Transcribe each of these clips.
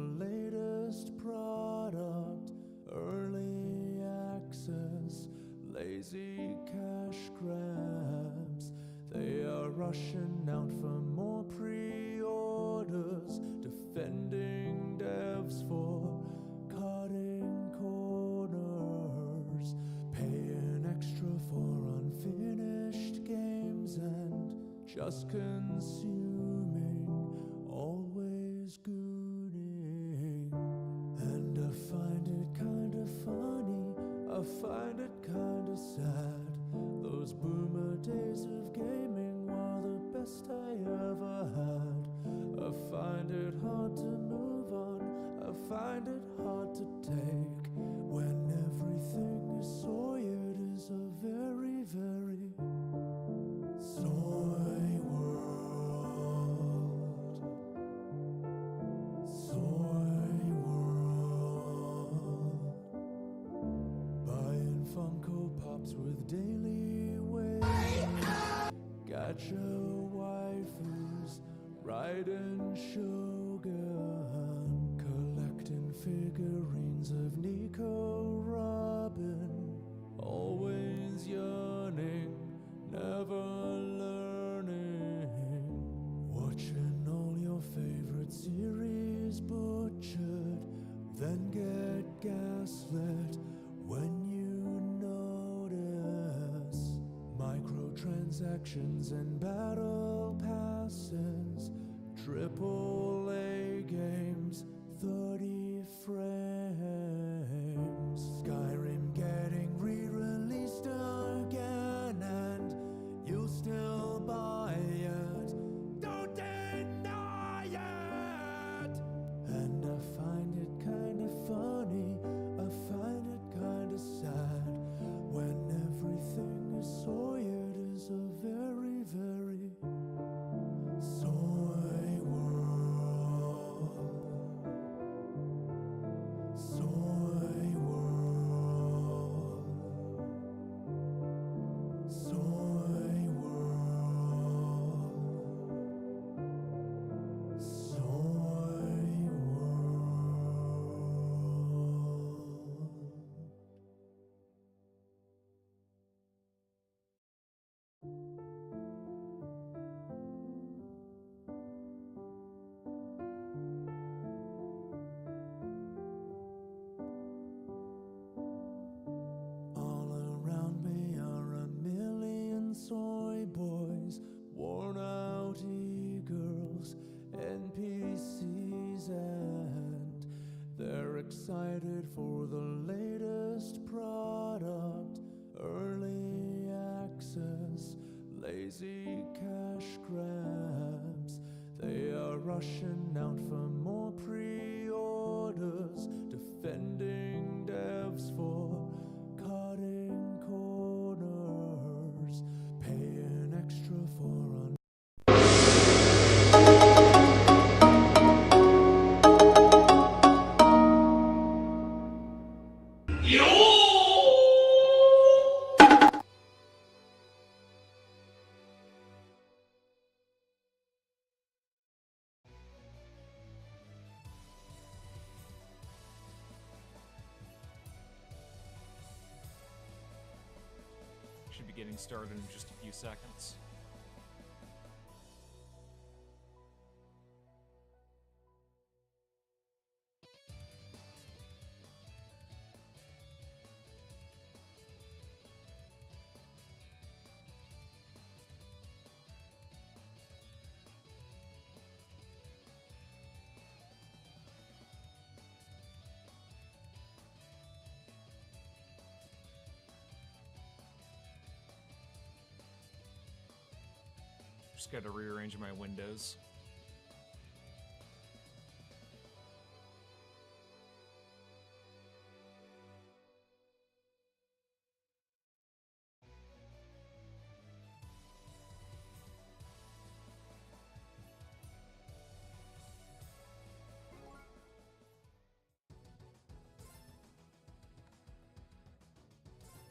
latest product, early access, lazy cash grabs. They are rushing out for more pre-orders, defending devs for cutting corners, paying extra for unfinished games and just consuming, always gooning. And I find it kinda funny, I find it kinda sad. Those boomer days of gaming were the best I ever had. I find it hard to move on, I find it hard to take, when everything is soy. It is a very, very soy world. Soy world. Buying Funko Pops with daily wages, gacha waifus, riding Shogun, collecting figurines of Nico Robin, always yearning, never learning, watching all your favorite series butchered, then get gaslit when you notice microtransactions and battle passes, AAA games, 30 frames, Skyrim getting re-released again, and you'll still buy it. Don't deny it! And I find it kinda funny, I find it kinda sad, when everything is soy. It is a very, very soy world. Soy world. Soy world. Soy world. All around me are a million soy boys, worn out e-girls, NPCs, and they're excited for the latest product, early access, lazy cash grabs. They are rushing out for more pre-orders, defending devs for cutting corners, paying extra for Should be getting started in just a few seconds. Just got to rearrange my windows.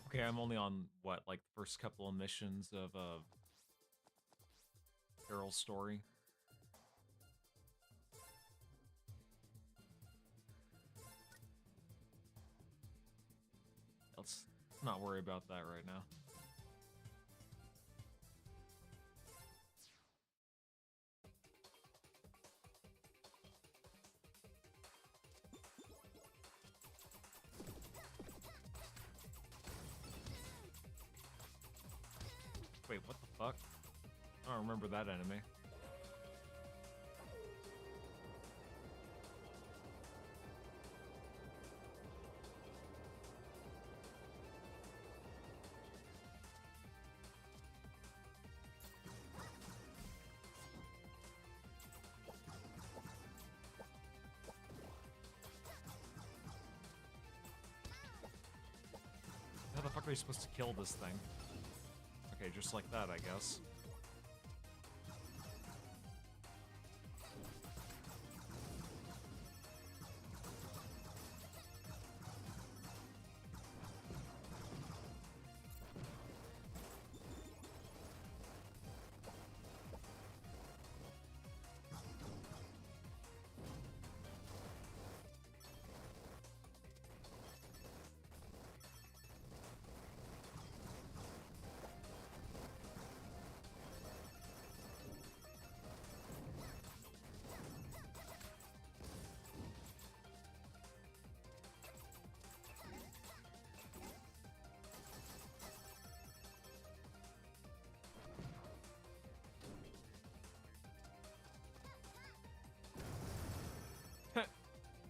Okay, I'm only on, what, like the first couple of missions of Carol's story. let's not worry about that right now. Wait, what the fuck? I don't remember that enemy. How the fuck are you supposed to kill this thing? Okay, just like that, I guess.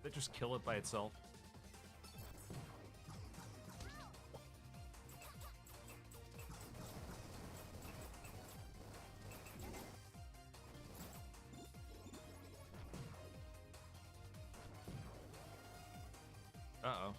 They just kill it by itself. Uh-oh.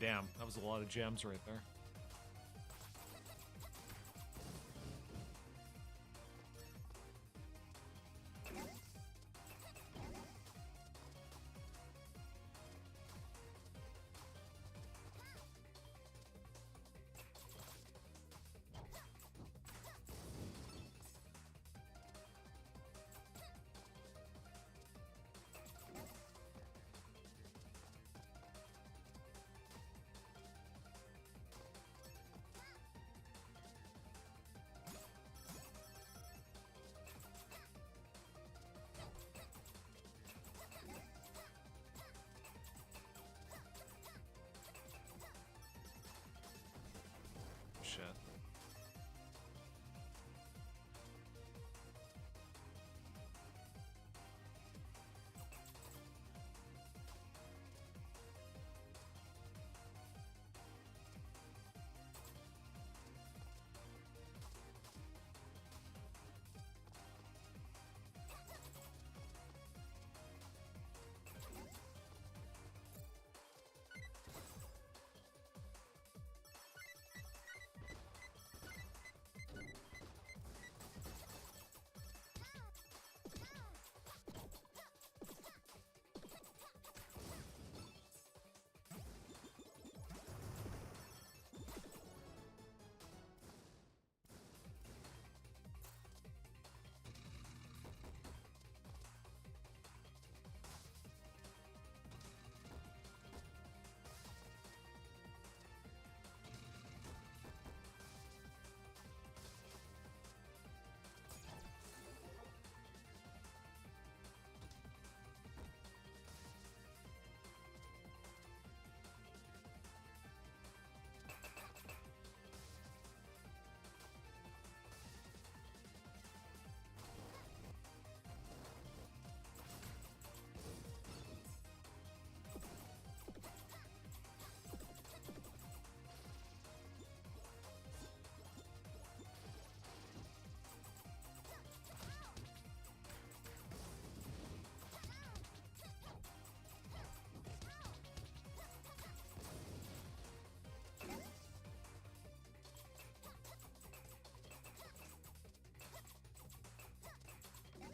Damn, that was a lot of gems right there.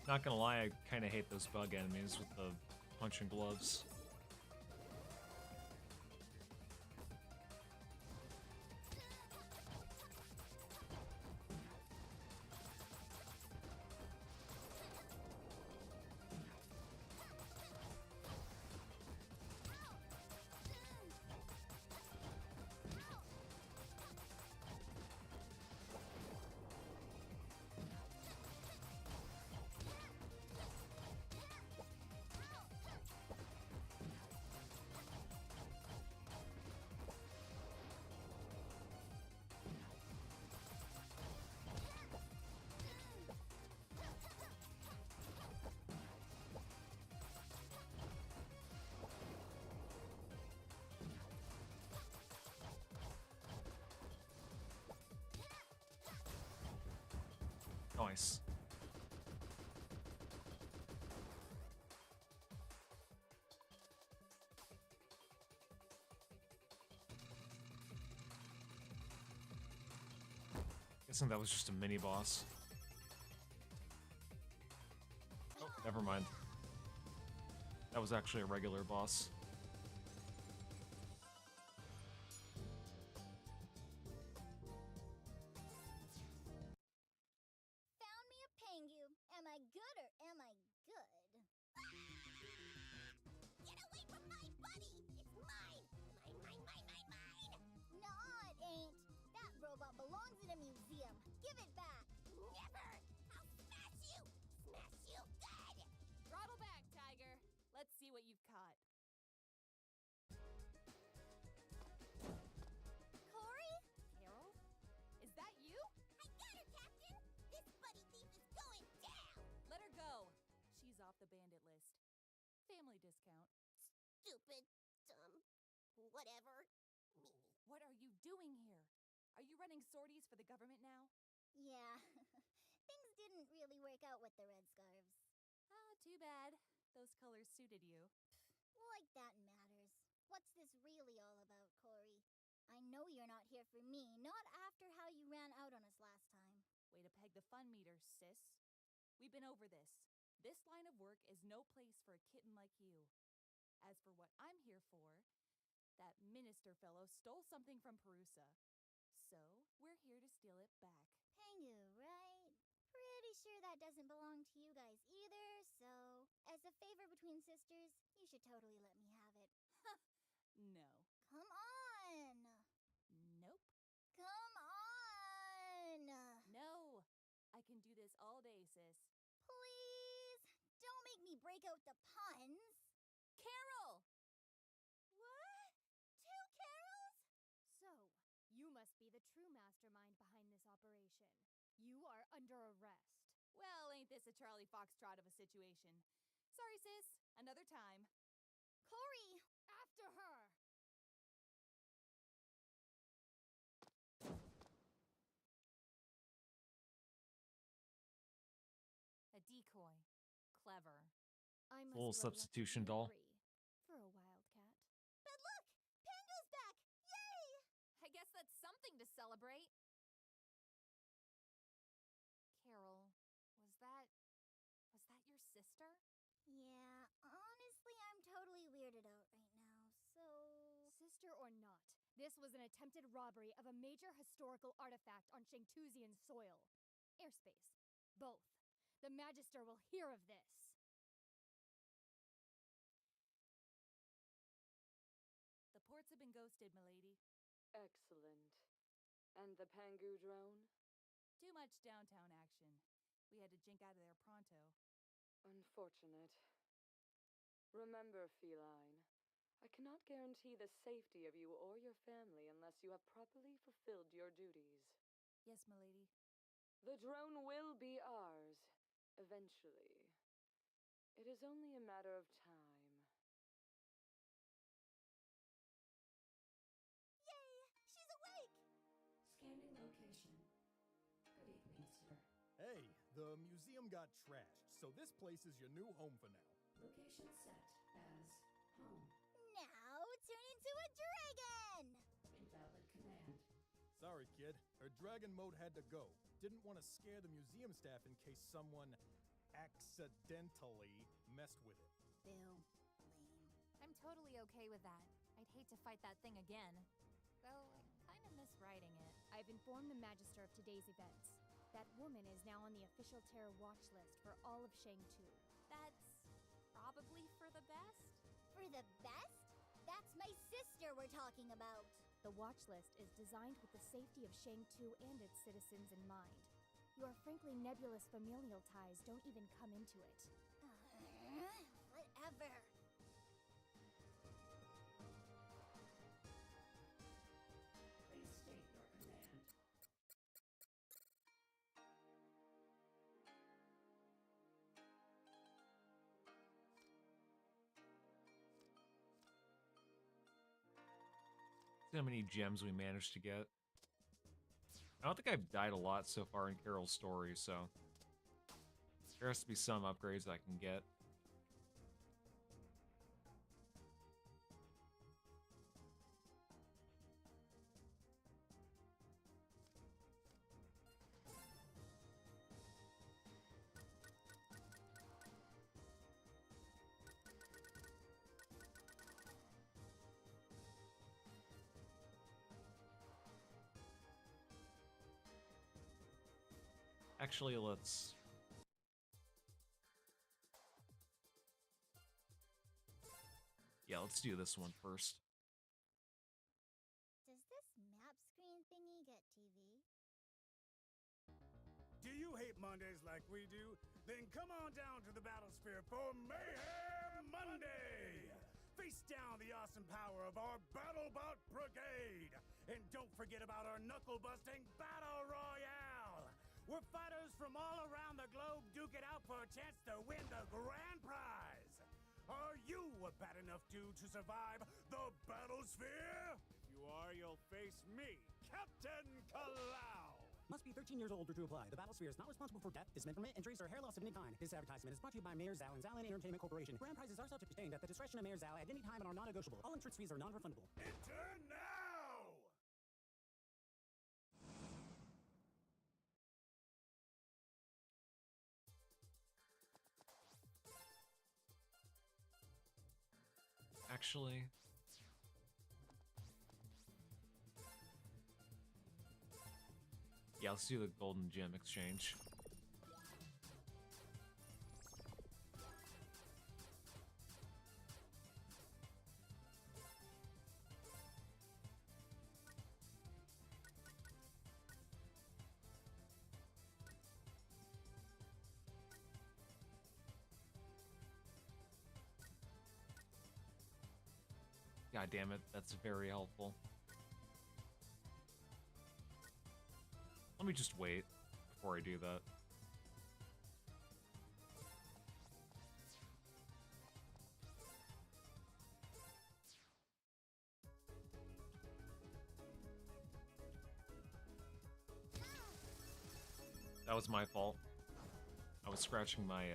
Not gonna lie, I kind of hate those bug enemies with the punching gloves. Nice. Guessing that was just a mini boss. Oh, never mind. That was actually a regular boss. Found me a Pengu. Am I good or am I good? Get away from my buddy! It's mine! Mine! No, it ain't. That robot belongs in a museum. Give it back. Never! I'll smash you! Smash you good! Throttle back, Tiger. Let's see what you've caught. Corey? Carol? Is that you? I got her, Captain! This buddy thief is going down! Let her go. She's off the bandit list. Family discount. Stupid, dumb, whatever, me. What are you doing here? Are you running sorties for the government now? Yeah, things didn't really work out with the Red Scarves. Ah, too bad. Those colors suited you. Like that matters. What's this really all about, Corey? I know you're not here for me, not after how you ran out on us last time. Way to peg the fun meter, sis. We've been over this. This line of work is no place for a kitten like you. As for what I'm here for, that minister fellow stole something from Perusa. So, we're here to steal it back. Pengu, right? Pretty sure that doesn't belong to you guys either, so as a favor between sisters, you should totally let me have it. No. Come on! Nope. Come on! No. I can do this all day, sis. Please, don't make me break out the puns. Carol! What? Two Carols? So, you must be the true mastermind behind this operation. You are under arrest. Well, ain't this a Charlie Foxtrot of a situation? Sorry, sis. Another time. Corey! After her! A decoy. Clever. I must Full grow substitution lucky doll. and free for a wildcat. But look! Pengu's back! Yay! I guess that's something to celebrate. Carol, was that your sister? Yeah, honestly, I'm totally weirded out right now, so... Sister or not, this was an attempted robbery of a major historical artifact on Shangtuzian soil. Airspace. Both. The Magister will hear of this. The ports have been ghosted, milady. Excellent. And the Pengu drone? Too much downtown action. We had to jink out of there pronto. Unfortunate. Remember, Feline, I cannot guarantee the safety of you or your family unless you have properly fulfilled your duties. Yes, milady. The drone will be ours, eventually. It is only a matter of time. Yay! She's awake! Scanning location. Good evening, sir. Hey, the museum got trashed, so this place is your new home for now. Location set as home. Now turn into a dragon! Invalid command. Sorry, kid. Her dragon mode had to go. Didn't want to scare the museum staff in case someone accidentally messed with it. Boo. Lame. I'm totally okay with that. I'd hate to fight that thing again. Though, I kinda miss riding it. I've informed the Magister of today's events. That woman is now on the official terror watch list for all of Shang-Tu. That's probably for the best? For the best? That's my sister we're talking about. The watch list is designed with the safety of Shang-Tu and its citizens in mind. Your frankly nebulous familial ties don't even come into it. Whatever. Please state your command. See how many gems we managed to get. I don't think I've died a lot so far in Carol's story, so there has to be some upgrades I can get. Actually, let's... Yeah, let's do this one first. Does this map screen thingy get TV? Do you hate Mondays like we do? Then come on down to the Battlesphere for Mayhem Monday! Face down the awesome power of our BattleBot Brigade! And don't forget about our knuckle-busting Battle Royale! Where fighters from all around the globe duke it out for a chance to win the grand prize! Are you a bad enough dude to survive the Battlesphere? If you are, you'll face me, Captain Kalau! Must be 13 years old or to apply. The Battlesphere is not responsible for death, dismemberment, injuries, or hair loss of any kind. This advertisement is brought to you by Mayor Zhao and Zhao Entertainment Corporation. Grand prizes are subject to change at the discretion of Mayor Zhao at any time and are non-negotiable. All entrance fees are non-refundable. Enter now! Actually... Yeah, let's do the golden gem exchange. God damn it, that's very helpful. Let me just wait before I do that. That was my fault. I was scratching my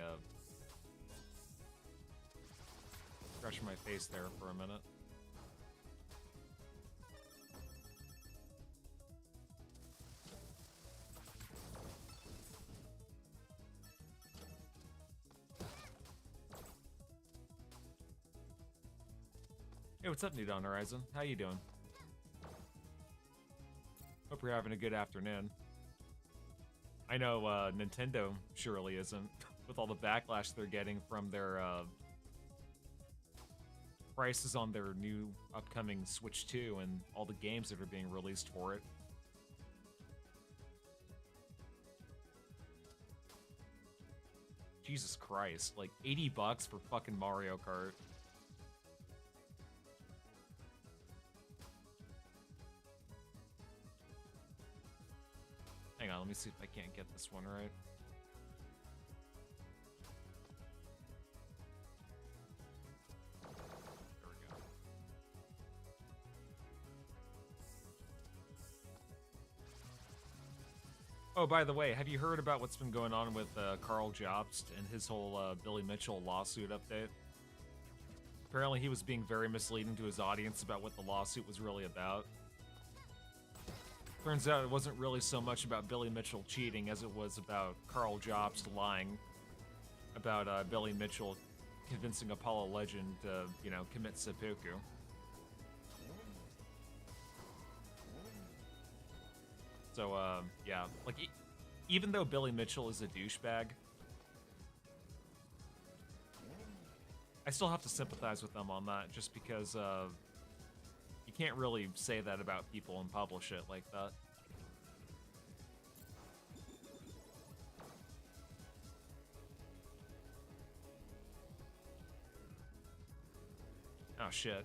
face there for a minute. Hey, what's up, New Dawn Horizon? How you doing? Hope you're having a good afternoon. I know Nintendo surely isn't, with all the backlash they're getting from their prices on their new upcoming Switch 2 and all the games that are being released for it. Jesus Christ, like $80 for fucking Mario Kart. Hang on, let me see if I can't get this one right. There we go. Oh, by the way, have you heard about what's been going on with Carl Jobst and his whole Billy Mitchell lawsuit update? Apparently he was being very misleading to his audience about what the lawsuit was really about. Turns out it wasn't really so much about Billy Mitchell cheating as it was about Carl Jobst lying about Billy Mitchell convincing Apollo Legend to, you know, commit seppuku. So, yeah, like, even though Billy Mitchell is a douchebag, I still have to sympathize with them on that, just because, you can't really say that about people and publish it like that. Oh, shit.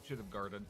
Should have guarded.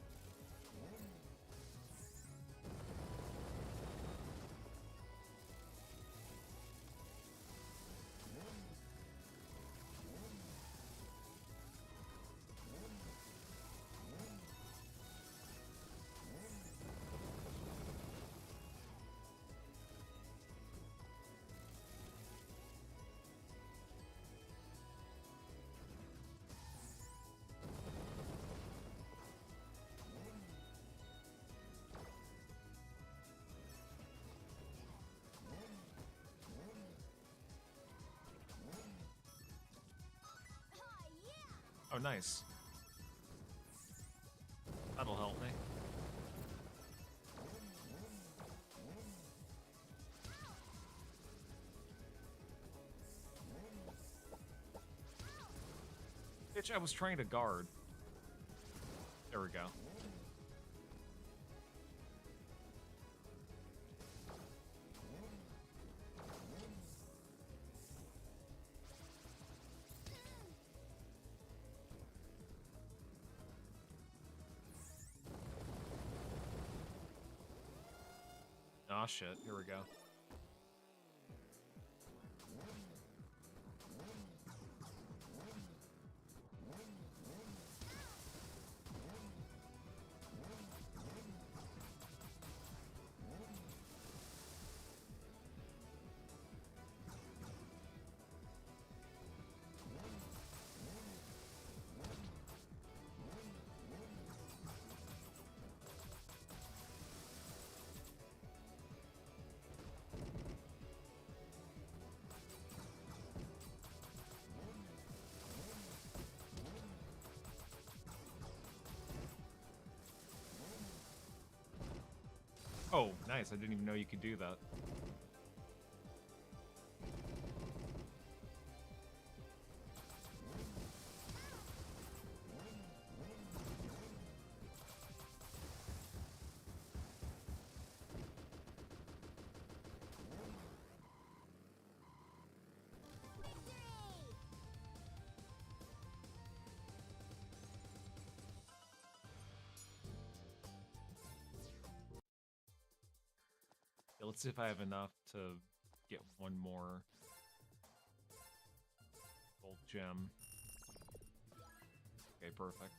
Oh, nice. That'll help me. Bitch, I was trying to guard. There we go. Aw, shit. Here we go. Oh, nice. I didn't even know you could do that. Yeah, let's see if I have enough to get one more gold gem. Okay, perfect.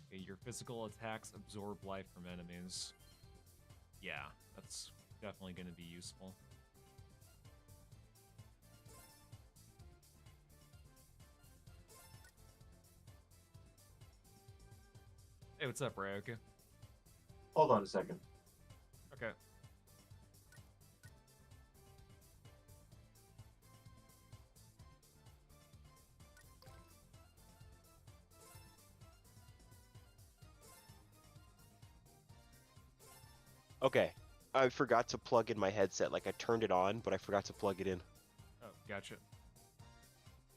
Okay, your physical attacks absorb life from enemies. Yeah, that's definitely going to be useful. Hey, what's up, Ryoku? Hold on a second. Okay. Okay. I forgot to plug in my headset. Like, I turned it on, but I forgot to plug it in. Oh, gotcha.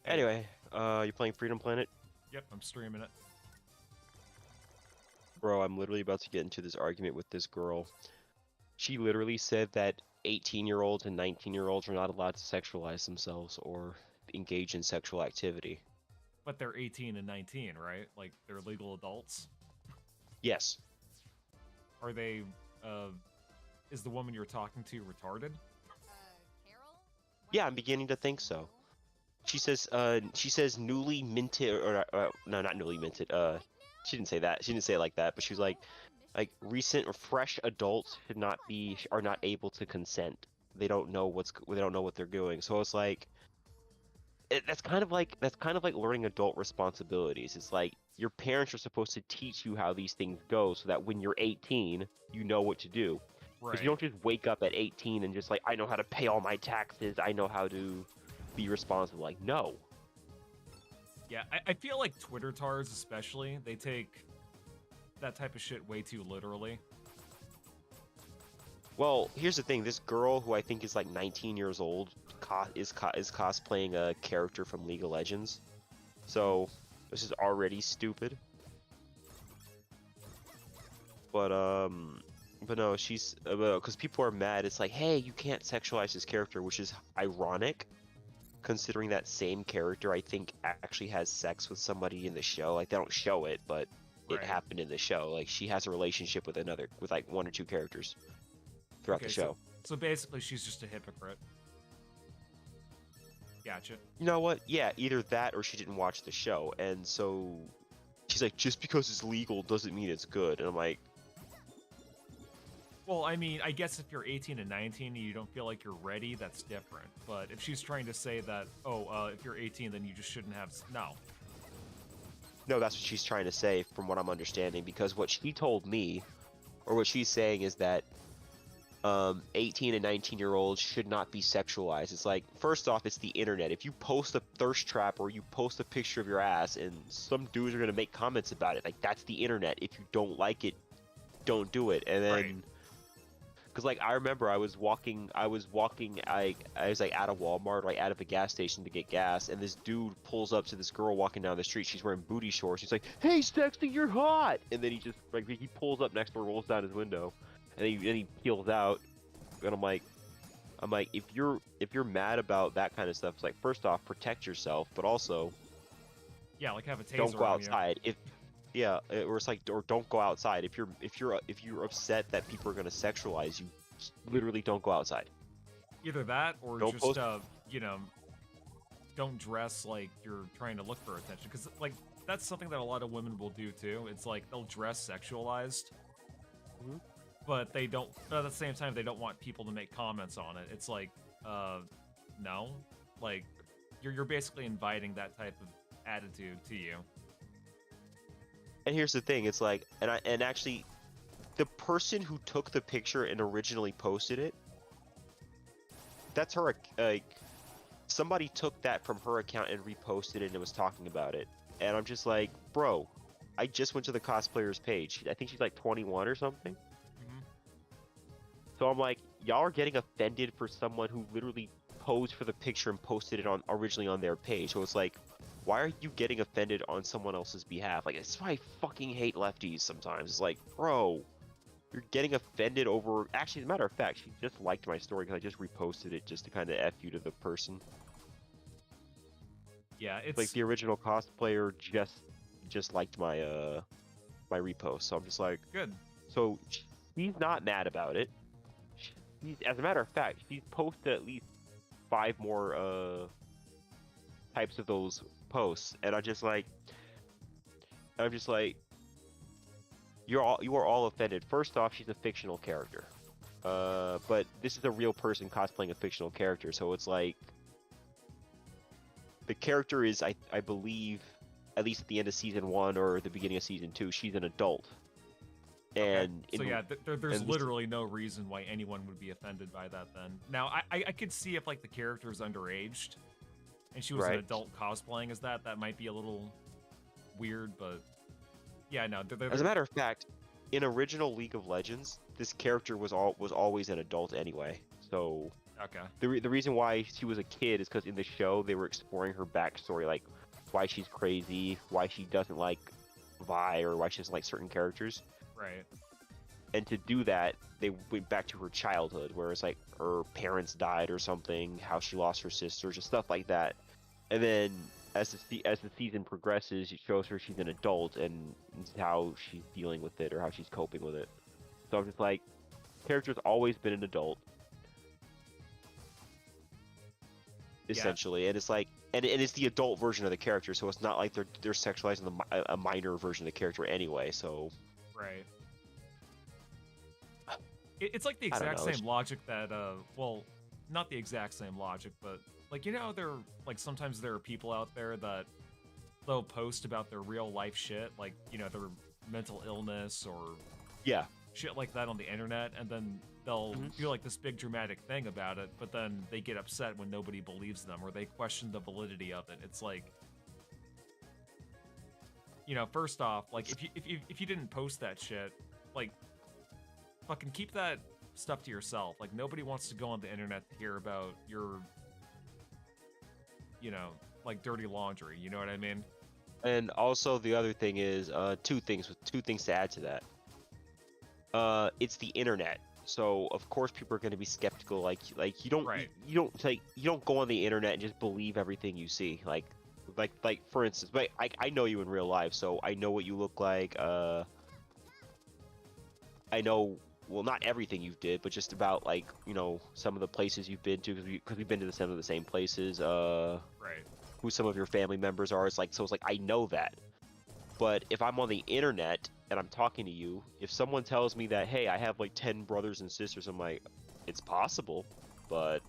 Anyway, you playing Freedom Planet? Yep, I'm streaming it. Bro, I'm literally about to get into this argument with this girl. She literally said that 18-year-olds and 19-year-olds are not allowed to sexualize themselves or engage in sexual activity. But they're 18 and 19, right? Like, they're legal adults? Yes. Are they, is the woman you're talking to retarded? Carol? Yeah, I'm beginning to think so. She says newly minted, or no, not newly minted. She didn't say that. She didn't say it like that. But she was like recent or fresh adults are not able to consent. They don't know what they're doing. So it's like, that's kind of like learning adult responsibilities. It's like your parents are supposed to teach you how these things go, so that when you're 18, you know what to do. Because you don't just wake up at 18 and just like, I know how to pay all my taxes. I know how to be responsible. Like, no. Yeah, I feel like Twitter tards especially, they take that type of shit way too literally. Well, here's the thing. This girl, who I think is like 19 years old, is cosplaying a character from League of Legends. So, this is already stupid. But no, she's... because people are mad. It's like, hey, you can't sexualize this character, which is ironic, considering that same character, I think, actually has sex with somebody in the show. Like, they don't show it, but it happened in the show. Like, she has a relationship with like, one or two characters throughout the show. So basically, she's just a hypocrite. Gotcha. You know what? Yeah, either that or she didn't watch the show. And so she's like, just because it's legal doesn't mean it's good. And I'm like... Well, I mean, I guess if you're 18 and 19 and you don't feel like you're ready, that's different. But if she's trying to say that, if you're 18, then you just shouldn't have... No. No, that's what she's trying to say, from what I'm understanding. Because what she told me, or what she's saying, is that 18 and 19-year-olds should not be sexualized. It's like, first off, it's the internet. If you post a thirst trap or you post a picture of your ass and some dudes are going to make comments about it, like, that's the internet. If you don't like it, don't do it. And then... Because, like, I remember I was walking, I was like, at a Walmart, like, out of a gas station to get gas, and this dude pulls up to this girl walking down the street. She's wearing booty shorts. He's like, hey, sexy, you're hot! And then he just, like, he pulls up next door, rolls down his window, and then he peels out. And I'm like, if you're mad about that kind of stuff, it's like, first off, protect yourself, but also... Yeah, like, have a taser. Don't go outside. Yeah, or it's like, or don't go outside. If you're upset that people are gonna sexualize you, literally don't go outside. Either that, or don't just don't dress like you're trying to look for attention. Because like that's something that a lot of women will do too. It's like they'll dress sexualized, but they don't. But at the same time, they don't want people to make comments on it. It's like, no, like you're basically inviting that type of attitude to you. And here's the thing, it's like, and actually, the person who took the picture and originally posted it, that's her, like, somebody took that from her account and reposted it and was talking about it. And I'm just like, bro, I just went to the cosplayer's page. I think she's like 21 or something. So I'm like, y'all are getting offended for someone who literally posed for the picture and posted it originally on their page. So it's like, why are you getting offended on someone else's behalf? Like, that's why I fucking hate lefties sometimes. It's like, bro, you're getting offended over... Actually, as a matter of fact, she just liked my story because I just reposted it just to kind of F you to the person. Yeah, it's... Like, the original cosplayer just liked my, my repost. So I'm just like... Good. So, she's not mad about it. As a matter of fact, she's posted at least 5 more, types of those posts, and I'm just like, you are all offended. First off, she's a fictional character, but this is a real person cosplaying a fictional character, so it's like the character is, I believe, at least at the end of season 1 or the beginning of season 2, she's an adult. And so yeah, there's literally no reason why anyone would be offended by that. Then now I could see if like the character is underaged and she was an adult cosplaying as that might be a little weird, but yeah, no. As a matter of fact, in original League of Legends, this character was always an adult anyway. So Okay. the reason why she was a kid is because in the show they were exploring her backstory, like why she's crazy, why she doesn't like Vi, or why she doesn't like certain characters. Right. And to do that, they went back to her childhood, where it's like her parents died or something, how she lost her sister, just stuff like that. And then as the season progresses, it shows her she's an adult and how she's dealing with it or how she's coping with it. So I'm just like, character's always been an adult, essentially, and it's like, and it's the adult version of the character, so it's not like they're sexualizing a minor version of the character anyway. So Right. It's like the I don't exact know, same logic that, well, not the exact same logic, but like, you know, there, like, sometimes there are people out there that they'll post about their real life shit, like, you know, their mental illness or yeah, shit like that on the internet, and then they'll do like this big dramatic thing about it, but then they get upset when nobody believes them or they question the validity of it. It's like, you know, first off, like, if you didn't post that shit, like, fucking keep that stuff to yourself. Like, nobody wants to go on the internet to hear about your, you know, like, dirty laundry, you know what I mean? and also the other thing is two things to add to that. It's the internet, so of course people are going to be skeptical. Like you don't you don't go on the internet and just believe everything you see. Like for instance, but I know you in real life, so I know what you look like. I know, well, not everything you did, but just about, like, you know, some of the places you've been to, because we've been to some of the same places. Right. Who some of your family members are. It's like, so it's like, I know that. But if I'm on the internet and I'm talking to you, if someone tells me that, hey, I have like 10 brothers and sisters, I'm like, it's possible, but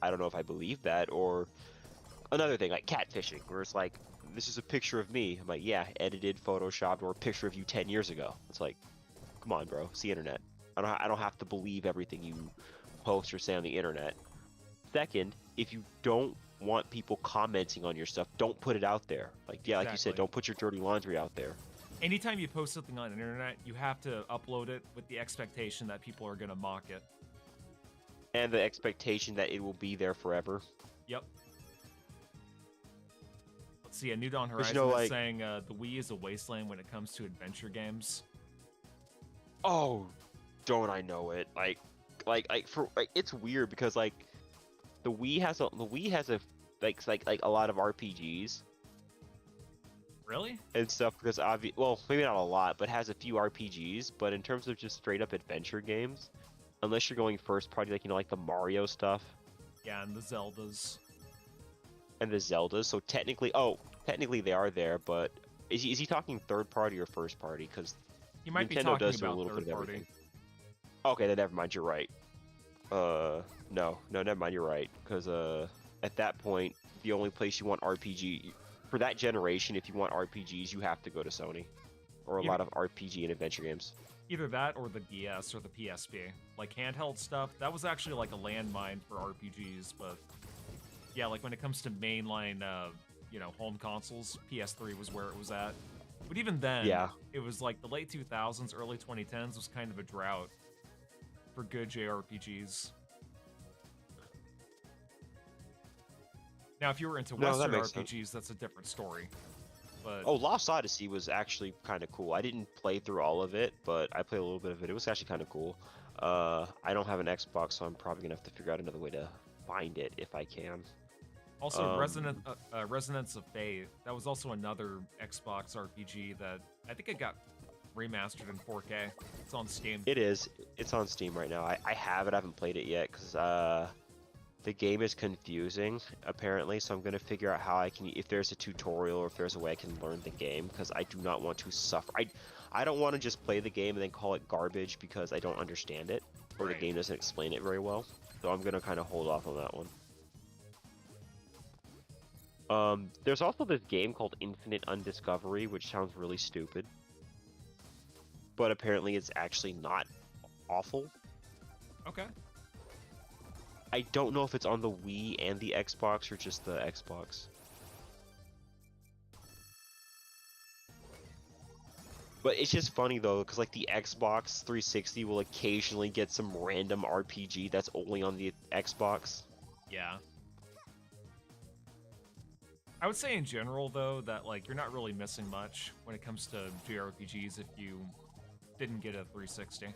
I don't know if I believe that. Or another thing, like catfishing, where it's like, this is a picture of me. I'm like, yeah, edited, photoshopped, or a picture of you 10 years ago. It's like, come on, bro, it's the internet. I don't have to believe everything you post or say on the internet. Second, if you don't want people commenting on your stuff, don't put it out there. Like, yeah, like you said, don't put your dirty laundry out there. Anytime you post something on the internet, you have to upload it with the expectation that people are going to mock it. And the expectation that it will be there forever. Yep. Let's see, New Dawn Horizon is saying the Wii is a wasteland when it comes to adventure games. Oh, don't I know it? Like it's weird because like the Wii has a like a lot of RPGs. Really? And stuff, because well, maybe not a lot, but has a few RPGs. But in terms of just straight up adventure games, unless you're going first party, like, you know, like the Mario stuff. Yeah, and the Zeldas. So technically they are there, but is he talking third party or first party? Because you might Nintendo be talking does do a about little third bit of party. everything. Okay, then never mind. You're right. No, never mind. You're right. Because at that point, the only place you want RPG for that generation, if you want RPGs, you have to go to Sony, or a lot of RPG and adventure games. Either that or the DS or the PSP. Like handheld stuff, that was actually like a landmine for RPGs, but yeah, like when it comes to mainline, you know, home consoles, PS3 was where it was at. But even then, yeah, it was like the late 2000s, early 2010s was kind of a drought for good JRPGs. Now, if you were into Western RPGs, that's a different story. But Lost Odyssey was actually kind of cool. I didn't play through all of it, but I played a little bit of it. It was actually kind of cool. I don't have an Xbox, so I'm probably gonna have to figure out another way to find it if I can. Also, Resonance of Fate. That was also another Xbox RPG that I think it got remastered in 4K. It's on Steam. It is. It's on Steam right now. I have it. I haven't played it yet because the game is confusing apparently. So I'm gonna figure out how I can, if there's a tutorial or if there's a way I can learn the game, because I do not want to suffer. I don't want to just play the game and then call it garbage because I don't understand it or the game doesn't explain it very well. So I'm gonna kind of hold off on that one. There's also this game called Infinite Undiscovery, which sounds really stupid, but apparently it's actually not awful. Okay. I don't know if it's on the Wii and the Xbox or just the Xbox. But it's just funny though, because like the Xbox 360 will occasionally get some random RPG that's only on the Xbox. Yeah. I would say in general though that like you're not really missing much when it comes to JRPGs if you didn't get a 360.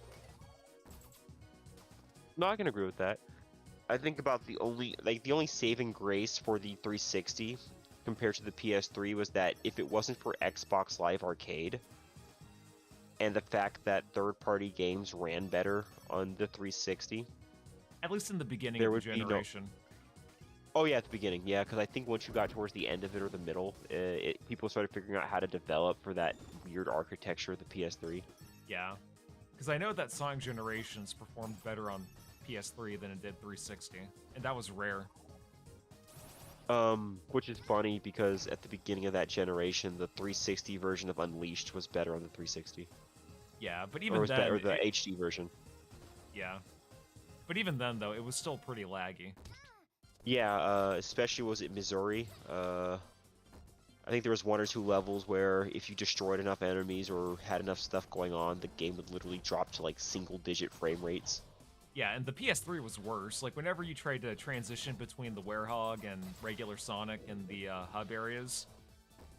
No, I can agree with that. I think about the only saving grace for the 360 compared to the PS3 was that if it wasn't for Xbox Live Arcade and the fact that third-party games ran better on the 360, At least in the beginning there of would the be no- generation. Oh yeah, at the beginning, yeah, because I think once you got towards the end of it or the middle, people started figuring out how to develop for that weird architecture of the PS3. Yeah. Because I know that Sonic Generations performed better on PS3 than it did 360, and that was rare. Which is funny because at the beginning of that generation, the 360 version of Unleashed was better on the 360. Yeah, but Or even was then, better the HD version. yeah. But even then, though, it was still pretty laggy. Yeah, especially was it Missouri. I think there was one or two levels where if you destroyed enough enemies or had enough stuff going on, the game would literally drop to like single-digit frame rates. Yeah, and the PS3 was worse. Like, whenever you tried to transition between the Werehog and regular Sonic in the hub areas,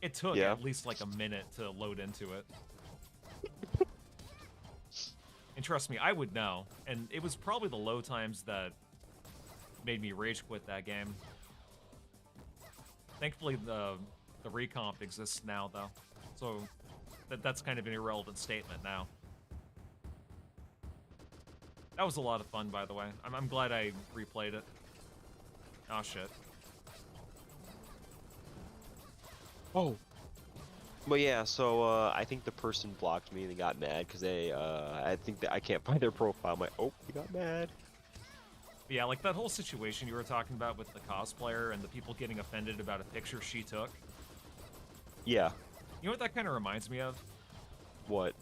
it took Yeah. at least like a minute to load into it. And trust me, I would know. And it was probably the low times that made me rage quit that game. Thankfully, the recomp exists now, though. So that's kind of an irrelevant statement now. That was a lot of fun, by the way. I'm glad I replayed it. Oh, shit. Oh. But yeah, so I think the person blocked me and they got mad because they, I think that I can't find their profile. I'm like, oh, they got mad. Yeah, like that whole situation you were talking about with the cosplayer and the people getting offended about a picture she took. Yeah. You know what that kind of reminds me of? What?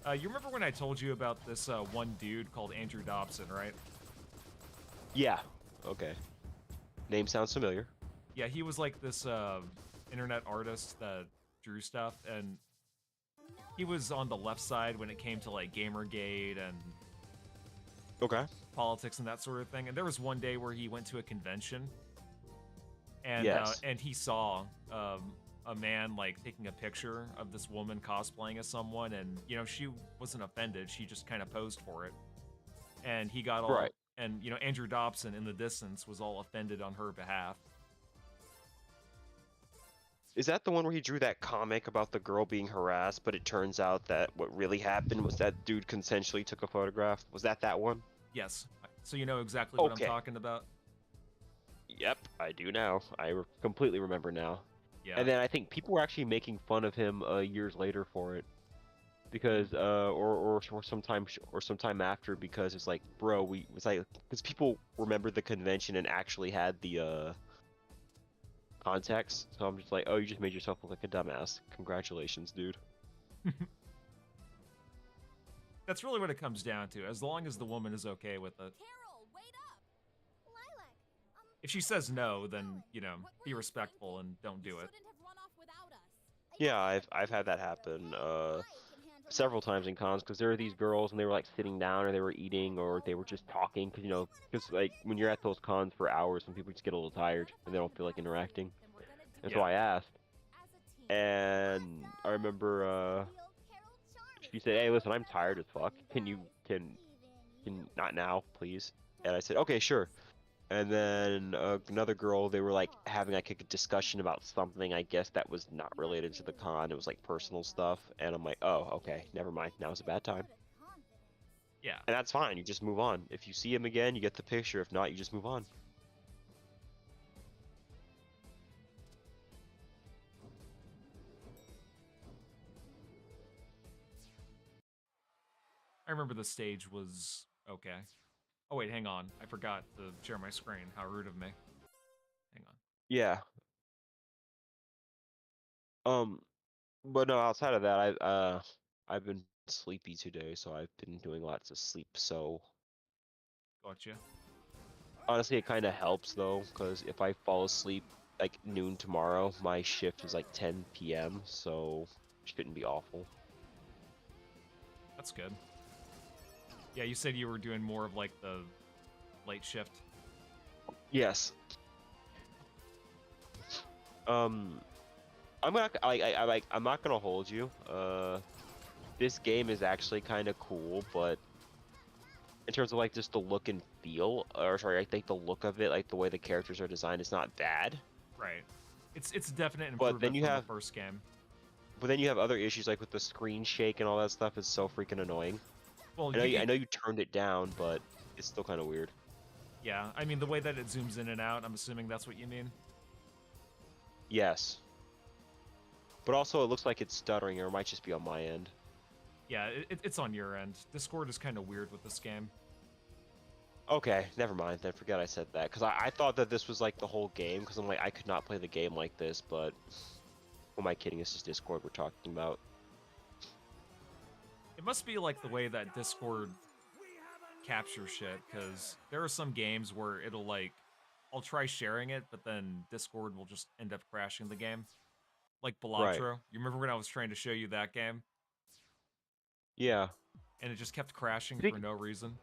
You remember when I told you about this one dude called Andrew Dobson, right? Yeah. Okay. Name sounds familiar. Yeah, he was like this internet artist that drew stuff, and he was on the left side when it came to like Gamergate and Okay. politics and that sort of thing. And there was one day where he went to a convention, and Yes. and he saw a man like taking a picture of this woman cosplaying as someone, and you know she wasn't offended. She just kind of posed for it, and he got all Right. and you know Andrew Dobson in the distance was all offended on her behalf. Is that the one where he drew that comic about the girl being harassed, but it turns out that what really happened was that dude consensually took a photograph? Was that one? Yes, so you know exactly what Okay. I'm talking about. Yep, I do now. Completely remember now. Yeah. And then I think people were actually making fun of him years later for it, because or sometime after, because it's like, bro, because people remembered the convention and actually had the context. So I'm just like, oh, you just made yourself look like a dumbass. Congratulations, dude. That's really what it comes down to. As long as the woman is okay with it. Carol, wait up! Lilac, If she says no, then you know, be respectful and don't do it. shouldn't have run off without us. Yeah, I've had that happen several times in cons, because there were these girls and they were like sitting down or they were eating or they were just talking, because like when you're at those cons for hours, some people just get a little tired and they don't feel like interacting. And so Yeah. I asked, and I remember she said, hey, listen, I'm tired as fuck. Can not now, please? And I said, okay, sure. And then another girl, they were like having like a discussion about something, I guess, that was not related to the con. It was like personal stuff. And I'm like, oh, okay, never mind. Now's a bad time. Yeah. And that's fine. You just move on. If you see him again, you get the picture. If not, you just move on. I remember the stage was okay. Oh wait, hang on. I forgot to share my screen. How rude of me. Hang on. Yeah. But no, outside of that, I've been sleepy today, so I've been doing lots of sleep. So Gotcha. honestly, it kind of helps though, because if I fall asleep like noon tomorrow, my shift is like 10 p.m., so it shouldn't be awful. That's good. Yeah, you said you were doing more of like the late shift. Yes. I'm not I'm not gonna hold you. This game is actually kind of cool, but in terms of like just the look and feel, or sorry, I think the look of it, like the way the characters are designed, is not bad. Right. It's a definite But improvement then you from have the first game. But then you have other issues like with the screen shake and all that stuff. Is so freaking annoying. Well, I know you turned it down, but it's still kind of weird. Yeah, I mean the way that it zooms in and out. I'm assuming that's what you mean. Yes. But also, it looks like it's stuttering, or it might just be on my end. Yeah, it's on your end. Discord is kind of weird with this game. Okay, never mind. Then forget I said that, because I thought that this was like the whole game. Because I'm like, I could not play the game like this, but who am I kidding? This is Discord we're talking about. It must be like the way that Discord captures shit, because there are some games where it'll like, I'll try sharing it, but then Discord will just end up crashing the game. Like Balatro. Right. You remember when I was trying to show you that game? Yeah. And it just kept crashing for no reason.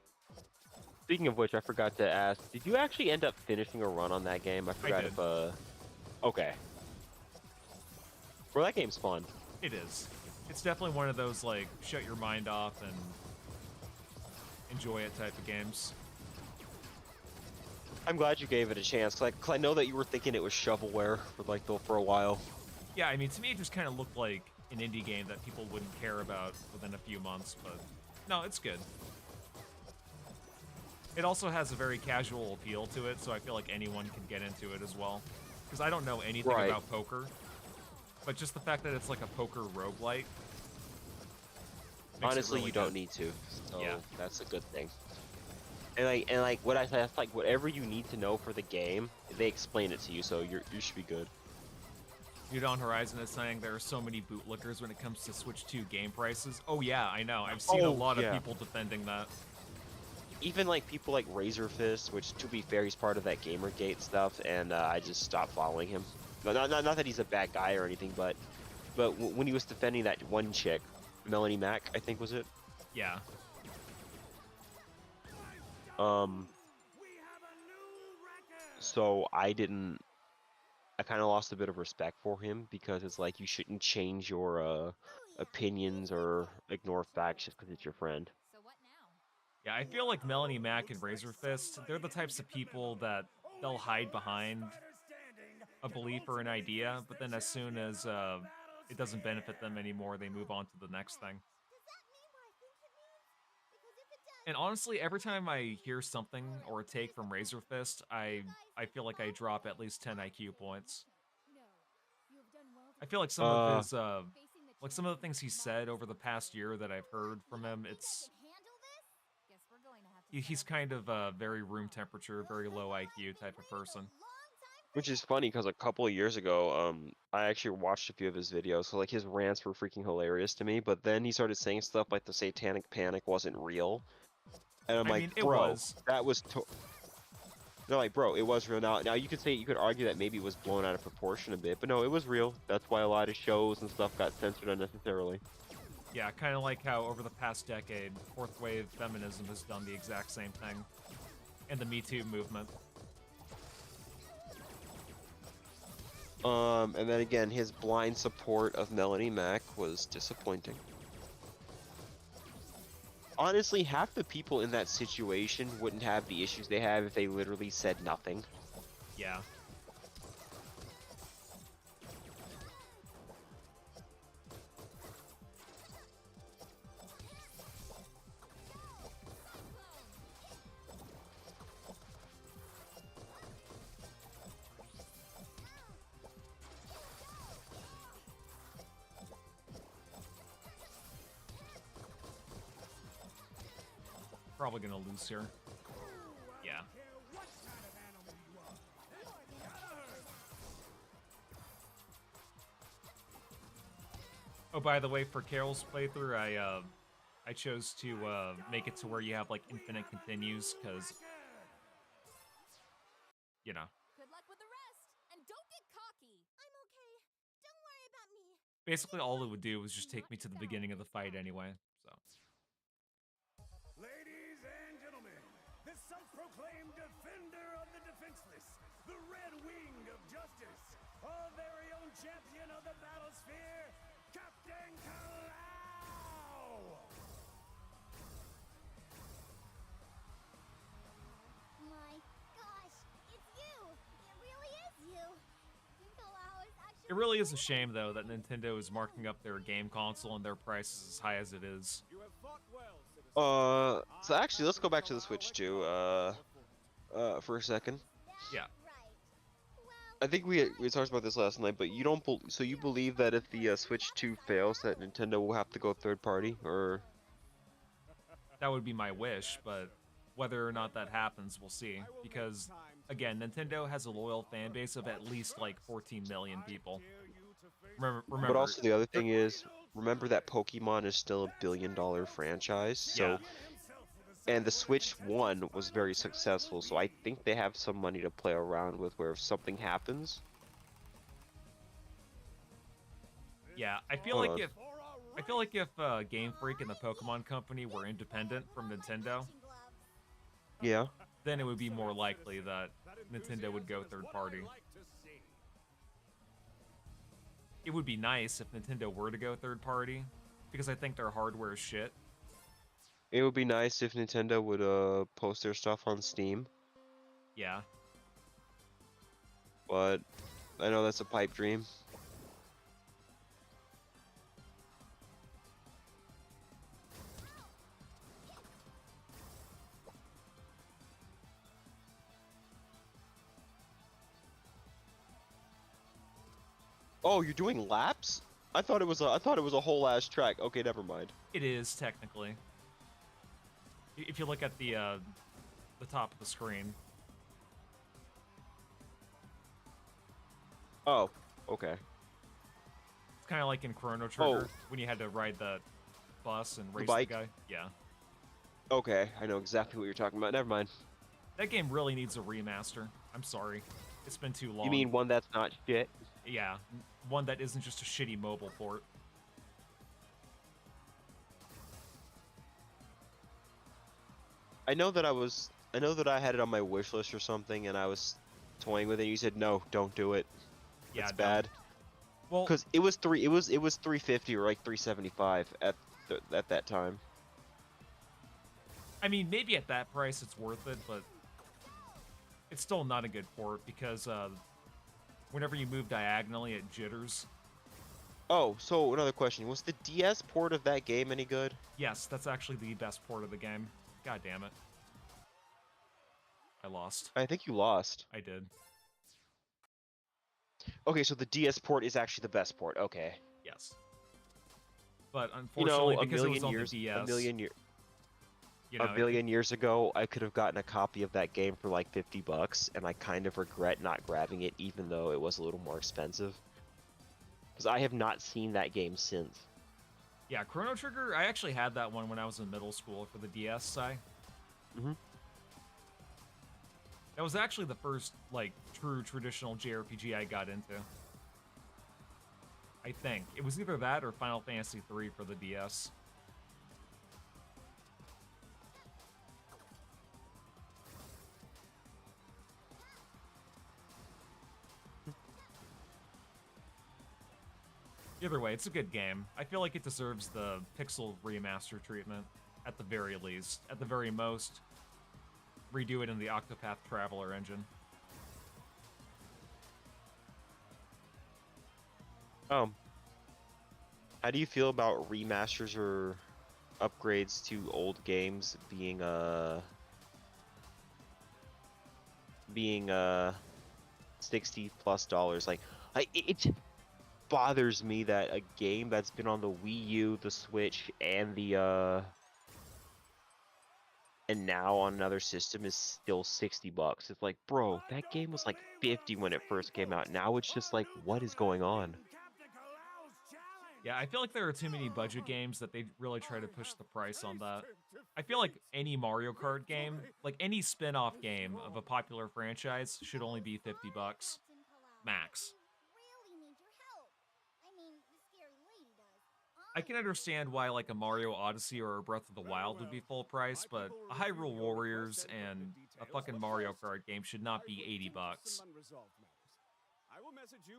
Speaking of which, I forgot to ask, did you actually end up finishing a run on that game? I forgot did. if, okay. Well, that game's fun. It is. It's definitely one of those, like, shut your mind off and enjoy it type of games. I'm glad you gave it a chance, cause I know that you were thinking it was shovelware for a while. Yeah, I mean, to me, it just kind of looked like an indie game that people wouldn't care about within a few months, but no, it's good. It also has a very casual appeal to it, so I feel like anyone can get into it as well. Because I don't know anything about poker, but just the fact that it's like a poker roguelike. Honestly, really you don't good. need to, so Yeah. that's a good thing. And like what I said, that's like whatever you need to know for the game, they explain it to you, so you should be good. Dude on Horizon is saying there are so many bootlickers when it comes to Switch 2 game prices. Oh yeah, I know. I've seen a lot of people defending that. Even like people like Razor Fist, which to be fair, he's part of that Gamergate stuff, and I just stopped following him. No, not that he's a bad guy or anything, but when he was defending that one chick, Melanie Mac, I think was it? Yeah. So I kind of lost a bit of respect for him, because it's like you shouldn't change your opinions or ignore facts just because it's your friend. Yeah, I feel like Melanie Mac and Razor Fist, they're the types of people that they'll hide behind a belief or an idea, but then as soon as it doesn't benefit them anymore, they move on to the next thing. And honestly, every time I hear something or a take from Razor Fist, I feel like I drop at least 10 IQ points. I feel like some of his, like some of the things he said over the past year that I've heard from him, he's kind of a very room temperature, very low IQ type of person. Which is funny, because a couple of years ago, I actually watched a few of his videos, so like his rants were freaking hilarious to me, but then he started saying stuff like the Satanic Panic wasn't real. And I'm like, it bro, was. that was no, like, bro, it was real. Now you could argue that maybe it was blown out of proportion a bit, but no, it was real. That's why a lot of shows and stuff got censored unnecessarily. Yeah, kind of like how over the past decade, fourth wave feminism has done the exact same thing. And the Me Too movement. And then again, his blind support of Melanie Mac was disappointing. Honestly, half the people in that situation wouldn't have the issues they have if they literally said nothing. Yeah. Probably gonna lose here. Yeah. Oh, by the way, for Carol's playthrough, I chose to make it to where you have like infinite continues, because you know. Good luck with the rest, and don't get cocky. I'm okay. Don't worry about me. Basically, all it would do was just take me to the beginning of the fight anyway. So. really is a shame though that Nintendo is marking up their game console and their prices as high as it is. So actually, let's go back to the Switch 2, for a second. Yeah. I think we talked about this last night, but you don't so you believe that if the Switch 2 fails, that Nintendo will have to go third party, or? That would be my wish, but whether or not that happens, we'll see. Because, again, Nintendo has a loyal fan base of at least like 14 million people. Remember, But also the other thing is, remember that Pokemon is still a billion-dollar franchise, so. Yeah. And the Switch 1 was very successful, so I think they have some money to play around with where if something happens. Yeah, I feel like if Game Freak and the Pokemon Company were independent from Nintendo, Yeah. then it would be more likely that Nintendo would go third party. It would be nice if Nintendo were to go third party, because I think their hardware is shit. It would be nice if Nintendo would post their stuff on Steam, Yeah. but I know that's a pipe dream. Oh, you're doing laps? I thought it was a whole ass track. Okay, never mind. It is, technically. If you look at the top of the screen. Oh, okay. It's kind of like in Chrono Trigger, when you had to ride the bus and race the bike? guy. Yeah. Okay, I know exactly what you're talking about. Never mind. That game really needs a remaster. I'm sorry. It's been too long. You mean one that's not shit? Yeah, one that isn't just a shitty mobile port. I know that I had it on my wish list or something, and I was toying with it. You said no, don't do it. Yeah, It's don't. bad. Well, because it was 350 or like 375 at that time. I mean, maybe at that price it's worth it, but it's still not a good port because whenever you move diagonally, it jitters. Oh, so another question: was the DS port of that game any good? Yes, that's actually the best port of the game. God damn it. I lost. I think you lost. I did. Okay, so the DS port is actually the best port. Okay. Yes. But unfortunately, because it was on the DS, a million years. you know, A billion years ago, I could have gotten a copy of that game for like $50, and I kind of regret not grabbing it, even though it was a little more expensive. Because I have not seen that game since. Yeah, Chrono Trigger, I actually had that one when I was in middle school for the DS side. Mm-hmm. That was actually the first, like, true traditional JRPG I got into. I think. It was either that or Final Fantasy III for the DS. Either way, it's a good game. I feel like it deserves the pixel remaster treatment, at the very least. At the very most, redo it in the Octopath Traveler engine. How do you feel about remasters or upgrades to old games being $60+? Like, it bothers me that a game that's been on the Wii U, the Switch, and and now on another system is still $60. It's like, bro, that game was like 50 when it first came out. Now it's just like, what is going on? Yeah, I feel like there are too many budget games that they really try to push the price on that. I feel like any Mario Kart game, like any spin-off game of a popular franchise, should only be $50 max. I can understand why like a Mario Odyssey or a Breath of the Wild would be full price, but a Hyrule Warriors and a fucking Mario Kart game should not be $80.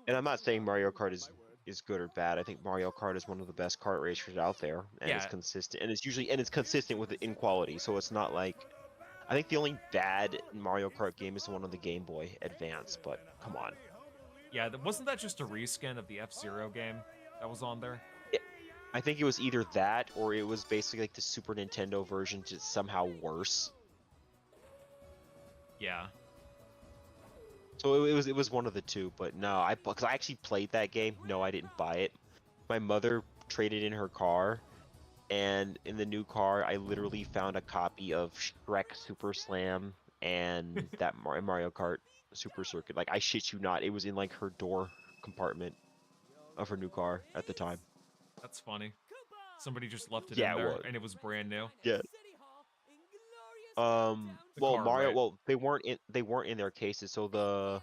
And I'm not saying Mario Kart is good or bad. I think Mario Kart is one of the best kart racers out there, and it's consistent, and it's consistent with it in quality. So it's not like, I think the only bad Mario Kart game is the one on the Game Boy Advance. But come on. Yeah, wasn't that just a reskin of the F-Zero game that was on there? I think it was either that or it was basically like the Super Nintendo version, just somehow worse. Yeah. So it was one of the two, but no, because I actually played that game. No, I didn't buy it. My mother traded in her car, and in the new car, I literally found a copy of Shrek Super Slam and that Mario Kart Super Circuit. Like, I shit you not, it was in like her door compartment of her new car at the time. That's funny. Somebody just left it Yeah, in it there, was. and it was brand new. Yeah. The Well, car, Mario. right? Well, they weren't in their cases. So the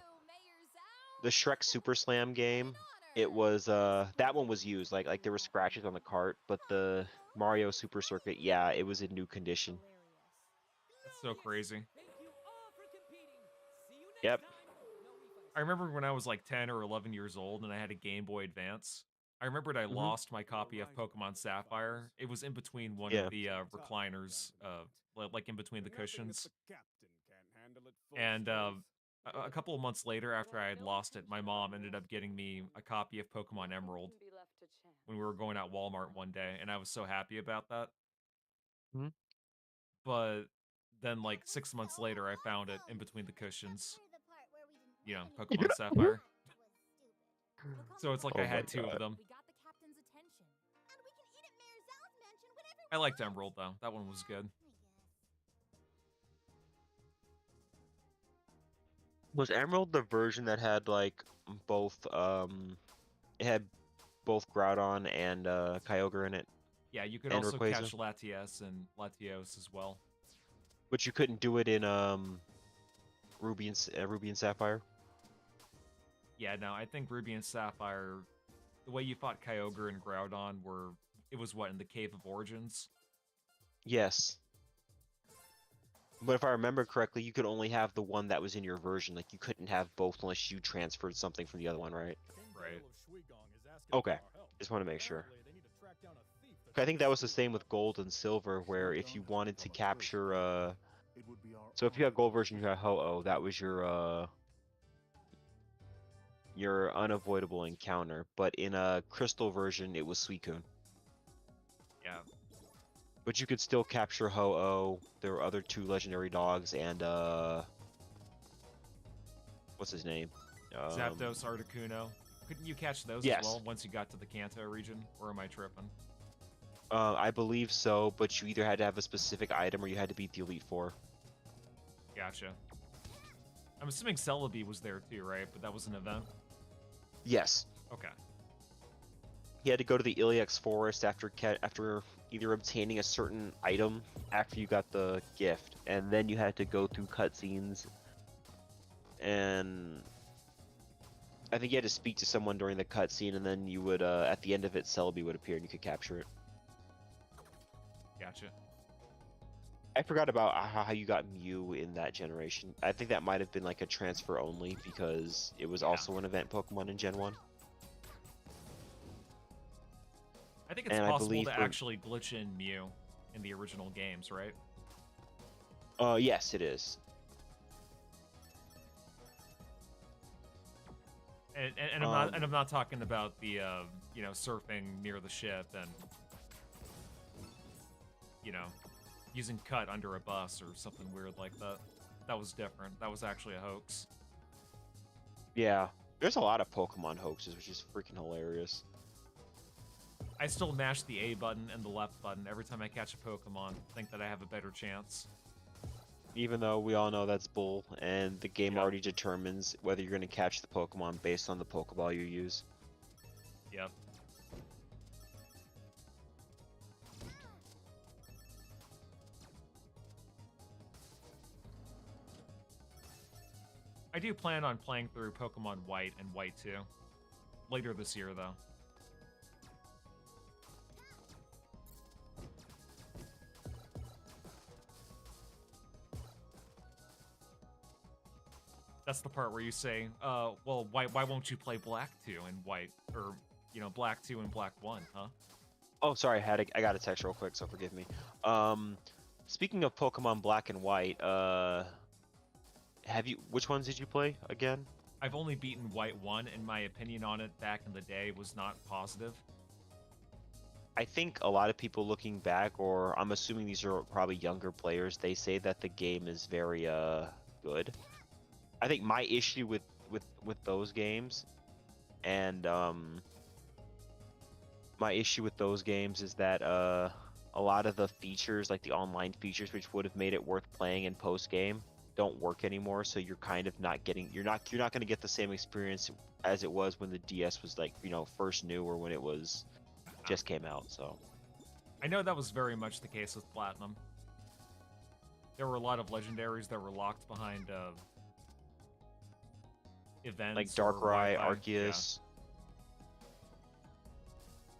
Shrek Super Slam game, it was that one was used. Like there were scratches on the cart, but the Mario Super Circuit, yeah, it was in new condition. That's so crazy. Yep. I remember when I was like 10 or 11 years old and I had a Game Boy Advance. I remembered I lost my copy of Pokemon Sapphire. It was in between one of the recliners, like in between the cushions. And a couple of months later, after I had lost it, my mom ended up getting me a copy of Pokemon Emerald when we were going out Walmart one day, and I was so happy about that. Mhm. But then, like 6 months later, I found it in between the cushions. You know, Pokemon Sapphire. So it's like Oh I had my two of God. them. I liked Emerald though. That one was good. Was Emerald the version that had like both it had both Groudon and Kyogre in it? Yeah, you could and also Rayquaza? catch Latias and Latios as well. But you couldn't do it in Ruby and Sapphire. Yeah, no, I think Ruby and Sapphire, the way you fought Kyogre and Groudon it was what, in the Cave of Origins? Yes. But if I remember correctly, you could only have the one that was in your version. Like, you couldn't have both unless you transferred something from the other one, right? Right. Okay. Just want to make sure. I think that was the same with Gold and Silver, where if you wanted to capture, so if you had Gold version, you had Ho-Oh, that was your unavoidable encounter. But in a Crystal version, it was Suicune. Yeah. But you could still capture Ho-Oh. There were other two legendary dogs and what's his name? Zapdos, Articuno. Couldn't you catch those Yes. as well once you got to the Kanto region? Or am I tripping? I believe so, but you either had to have a specific item or you had to beat the Elite Four. Gotcha. I'm assuming Celebi was there too, right? But that was an event? Yes. Okay. You had to go to the Ilex Forest after either obtaining a certain item after you got the gift, and then you had to go through cutscenes, and I think you had to speak to someone during the cutscene, and then you would, at the end of it, Celebi would appear and you could capture it. Gotcha. I forgot about how you got Mew in that generation. I think that might have been like a transfer only because it was also an event Pokemon in Gen 1. I think it's possible to actually glitch in Mew in the original games, right? Yes, it is. And I'm not talking about the you know, surfing near the ship and you know, using cut under a bus or something weird like that. That was different. That was actually a hoax. Yeah, there's a lot of Pokemon hoaxes, which is freaking hilarious. I still mash the A button and the left button every time I catch a Pokemon, think that I have a better chance. Even though we all know that's bull, and the game already determines whether you're going to catch the Pokemon based on the Pokeball you use. Yep. I do plan on playing through Pokemon White and White 2. Later this year, though. That's the part where you say, well, why won't you play Black 2 and White? Or, you know, Black 2 and Black 1, huh? Oh, sorry, I got a text real quick, so forgive me. Speaking of Pokemon Black and White, which ones did you play again? I've only beaten White 1, and my opinion on it back in the day was not positive. I think a lot of people looking back, or I'm assuming these are probably younger players, they say that the game is very good. I think my issue with those games, and my issue with those games is that a lot of the features, like the online features, which would have made it worth playing in post game, don't work anymore. So you're kind of not getting, you're not going to get the same experience as it was when the DS was like, you know, first new, or when it was just came out. So I know that was very much the case with Platinum. There were a lot of legendaries that were locked behind events, like Darkrai, Wi-Fi. Arceus.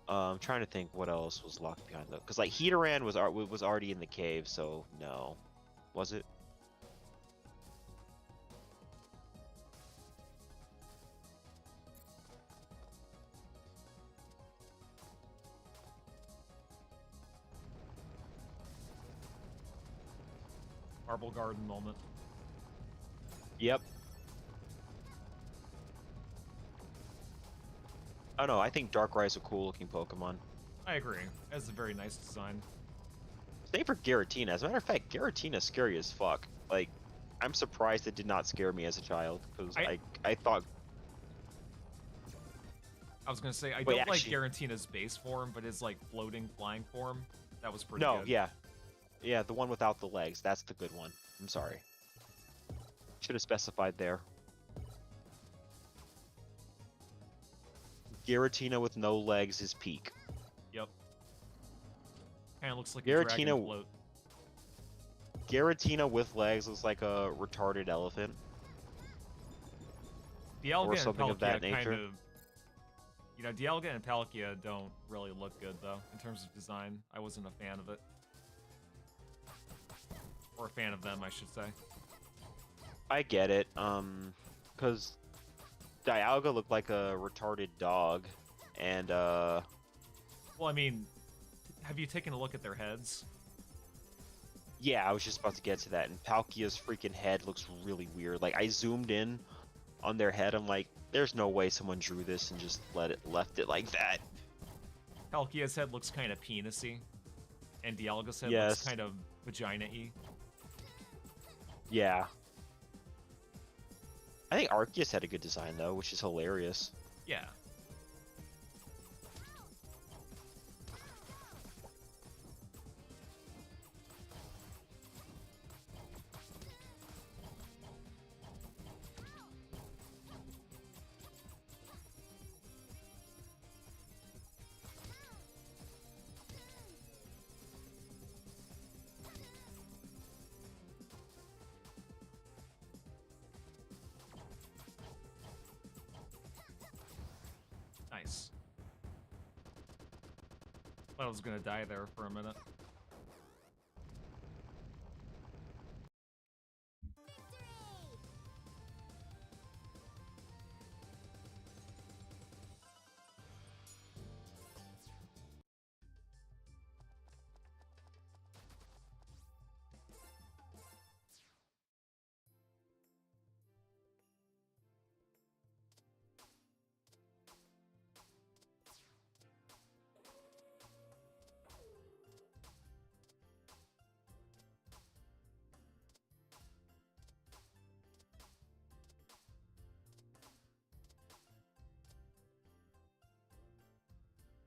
I'm trying to think what else was locked behind though, because like Heatran was already in the cave, so no, was it? Marble Garden moment. Yep. Oh no, I think Darkrai is a cool looking Pokemon. I agree. It has a very nice design. Same for Giratina. As a matter of fact, Giratina's scary as fuck. Like, I'm surprised it did not scare me as a child, because I thought. I was gonna say I Wait, don't actually... like Giratina's base form, but his like floating flying form, that was pretty No, good. yeah, the one without the legs. That's the good one. I'm sorry. Should have specified there. Giratina with no legs is peak. Yep. Kind of looks like a dragon float. Giratina with legs looks like a retarded elephant. Dialga or something and of that Palkia nature. kind of, you know, Dialga and Palkia don't really look good though in terms of design. I wasn't a fan of it, or a fan of them, I should say. I get it, because Dialga looked like a retarded dog, and well, I mean, have you taken a look at their heads? Yeah, I was just about to get to that. And Palkia's freaking head looks really weird. Like, I zoomed in on their head. I'm like, there's no way someone drew this and just left it like that. Palkia's head looks kind of penis-y, and Dialga's head Yes. looks kind of vagina-y. Yeah. I think Arceus had a good design though, which is hilarious. Yeah. Nice. Thought I was gonna die there for a minute.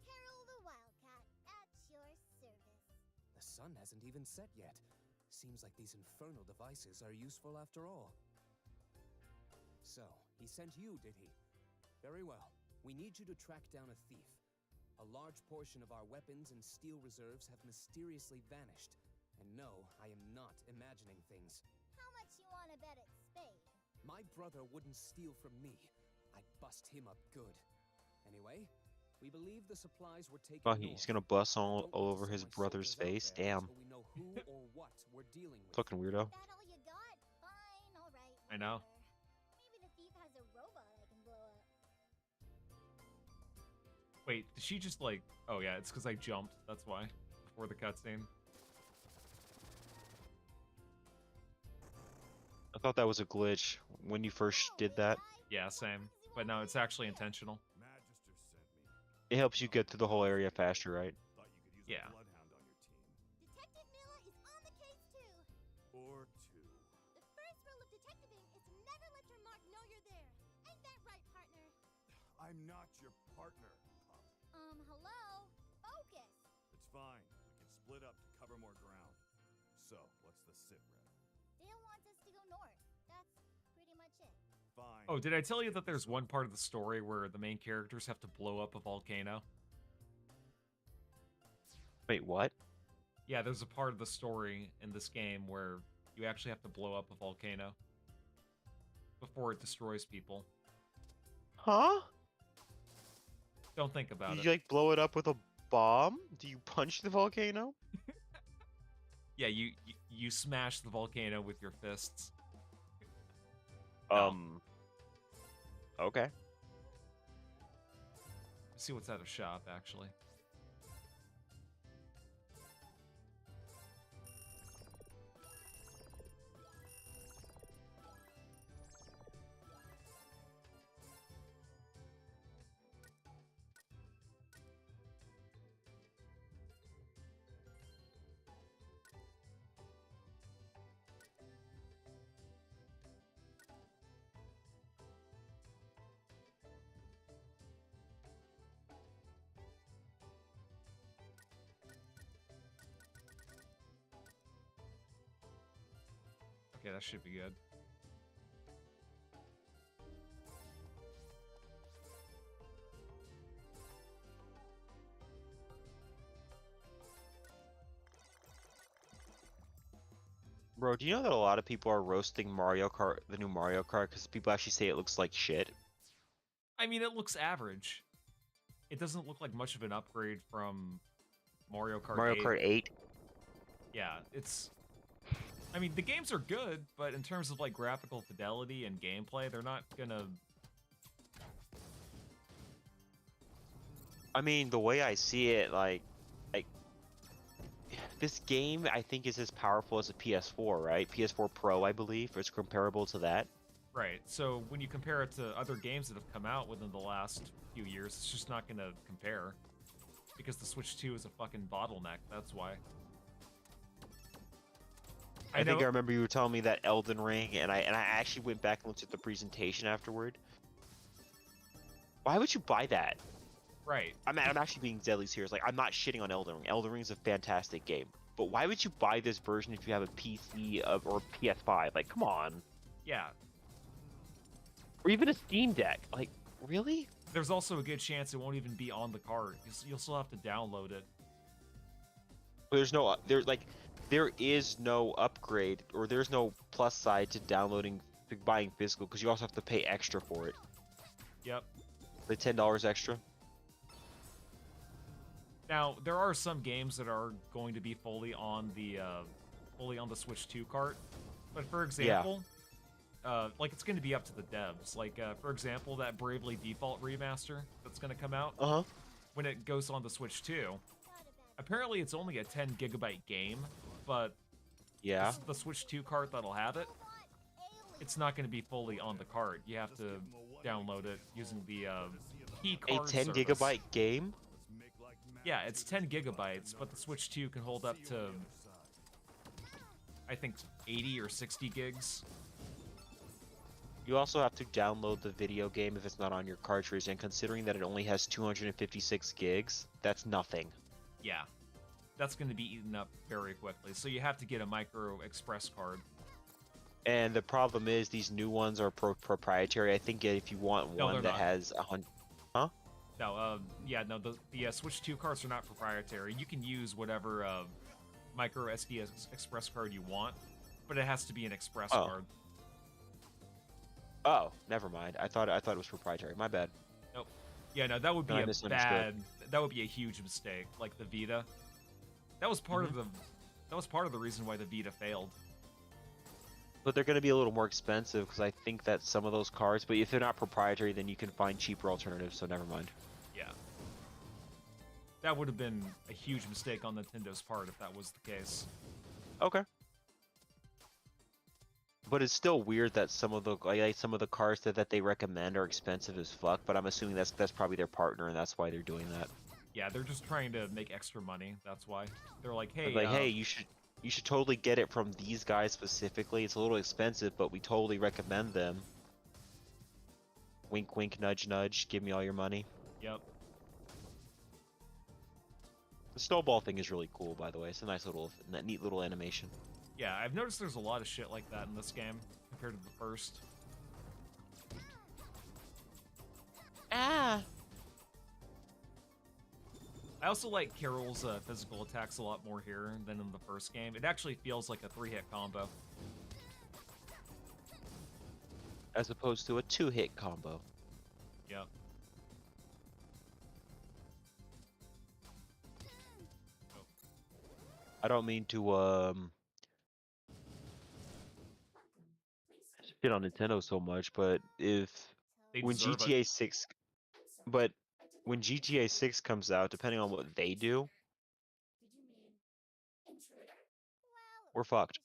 Carol the Wildcat, at your service. The sun hasn't even set yet. Seems like these infernal devices are useful after all. So, he sent you, did he? Very well. We need you to track down a thief. A large portion of our weapons and steel reserves have mysteriously vanished. And no, I am not imagining things. How much you want to bet it's Spade? My brother wouldn't steal from me. I'd bust him up good. Anyway, we believe the supplies were taken. Oh, he's gonna bust all over his brother's face. Damn. We know who or what we're dealing with. Fucking weirdo. That all you got? Fine, all right. I know. Maybe the thief has a robot I can blow up. Wait, did she just like... Oh yeah, it's because I jumped, that's why. Before the cutscene. I thought that was a glitch when you first did that. Yeah, same. But no, it's actually intentional. Magister sent me. It helps you get through the whole area faster, right? Thought you could use Yeah. a bloodhound on your team. Detective Mila is on the case too. Or two. The first rule of detectiving is to never let your mark know you're there. Ain't that right, partner? I'm not your partner, pup. Hello? Focus. It's fine. We can split up to cover more ground. So, what's the sit rep? Dale wants us to go north. That's pretty much it. Fine. Oh, did I tell you that there's one part of the story where the main characters have to blow up a volcano? Wait, what? Yeah, there's a part of the story in this game where you actually have to blow up a volcano before it destroys people. Huh? Don't think about Did it. you like blow it up with a bomb? Do you punch the volcano? Yeah, you smash the volcano with your fists. Okay. Let's see what's out of shop, actually. Okay, that should be good. Bro, do you know that a lot of people are roasting Mario Kart, the new Mario Kart, because people actually say it looks like shit? I mean, it looks average. It doesn't look like much of an upgrade from Mario Kart 8. Mario Kart 8? Yeah, it's... I mean, the games are good, but in terms of, like, graphical fidelity and gameplay, they're not gonna... I mean, the way I see it, like this game, I think, is as powerful as a PS4, right? PS4 Pro, I believe, it's comparable to that. Right, so when you compare it to other games that have come out within the last few years, it's just not gonna compare. Because the Switch 2 is a fucking bottleneck, that's why. I think I remember you were telling me that Elden Ring, and I actually went back and looked at the presentation afterward. Why would you buy that? Right. I'm actually being deadly serious. Like, I'm not shitting on Elden Ring. Elden Ring's a fantastic game. But why would you buy this version if you have a PC or PS5? Like, come on. Yeah. Or even a Steam Deck. Like, really? There's also a good chance it won't even be on the cart. You'll still have to download it. There is no upgrade, or there's no plus side to buying physical, because you also have to pay extra for it. Yep. Like $10 extra. Now, there are some games that are going to be fully on the Switch 2 cart, but for example, like it's going to be up to the devs. Like, for example, that Bravely Default remaster that's going to come out. When it goes on the Switch 2, apparently it's only a 10 gigabyte game, but the Switch 2 cart that'll have it, it's not going to be fully on the cart. You have to download it using the key card A 10 service. gigabyte game? Yeah, it's 10 gigabytes, but the Switch 2 can hold up to, I think, 80 or 60 gigs. You also have to download the video game if it's not on your cartridge, and considering that it only has 256 gigs, that's nothing. Yeah, that's going to be eaten up very quickly, so you have to get a micro express card. And the problem is these new ones are proprietary. I think if you want one that has 100... Huh? No, the Switch 2 cards are not proprietary. You can use whatever micro SD express card you want, but it has to be an express card. Oh, never mind. I thought it was proprietary. My bad. Nope. Yeah, no, that would be that would be a huge mistake. Like the Vita, that was part of the reason why the Vita failed. But they're going to be a little more expensive because I think that some of those cards, but if they're not proprietary, then you can find cheaper alternatives, so never mind. Yeah. That would have been a huge mistake on Nintendo's part if that was the case. Okay. But it's still weird that some of the some of the cars that they recommend are expensive as fuck. But I'm assuming that's probably their partner, and that's why they're doing that. Yeah, they're just trying to make extra money. That's why they're like, hey, Hey, you should totally get it from these guys specifically. It's a little expensive, but we totally recommend them. Wink, wink, nudge, nudge. Give me all your money. Yep. The snowball thing is really cool, by the way. It's a nice little, neat little animation. Yeah, I've noticed there's a lot of shit like that in this game compared to the first. Ah. I also like Carol's physical attacks a lot more here than in the first game. It actually feels like a 3-hit combo. As opposed to a 2-hit combo. Yep. I don't mean to shit on Nintendo so much, but when GTA 6 when GTA 6 comes out, depending on what they do, we're fucked.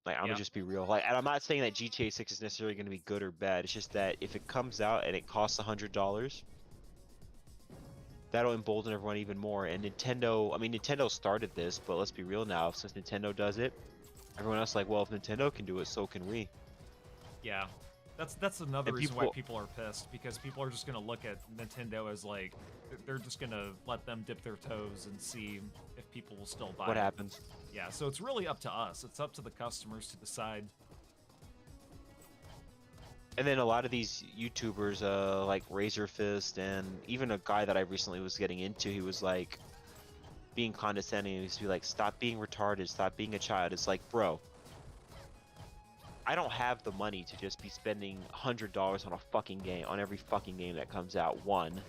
Like, I'm gonna just be real. Like, and I'm not saying that GTA 6 is necessarily gonna be good or bad. It's just that if it comes out and it costs $100, that'll embolden everyone even more. And Nintendo, I mean, Nintendo started this, but let's be real now. Since Nintendo does it, everyone else is like, well, if Nintendo can do it, so can we. Yeah. That's another reason why people are pissed, because people are just gonna look at Nintendo as like they're just gonna let them dip their toes and see if people will still buy What it. happens? Yeah, so it's really up to us. It's up to the customers to decide. And then a lot of these YouTubers, like Razor Fist, and even a guy that I recently was getting into, he was like being condescending. He used to be like, "Stop being retarded. Stop being a child." It's like, bro, I don't have the money to just be spending $100 on a fucking game, on every fucking game that comes out. 1,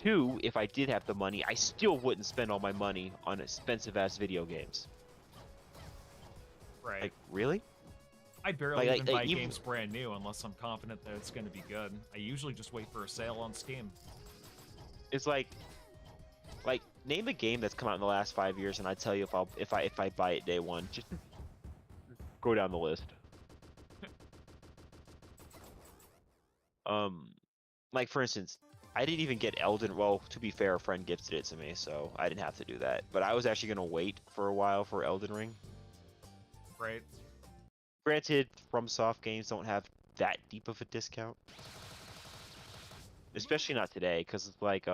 2, if I did have the money, I still wouldn't spend all my money on expensive ass video games. Right. Like, really? I barely Like, even buy even- games brand new unless I'm confident that it's going to be good. I usually just wait for a sale on Steam. It's like name a game that's come out in the last 5 years, and I tell you if I buy it day one. Just go down the list. Like for instance, I didn't even get Elden. Well, to be fair, a friend gifted it to me, so I didn't have to do that. But I was actually gonna wait for a while for Elden Ring. Right. Granted, FromSoft games don't have that deep of a discount, especially not today, because it's like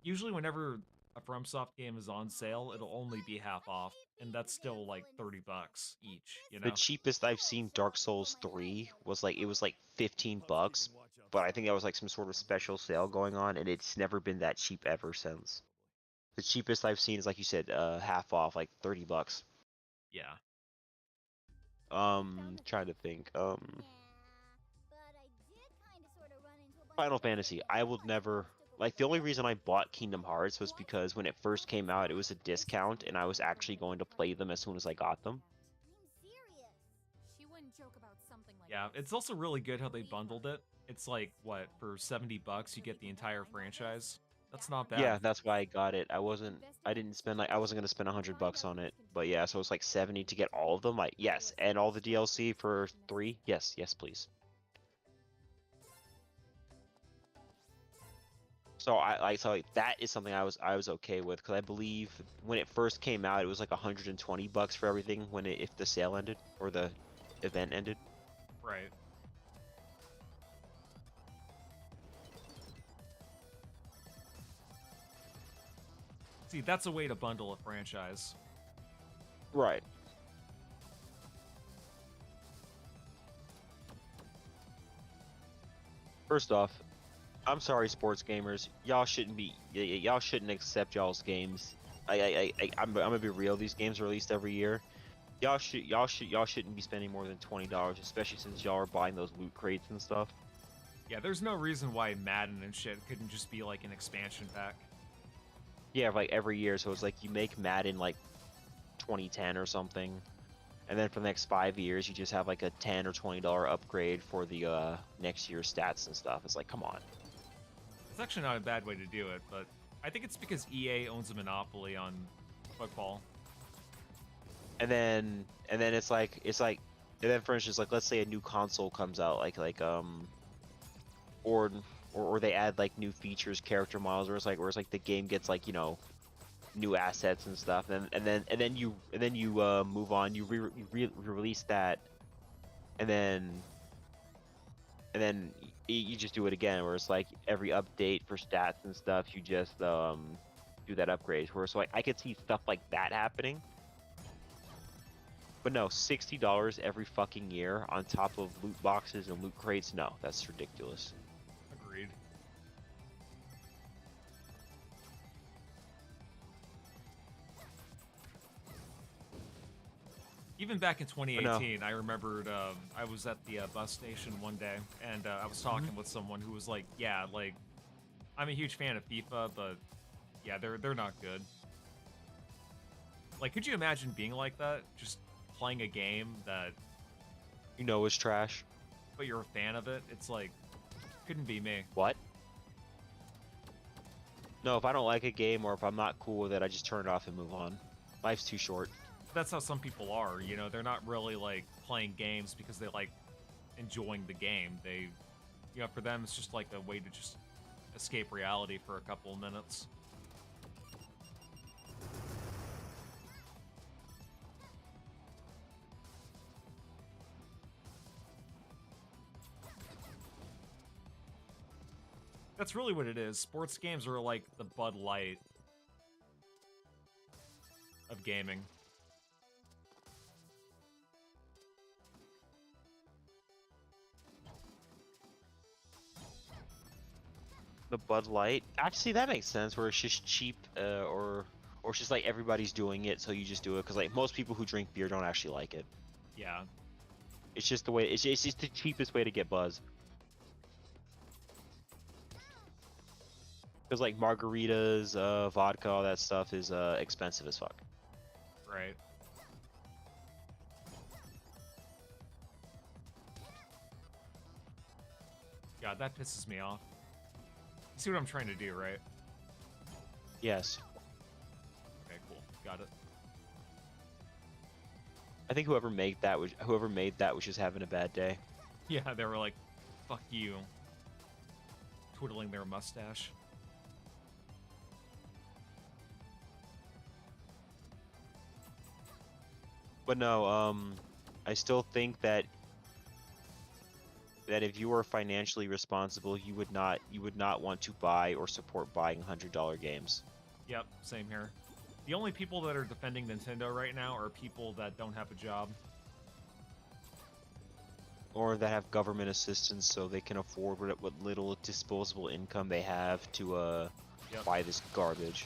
Usually whenever a FromSoft game is on sale, it'll only be half off, and that's still like $30 each, you know? the cheapest I've seen Dark Souls 3 was like 15 bucks, but I think that was like some sort of special sale going on, and it's never been that cheap ever since. The cheapest I've seen is, like you said, half off, like 30 bucks. Yeah. Trying to think. Final Fantasy. I would never. Like, the only reason I bought Kingdom Hearts was because when it first came out, it was a discount, and I was actually going to play them as soon as I got them. She wouldn't joke about something like Yeah, it's also really good how they bundled it. It's like, what, for $70 you get the entire franchise? That's not bad. Yeah, that's why I got it. I wasn't gonna spend $100 on it, but yeah, so it's like 70 to get all of them. Like, yes, and all the DLC for 3. Yes, please. So that is something I was okay with, because I believe when it first came out, it was like $120 for everything if the sale ended or the event ended. Right. See, that's a way to bundle a franchise. Right. First off, I'm sorry, sports gamers. Y'all shouldn't accept y'all's games. I'm gonna be real. These games are released every year. Y'all shouldn't be spending more than $20, especially since y'all are buying those loot crates and stuff. Yeah, there's no reason why Madden and shit couldn't just be like an expansion pack. Yeah, like every year. So it's like you make Madden like 2010 or something, and then for the next 5 years, you just have like a $10 or $20 upgrade for the next year's stats and stuff. It's like, come on. It's actually not a bad way to do it, but I think it's because EA owns a monopoly on football. And then it's like And then, for instance, like let's say a new console comes out, or they add like new features, character models, where it's like the game gets like, you know, new assets and stuff, and then you move on, you release that, and then you just do it again, where it's like every update for stats and stuff, you just do that upgrade. Where so I could see stuff like that happening. But no, $60 every fucking year on top of loot boxes and loot crates, no, that's ridiculous. Agreed. Even back in 2018, I remembered I was at the bus station one day, and I was talking with someone who was like, "Yeah, like I'm a huge fan of FIFA, but yeah, they're not good." Like, could you imagine being like that? Just playing a game that you know is trash, but you're a fan of it. It's like, couldn't be me. What? No, if I don't like a game or if I'm not cool with it, I just turn it off and move on. Life's too short. That's how some people are, you know, they're not really like playing games because they like enjoying the game. They, you know, for them it's just like a way to just escape reality for a couple of minutes. That's really what it is. Sports games are like the Bud Light of gaming. The Bud Light, actually, that makes sense. Where it's just cheap, or it's just like everybody's doing it, so you just do it. Because like most people who drink beer don't actually like it. Yeah. It's just the way. It's just the cheapest way to get buzz. Because like margaritas, vodka, all that stuff is expensive as fuck. Right. God, that pisses me off. You see what I'm trying to do, right? Yes. Okay, cool. Got it. I think whoever made that was just having a bad day. Yeah, they were like, "Fuck you," twiddling their mustache. But no, I still think that if you were financially responsible, you would not want to buy or support buying $100 games. Yep, same here. The only people that are defending Nintendo right now are people that don't have a job. Or that have government assistance so they can afford what little disposable income they have to buy this garbage.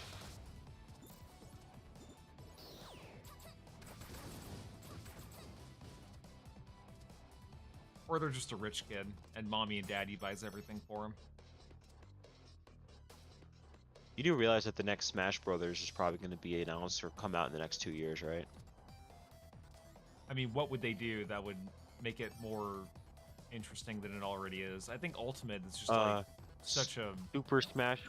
Or they're just a rich kid, and mommy and daddy buys everything for them. You do realize that the next Smash Brothers is probably going to be announced or come out in the next 2 years, right? I mean, what would they do that would make it more interesting than it already is? I think Ultimate is just like such a... Super Smash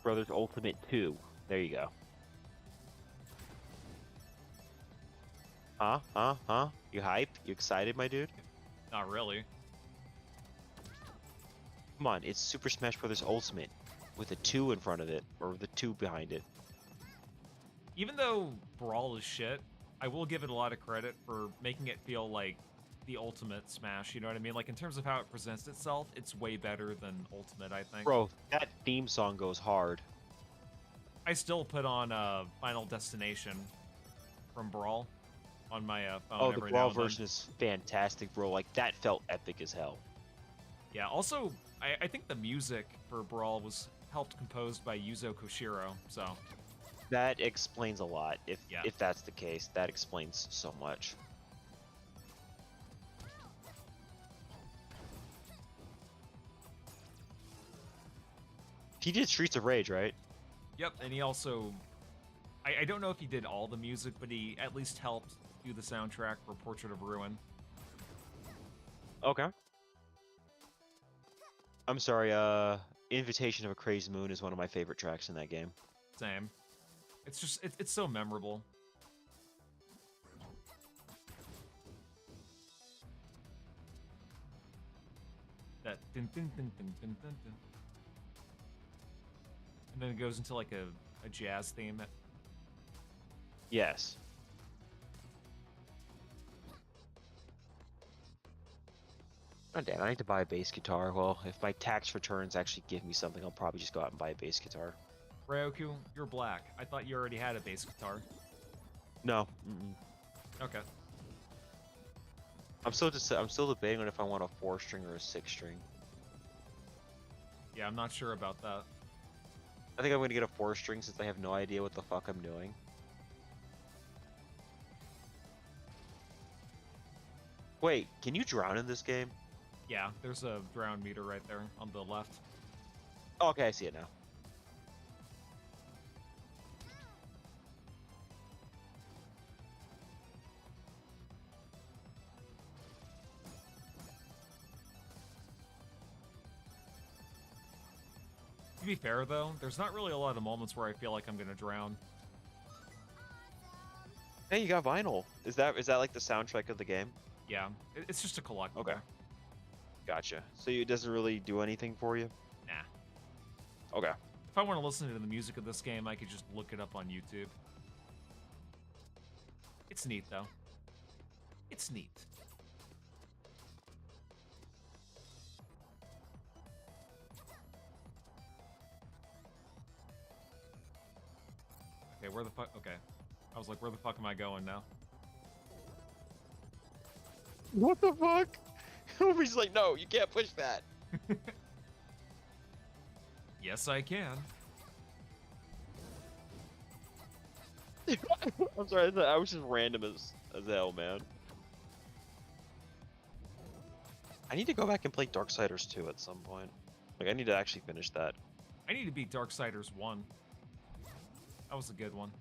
Brothers Ultimate 2. There you go. Huh? You hype? You excited, my dude? Not really. Come on, it's Super Smash Bros. Ultimate with a 2 in front of it, or the 2 behind it. Even though Brawl is shit, I will give it a lot of credit for making it feel like the Ultimate Smash, you know what I mean? Like, in terms of how it presents itself, it's way better than Ultimate, I think. Bro, that theme song goes hard. I still put on Final Destination from Brawl on my phone. Oh, the Brawl version is fantastic, bro. Like, that felt epic as hell. Yeah, also, I think the music for Brawl was helped composed by Yuzo Koshiro, so... That explains a lot. If that's the case, that explains so much. He did Streets of Rage, right? Yep, and he also... I don't know if he did all the music, but he at least helped do the soundtrack for Portrait of Ruin. Okay. I'm sorry, Invitation of a Crazed Moon is one of my favorite tracks in that game. Same. It's just, it's so memorable. Dun, dun, dun, dun, dun, dun, dun. And then it goes into like a jazz theme. Yes. Oh, damn, I need to buy a bass guitar. Well, if my tax returns actually give me something, I'll probably just go out and buy a bass guitar. Ryoku, you're black. I thought you already had a bass guitar. No. Mm-mm. Okay. I'm still debating on if I want a 4-string or a 6-string. Yeah, I'm not sure about that. I think I'm gonna get a 4-string since I have no idea what the fuck I'm doing. Wait, can you drown in this game? Yeah, there's a drown meter right there on the left. Oh, okay, I see it now. To be fair, though, there's not really a lot of moments where I feel like I'm gonna drown. Hey, you got vinyl. Is that like the soundtrack of the game? Yeah, it's just a collectible. Okay. Gotcha. So it doesn't really do anything for you? Nah. Okay. If I want to listen to the music of this game, I could just look it up on YouTube. It's neat, though. It's neat. Okay, where the fuck? Okay. I was like, where the fuck am I going now? What the fuck? He's like, no, you can't push that. Yes, I can. I'm sorry, I was just random as hell, man. I need to go back and play Darksiders 2 at some point. Like, I need to actually finish that. I need to beat Darksiders 1. That was a good one.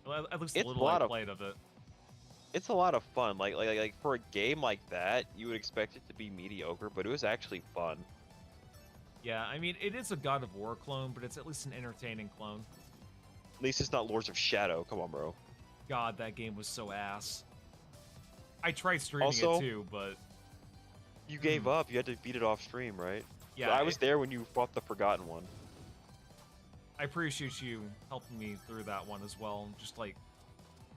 Well, at least a little I played of it. It's a lot of fun. Like for a game like that, you would expect it to be mediocre, but it was actually fun. Yeah, I mean, it is a God of War clone, but it's at least an entertaining clone. At least it's not Lords of Shadow. Come on, bro. God, that game was so ass. I tried streaming it too, but... You gave up. You had to beat it off stream, right? Yeah. So I was there when you fought the Forgotten One. I appreciate you helping me through that one as well. Just like...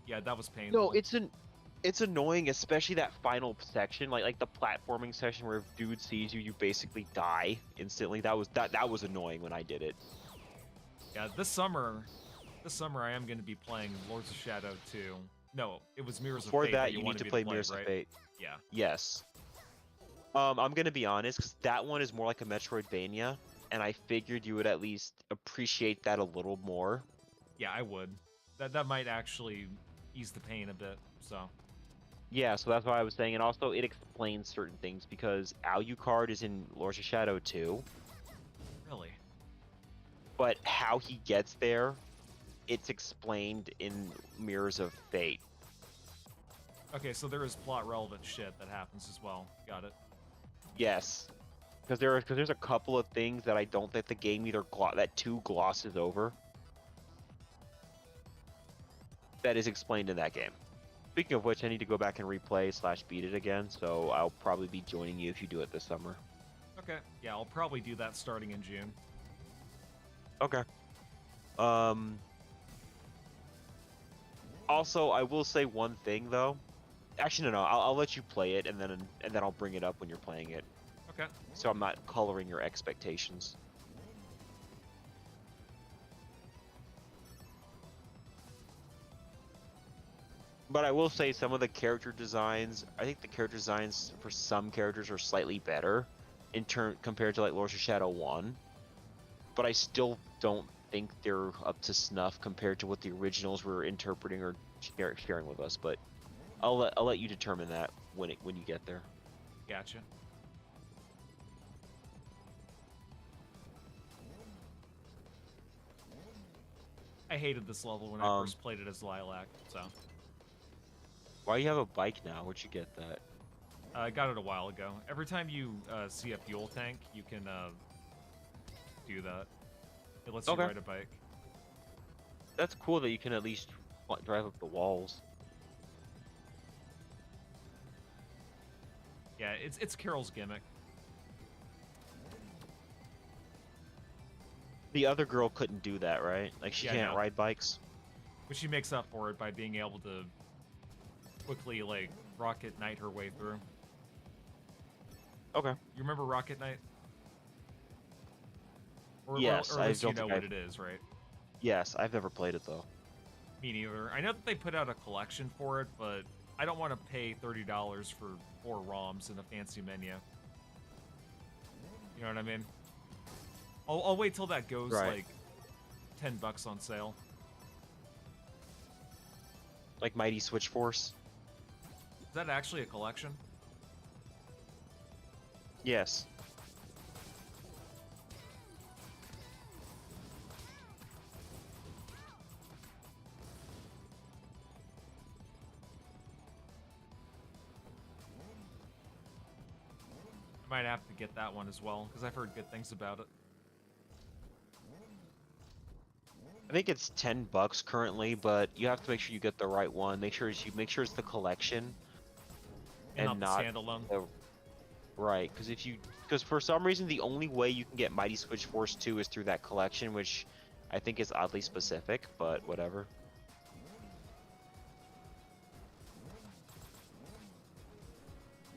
Yeah, that was painful. No, it's annoying, especially that final section, like the platforming section where if dude sees you, you basically die instantly. That was annoying when I did it. Yeah, this summer I am going to be playing Lords of Shadow 2. No, it was Mirrors of Fate. For that, you need to play Mirrors of Fate. Yeah. Yes. I'm gonna be honest, because that one is more like a Metroidvania, and I figured you would at least appreciate that a little more. Yeah, I would. That might actually ease the pain a bit. So. Yeah, so that's why I was saying, and also it explains certain things because Alucard is in Lords of Shadow 2. Really? But how he gets there, it's explained in Mirrors of Fate. Okay, so there is plot relevant shit that happens as well. Got it. Yes, because there's a couple of things that I don't think the game either that 2 glosses over. That is explained in that game. Speaking of which, I need to go back and replay / beat it again, so I'll probably be joining you if you do it this summer. Okay, yeah, I'll probably do that starting in June. Okay. Also, I will say one thing though. Actually, no, I'll let you play it, and then I'll bring it up when you're playing it. Okay. So I'm not coloring your expectations. But I will say some of the character designs, I think the character designs for some characters are slightly better compared to like Lords of Shadow 1. But I still don't think they're up to snuff compared to what the originals were interpreting or sharing with us. But I'll let you determine that when you get there. Gotcha. I hated this level when I first played it as Lilac, so... Why do you have a bike now? Where'd you get that? I got it a while ago. Every time you see a fuel tank, you can do that. It lets you ride a bike. That's cool that you can at least drive up the walls. Yeah, it's Carol's gimmick. The other girl couldn't do that, right? Like she Yeah, can't no. ride bikes. But she makes up for it by being able to quickly, like, Rocket Knight her way through. Okay. You remember Rocket Knight? Yes, or at I least you don't know think what I've- it is, right? Yes, I've never played it though. Me neither. I know that they put out a collection for it, but I don't want to pay $30 for 4 ROMs and a fancy menu. You know what I mean? I'll wait till that goes Right. like $10 on sale. Like Mighty Switch Force. Is that actually a collection? Yes. I might have to get that one as well because I've heard good things about it. I think it's $10 currently, but you have to make sure you get the right one. Make sure it's the collection, And not the standalone. Right, because for some reason the only way you can get Mighty Switch Force 2 is through that collection, which I think is oddly specific, but whatever.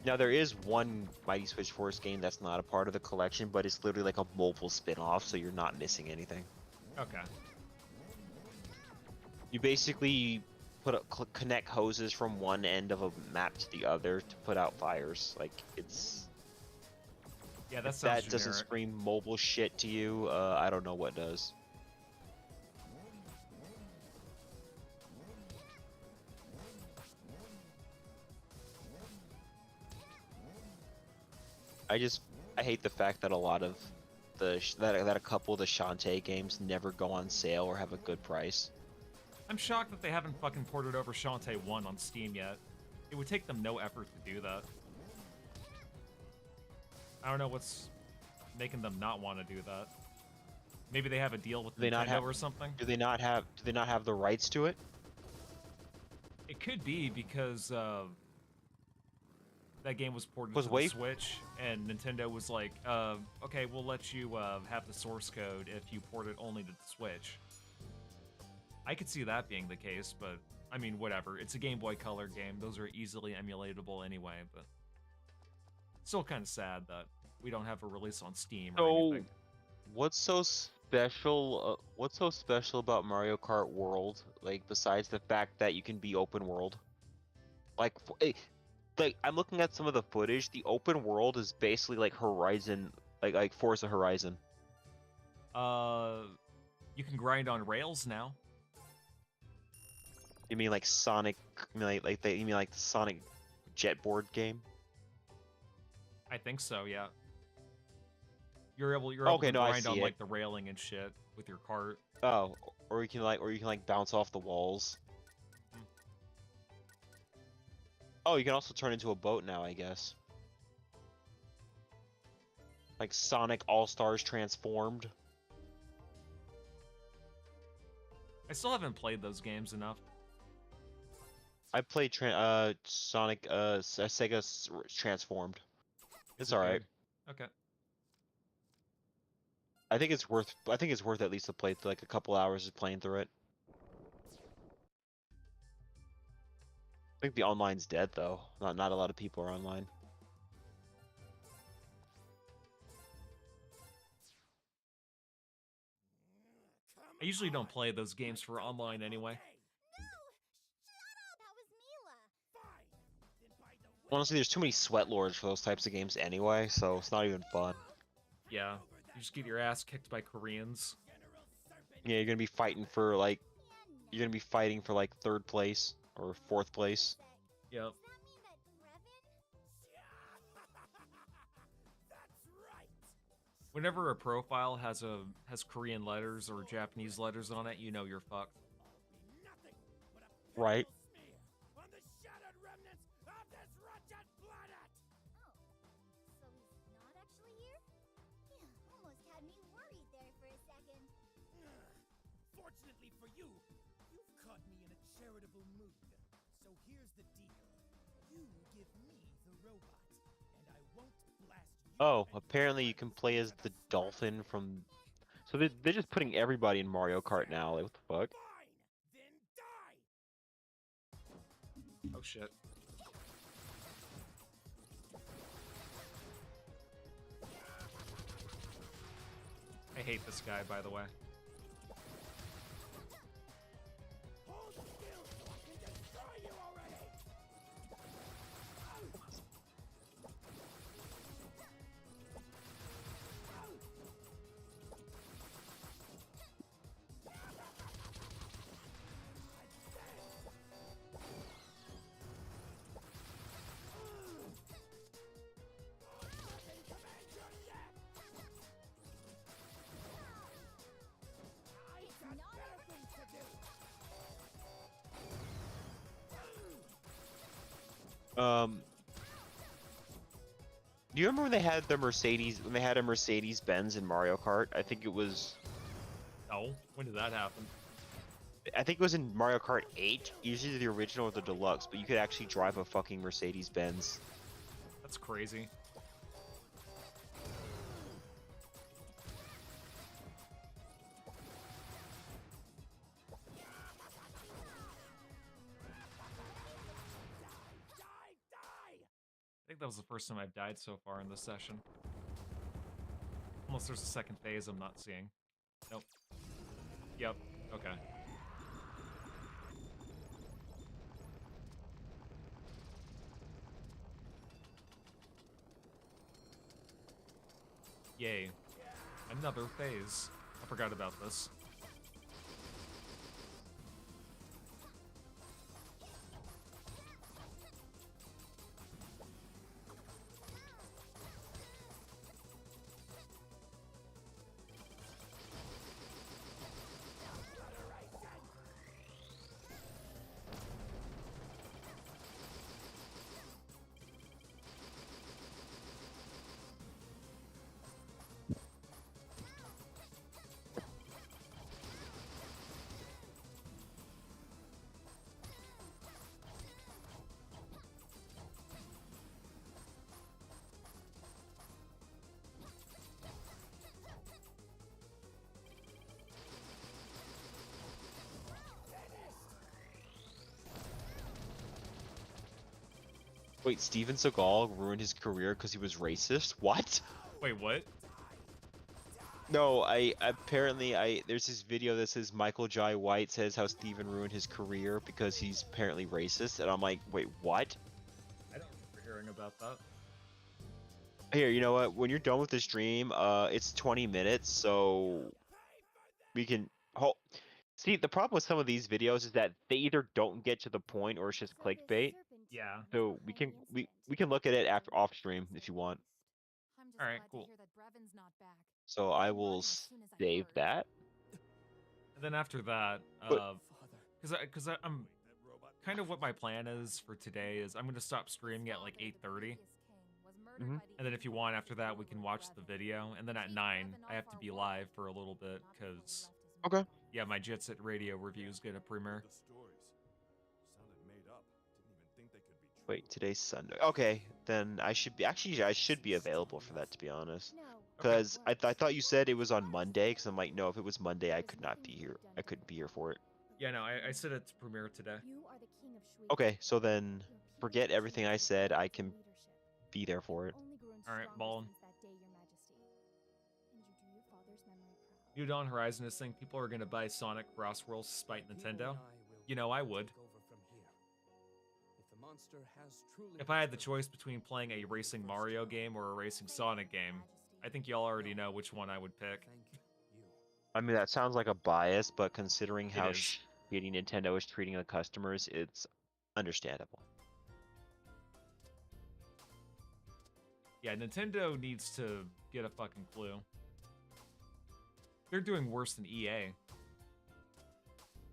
Now there is one Mighty Switch Force game that's not a part of the collection, but it's literally like a mobile spin-off, so you're not missing anything. Okay. You basically connect hoses from one end of a map to the other to put out fires. Like it's. Yeah, that if sounds that doesn't generic. scream mobile shit to you. I don't know what does. I hate the fact that a lot of that a couple of the Shantae games never go on sale or have a good price. I'm shocked that they haven't fucking ported over Shantae 1 on Steam yet. It would take them no effort to do that. I don't know what's making them not want to do that. Maybe they have a deal with Nintendo or something? Do they not have the rights to it? It could be because that game was ported Was to the Wave- Switch, and Nintendo was like, okay, we'll let you have the source code if you port it only to the Switch. I could see that being the case, but I mean, whatever. It's a Game Boy Color game. Those are easily emulatable anyway, but still kind of sad that we don't have a release on Steam or So, anything. what's so special? What's so special about Mario Kart World? Like, besides the fact that you can be open world, like, I'm looking at some of the footage. The open world is basically like Horizon, like Forza Horizon. You can grind on rails now. You mean like Sonic? You mean you mean like the Sonic Jetboard game? I think so, yeah. You're able Okay, to no, I grind on see like it. the railing and shit with your cart. Oh, or you can like bounce off the walls. Oh, you can also turn into a boat now, I guess. Like Sonic All-Stars Transformed. I still haven't played those games enough. I played Sonic Sega Transformed. It's all right. Okay. I think it's worth at least to play like a couple hours of playing through it. I think the online's dead though. Not a lot of people are online. I usually don't play those games for online anyway. Honestly, there's too many sweat lords for those types of games anyway, so it's not even fun. Yeah, you just get your ass kicked by Koreans. Yeah, you're gonna be fighting for like, third place or fourth place. Yep. Whenever a profile has Korean letters or Japanese letters on it, you know you're fucked. Right. Almost had me worried there for a second. Fortunately for you, you've caught me in a charitable mood. So here's the deal. You give me the robot, and I won't blast you. Oh, apparently you can play as the dolphin from. So So they're just putting everybody in Mario Kart now. Like, what the fuck? Oh shit. I hate this guy, by the way. Do you remember when they had the Mercedes? When they had a Mercedes Benz in Mario Kart? I think it was. No, when did that happen? I think it was in Mario Kart 8. Usually the original or the deluxe, but you could actually drive a fucking Mercedes Benz. That's crazy. I think that was the first time I've died so far in this session. Unless there's a second phase I'm not seeing. Nope. Yep. Okay. Yay. Another phase. I forgot about this. Wait, Steven Seagal ruined his career because he was racist? What? Wait, what? No, there's this video that says Michael Jai White says how Steven ruined his career because he's apparently racist, and I'm like, wait, what? I don't remember hearing about that. Here, you know what? When you're done with the stream, it's 20 minutes, so we can. See, the problem with some of these videos is that they either don't get to the point or it's just clickbait. Yeah. So we can look at it after off stream if you want. All right, cool. So I will save that. And then after that, because I'm kind of what my plan is for today is I'm going to stop streaming at like 8:30. Mhm. And then if you want after that, we can watch the video. And then at 9, I have to be live for a little bit because Okay. Yeah, my Jet Set Radio review is going to premiere. Wait, today's Sunday. Okay, then I should be available for that, to be honest. Because I thought you said it was on Monday. Because I'm like, no, if it was Monday, I could not be here. I couldn't be here for it. Yeah, no, I said it's premiere today. Okay, so then forget everything I said. I can be there for it. All right, ballin'. New Dawn Horizon is saying people are going to buy Sonic Cross Worlds despite Nintendo. You know, I would. If I had the choice between playing a racing Mario game or a racing Sonic game, I think y'all already know which one I would pick. I mean, that sounds like a bias, but considering how shitty Nintendo is treating the customers, it's understandable. Yeah, Nintendo needs to get a fucking clue. They're doing worse than EA.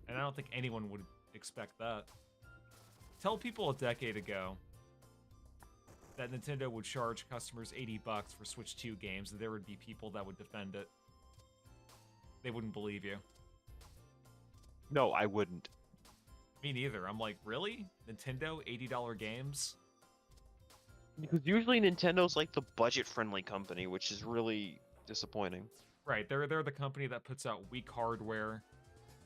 And I don't think anyone would expect that. Tell people a decade ago that Nintendo would charge customers $80 for Switch 2 games, and there would be people that would defend it. They wouldn't believe you. No, I wouldn't. Me neither. I'm like, really? Nintendo, $80 games? Because usually Nintendo's like the budget-friendly company, which is really disappointing. Right, they're the company that puts out weak hardware,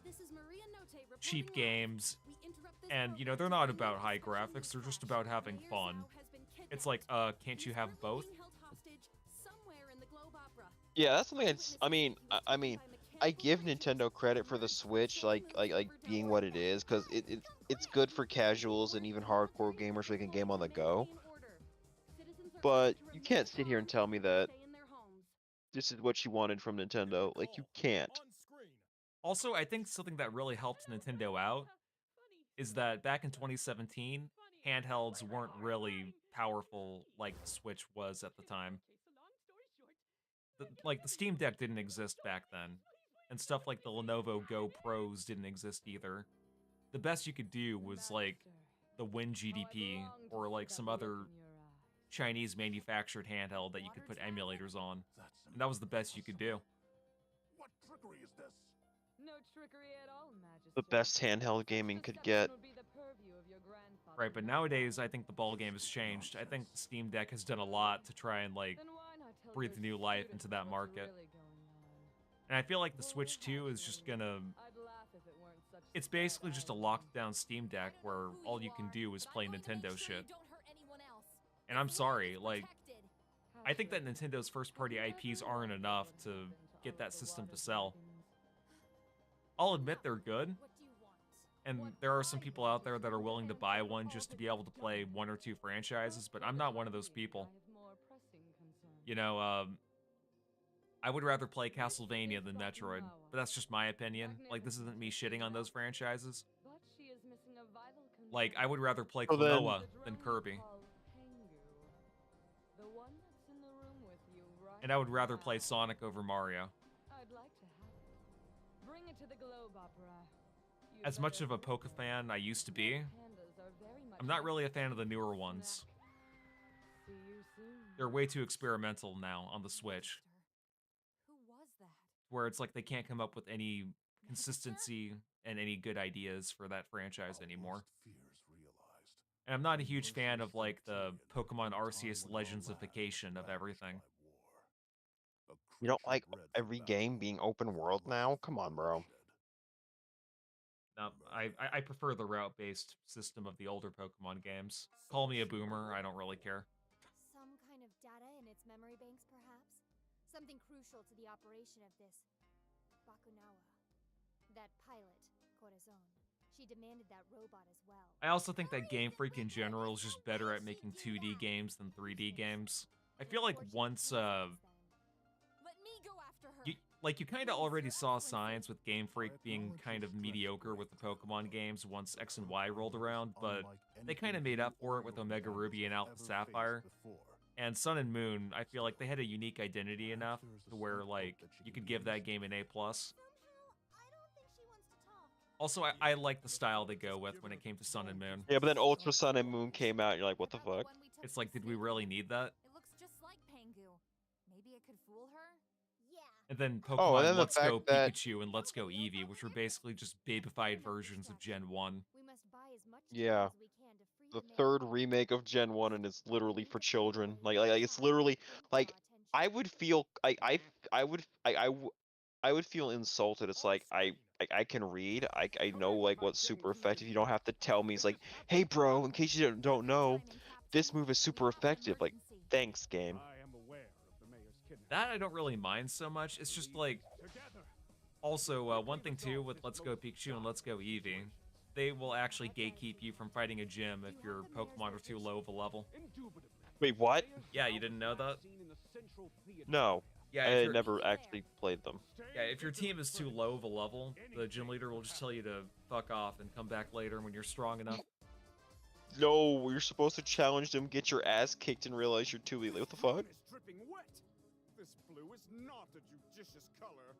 This is Maria Note reporting cheap live. games, We interrupt this and, you know, they're not about high graphics, they're just about having fun. It's like, can't you have both? Yeah, that's something I mean, I give Nintendo credit for the Switch, like being what it is, because it's good for casuals and even hardcore gamers so they can game on the go. But you can't sit here and tell me that this is what you wanted from Nintendo. Like, you can't. Also, I think something that really helped Nintendo out is that back in 2017, handhelds weren't really powerful like the Switch was at the time. Like, the Steam Deck didn't exist back then, and stuff like the Lenovo Go Pros didn't exist either. The best you could do was, like, the WinGDP, or, like, some other Chinese manufactured handheld that you could put emulators on. And that was the best you could do. What trickery is this? No trickery at all, Majesty. The best handheld gaming could get. Would be the purview of your grandfather. Right, but nowadays, I think the ballgame has changed. I think the Steam Deck has done a lot to try and, like, breathe new life into that market. And I feel like the Switch 2 is just gonna... It's basically just a locked down Steam Deck where all you can do is play Nintendo shit. And I'm sorry, like, I think that Nintendo's first-party IPs aren't enough to get that system to sell. I'll admit they're good, and there are some people out there that are willing to buy one just to be able to play one or two franchises, but I'm not one of those people. You know, I would rather play Castlevania than Metroid, but that's just my opinion. Like, this isn't me shitting on those franchises. Like, I would rather play Klonoa than Kirby. And I would rather play Sonic over Mario. I'd like to have it. Bring it to the Globe Opera. As much of a Poke fan I used to be, I'm not really a fan of the newer ones. They're way too experimental now on the Switch. Where it's like they can't come up with any consistency and any good ideas for that franchise anymore. And I'm not a huge fan of, like, the Pokemon Arceus Legends-ification of everything. You don't like every game being open world now? Come on, bro. No, I prefer the route-based system of the older Pokemon games. Call me a boomer, I don't really care. Some kind of data in its memory banks, perhaps? Something crucial to the operation of this Bakunawa. That pilot, Corazon. She demanded that robot as well. I also think that Game Freak in general is just better at making 2D games than 3D games. I feel like once, you kind of already saw signs with Game Freak being kind of mediocre with the Pokemon games once X and Y rolled around, but they kind of made up for it with Omega Ruby and Alpha Sapphire. And Sun and Moon, I feel like they had a unique identity enough to where, like, you could give that game an A+. Also, I like the style they go with when it came to Sun and Moon. Yeah, but then Ultra Sun and Moon came out, and you're like, what the fuck? It's like, did we really need that? It looks just like Pangu. Maybe it could fool her? And then Pokemon and then the Let's Go fact that- Pikachu and Let's Go Eevee, which were basically just babified versions of Gen 1. Yeah. The third remake of Gen 1, and it's literally for children. Like it's literally, like, I would feel, I would feel insulted. It's like, I can read, I know, like, what's super effective. You don't have to tell me. It's like, hey bro, in case you don't know, this move is super effective. Like, thanks, game. That I don't really mind so much. It's just like, also, one thing too with Let's Go Pikachu and Let's Go Eevee, they will actually gatekeep you from fighting a gym if your Pokemon are too low of a level. Wait, what? Yeah, you didn't know that? No. Yeah, I never actually played them. Yeah, if your team is too low of a level, the gym leader will just tell you to fuck off and come back later when you're strong enough. No, you're supposed to challenge them, get your ass kicked, and realize you're too late. What the fuck? Dripping wet. This blue is not a judicious color.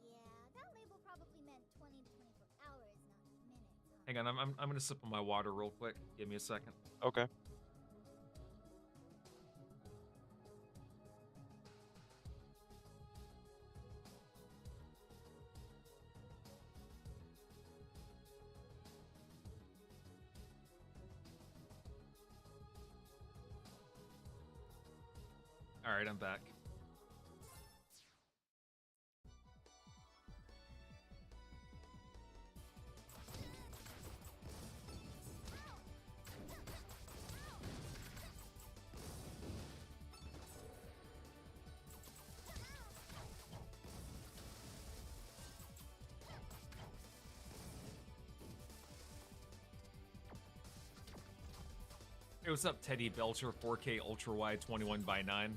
Yeah, that label probably meant 20 to 24 hours, not minutes. Hang on, I'm gonna sip on my water real quick. Give me a second. Okay. Alright, I'm back. Hey, what's up, Teddy Belcher, 4K Ultra Wide 21:9.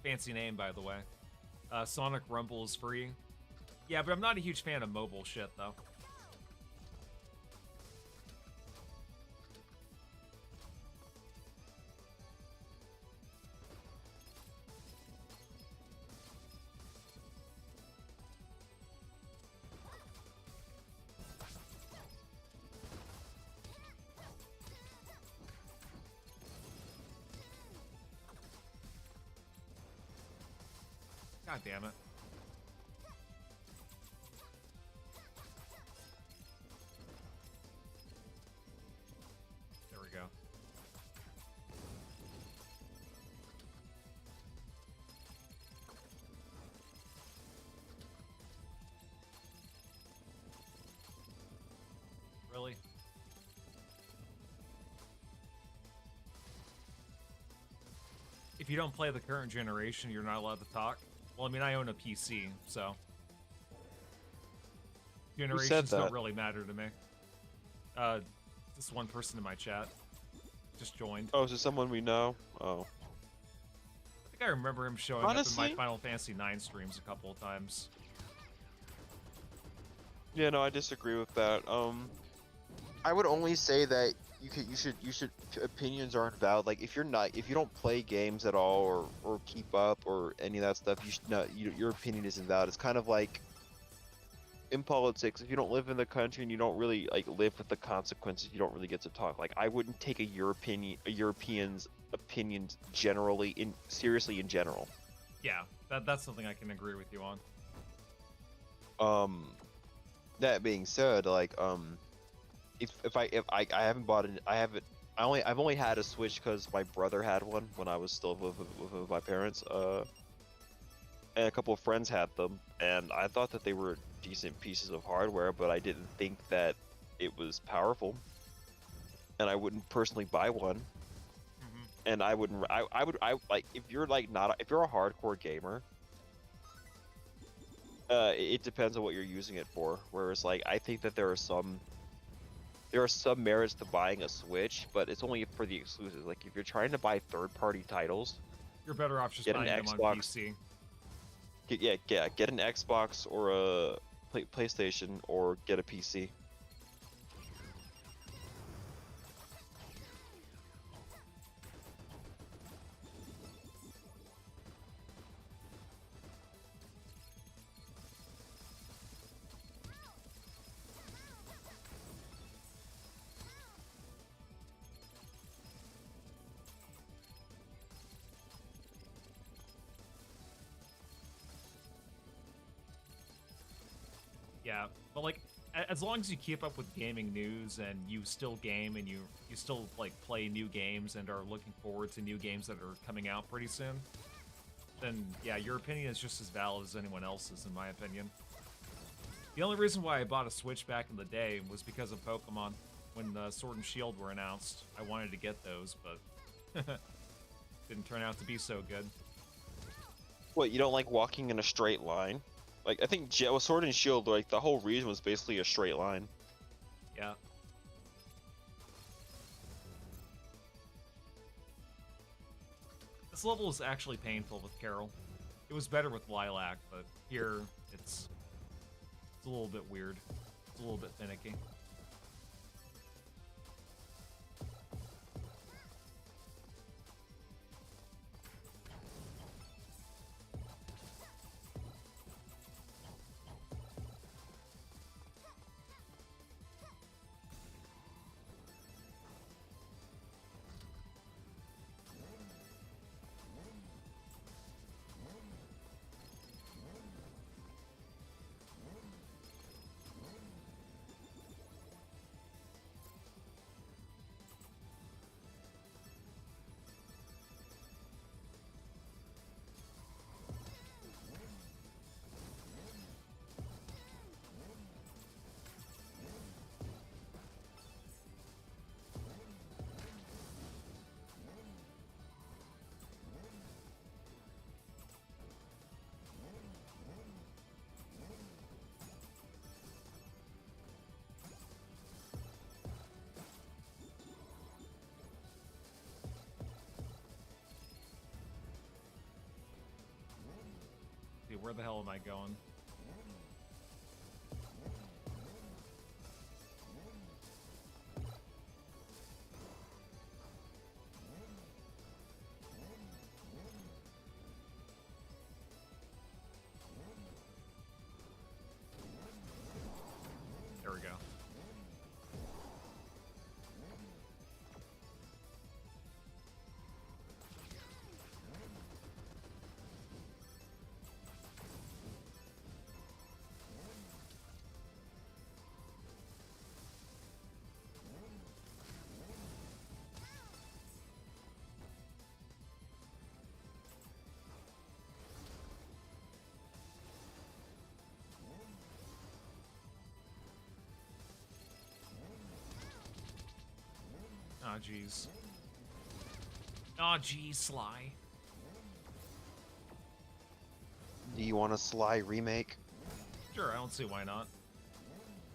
Fancy name, by the way. Sonic Rumble is free. Yeah, but I'm not a huge fan of mobile shit, though. God damn it. There we go. Really? If you don't play the current generation, you're not allowed to talk? Well, I mean, I own a PC, so generations don't really matter to me. Just one person in my chat just joined. Oh, is it someone we know? Oh. I think I remember him showing up in my Final Fantasy IX streams a couple of times. Yeah, no, I disagree with that. I would only say that you should opinions aren't valid. Like if you don't play games at all or keep up or any of that stuff, you should not, your opinion isn't valid. It's kind of like in politics, if you don't live in the country and you don't really like live with the consequences, you don't really get to talk. Like I wouldn't take a European's opinions seriously in general. Yeah, that's something I can agree with you on. That being said, like if I haven't bought it, I've only had a Switch because my brother had one when I was still with my parents, and a couple of friends had them, and I thought that they were decent pieces of hardware, but I didn't think that it was powerful, and I wouldn't personally buy one. And I would like if you're a hardcore gamer, it depends on what you're using it for. Whereas like I think that there are some merits to buying a Switch, but it's only for the exclusives. Like if you're trying to buy third-party titles, you're better off just buying them on PC. Get an Xbox or a PlayStation or get a PC. Yeah, but like, as long as you keep up with gaming news and you still game and you still like play new games and are looking forward to new games that are coming out pretty soon, then yeah, your opinion is just as valid as anyone else's, in my opinion. The only reason why I bought a Switch back in the day was because of Pokemon. When Sword and Shield were announced, I wanted to get those, but didn't turn out to be so good. What, you don't like walking in a straight line? Like, I think Sword and Shield, like, the whole region was basically a straight line. Yeah. This level is actually painful with Carol. It was better with Lilac, but here, it's a little bit weird. It's a little bit finicky. where the hell am I going? There we go. Aw, jeez. Aw, jeez, Sly. Do you want a Sly remake? Sure, I don't see why not.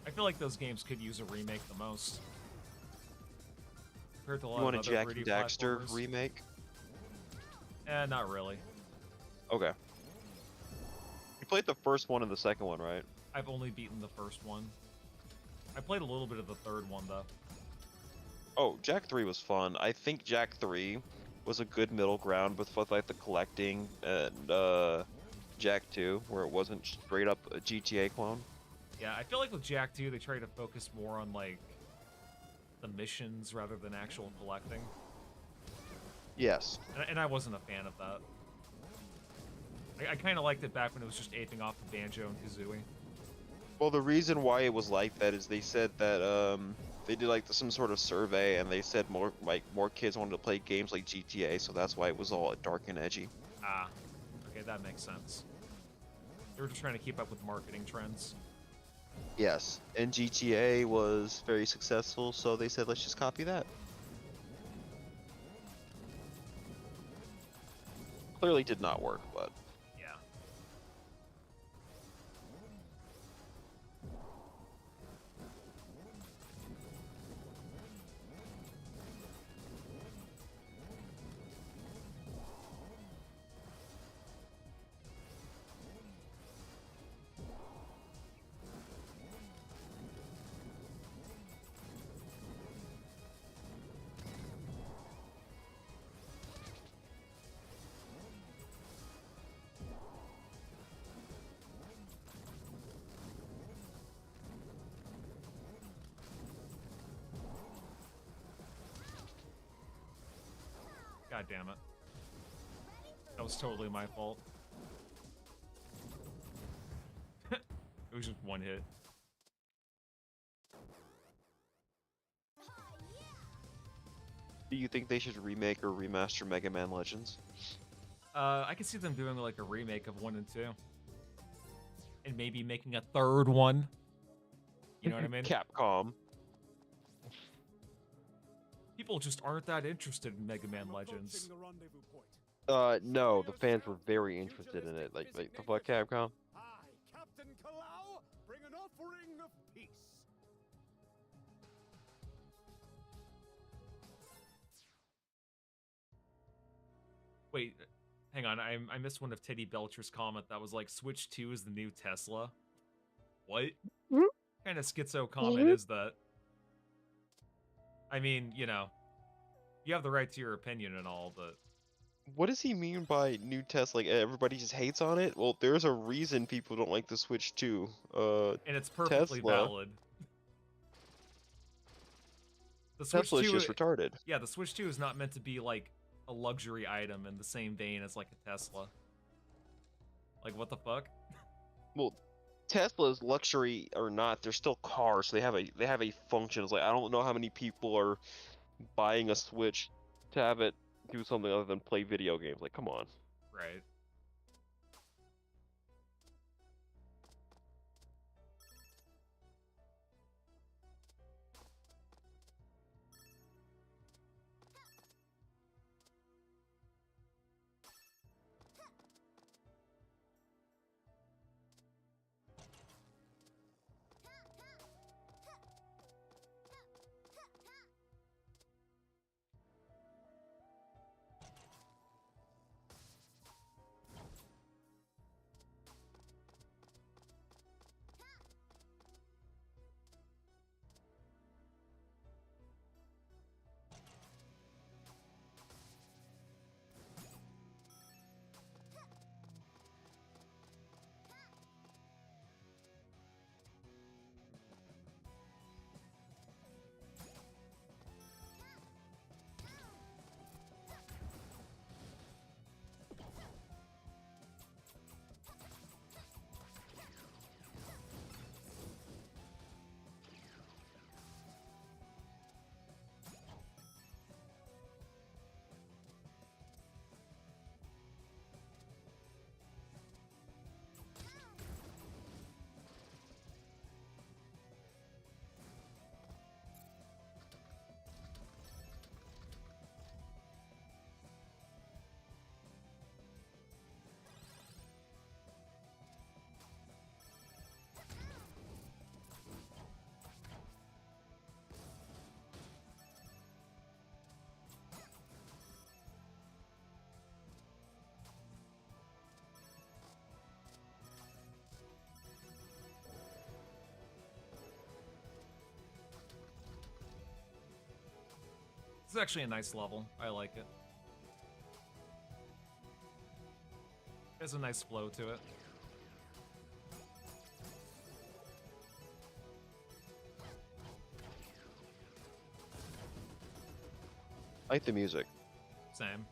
I feel like those games could use a remake the most. Compared to a lot You want a of other Jack 3D and Daxter platformers. remake? Not really. Okay. You played the first one and the second one, right? I've only beaten the first one. I played a little bit of the third one, though. Oh, Jak 3 was fun. I think Jak 3 was a good middle ground with like the collecting and Jak 2, where it wasn't straight up a GTA clone. Yeah, I feel like with Jak 2, they try to focus more on, like, the missions rather than actual collecting. Yes. And I wasn't a fan of that. I kind of liked it back when it was just aping off of Banjo and Kazooie. Well, the reason why it was like that is they said that they did like some sort of survey, and they said more kids wanted to play games like GTA, so that's why it was all dark and edgy. Ah, okay, that makes sense. They were just trying to keep up with marketing trends. Yes, and GTA was very successful, so they said let's just copy that. Clearly did not work, but yeah. God damn it. That was totally my fault. It was just one hit. do you think they should remake or remaster Mega Man Legends? I could see them doing like a remake of 1 and 2. And maybe making a third one. You know what I mean? Capcom. People just aren't that interested in Mega Man Legends. No, the fans were very interested in it. Like the fuck, Capcom? I, Captain Kalau, bring an offering of peace. Wait, hang on. I missed one of Teddy Belcher's comment that was like, Switch 2 is the new Tesla. What? Kind of schizo comment is that? I mean, you know, you have the right to your opinion and all, but... What does he mean by new Tesla? Like, everybody just hates on it? Well, there's a reason people don't like the Switch 2. And it's perfectly Tesla. valid. The Switch Tesla is 2, just retarded. Yeah, the Switch 2 is not meant to be like a luxury item in the same vein as like a Tesla. Like, what the fuck? Well, Tesla's luxury or not, they're still cars, so they have a function. It's like, I don't know how many people are buying a Switch to have it do something other than play video games. Like, come on. Right. It's actually a nice level. I like it. There's a nice flow to it. I like the music. Same.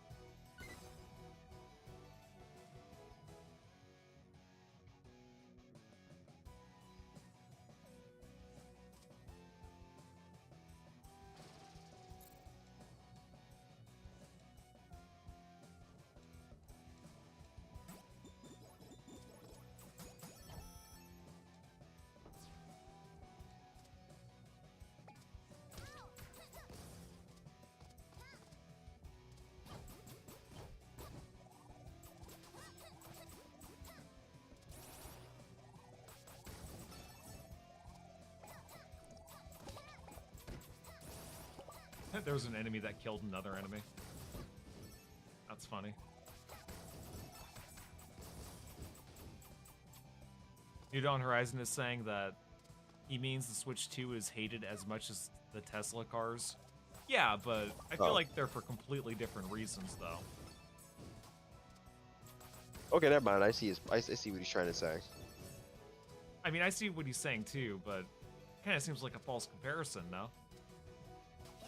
There was an enemy that killed another enemy. That's funny. New Dawn Horizon is saying that he means the Switch 2 is hated as much as the Tesla cars. Yeah, but I feel like they're for completely different reasons, though. Okay, never mind. I see what he's trying to say. I mean, I see what he's saying too, but kind of seems like a false comparison, no?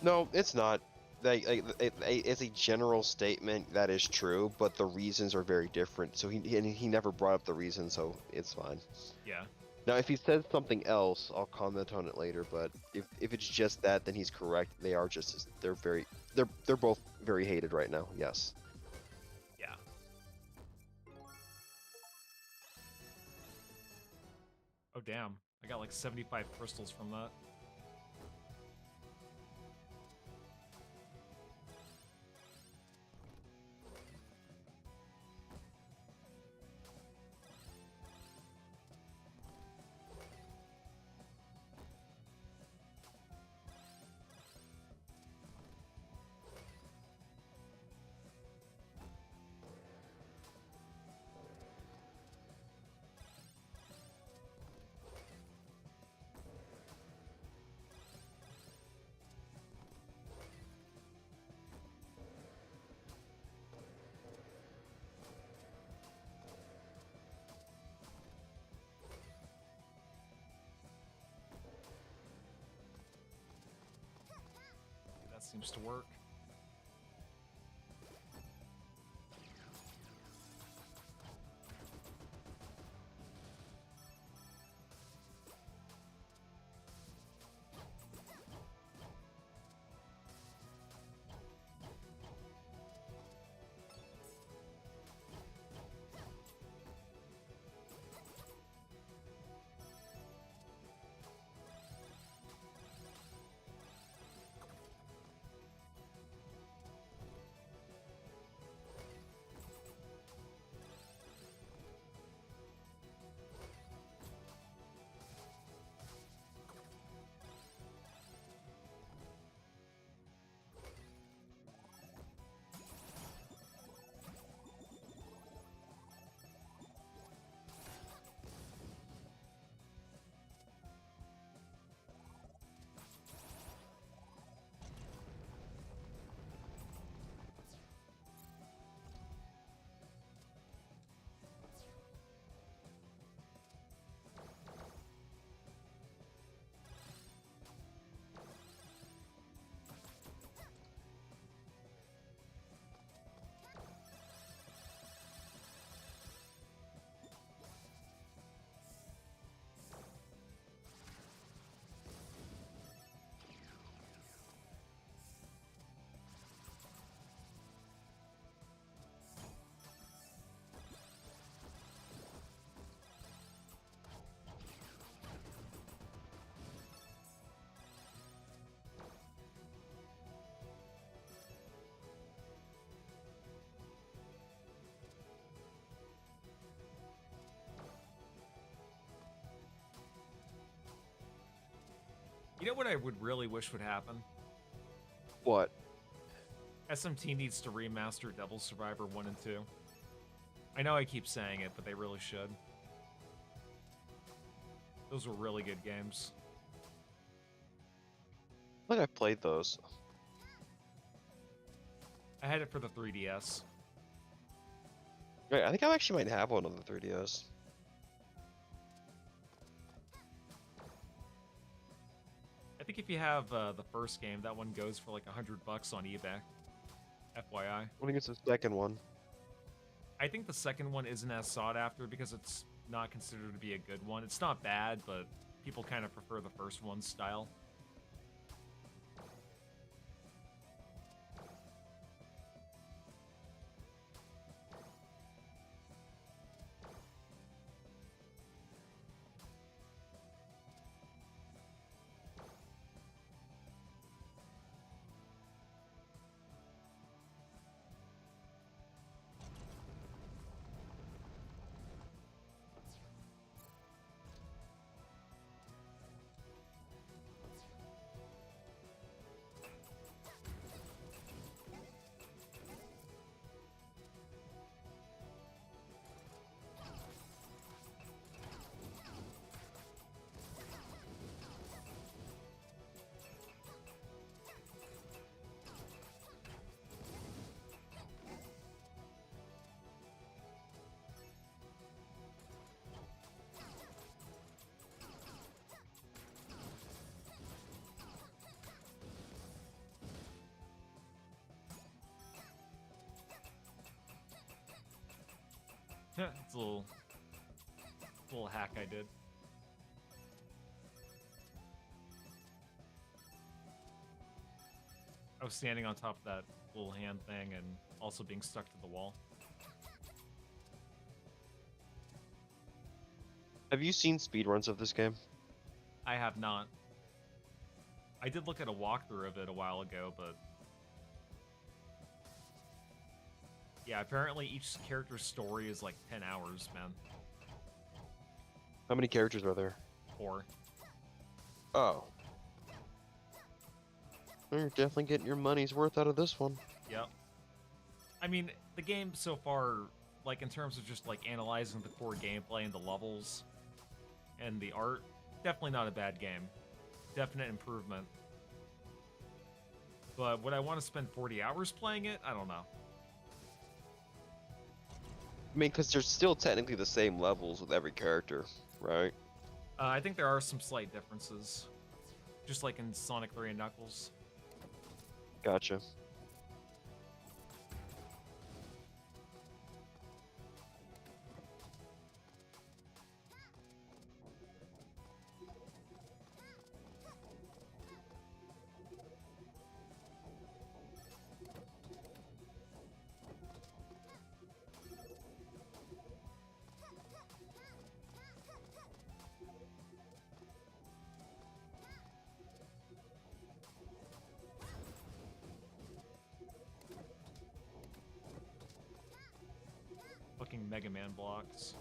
No, it's not. It's a general statement that is true, but the reasons are very different. So he never brought up the reason, so it's fine. Yeah. Now, if he says something else, I'll comment on it later. But if it's just that, then he's correct. They are just they're both very hated right now. Yes. Yeah. Oh damn! I got like 75 crystals from that. That seems to work. You know what I would really wish would happen? What? SMT needs to remaster Devil Survivor 1 and 2. I know I keep saying it, but they really should. Those were really good games. I think I've played those. I had it for the 3DS. Right, I think I actually might have one on the 3DS. I think if you have the first game, that one goes for like $100 on eBay. FYI. I think it's the second one. I think the second one isn't as sought after because it's not considered to be a good one. It's not bad, but people kind of prefer the first one's style. It's a little hack I did. I was standing on top of that little hand thing and also being stuck to the wall. Have you seen speedruns of this game? I have not. I did look at a walkthrough of it a while ago, but yeah, apparently each character's story is like 10 hours, man. How many characters are there? 4. Oh. You're definitely getting your money's worth out of this one. Yep. I mean, the game so far, like in terms of just like analyzing the core gameplay and the levels and the art, definitely not a bad game. Definite improvement. But would I want to spend 40 hours playing it? I don't know. I mean, because there's still technically the same levels with every character, right? I think there are some slight differences. Just like in Sonic 3 and Knuckles. Gotcha. Fucking Mega Man blocks.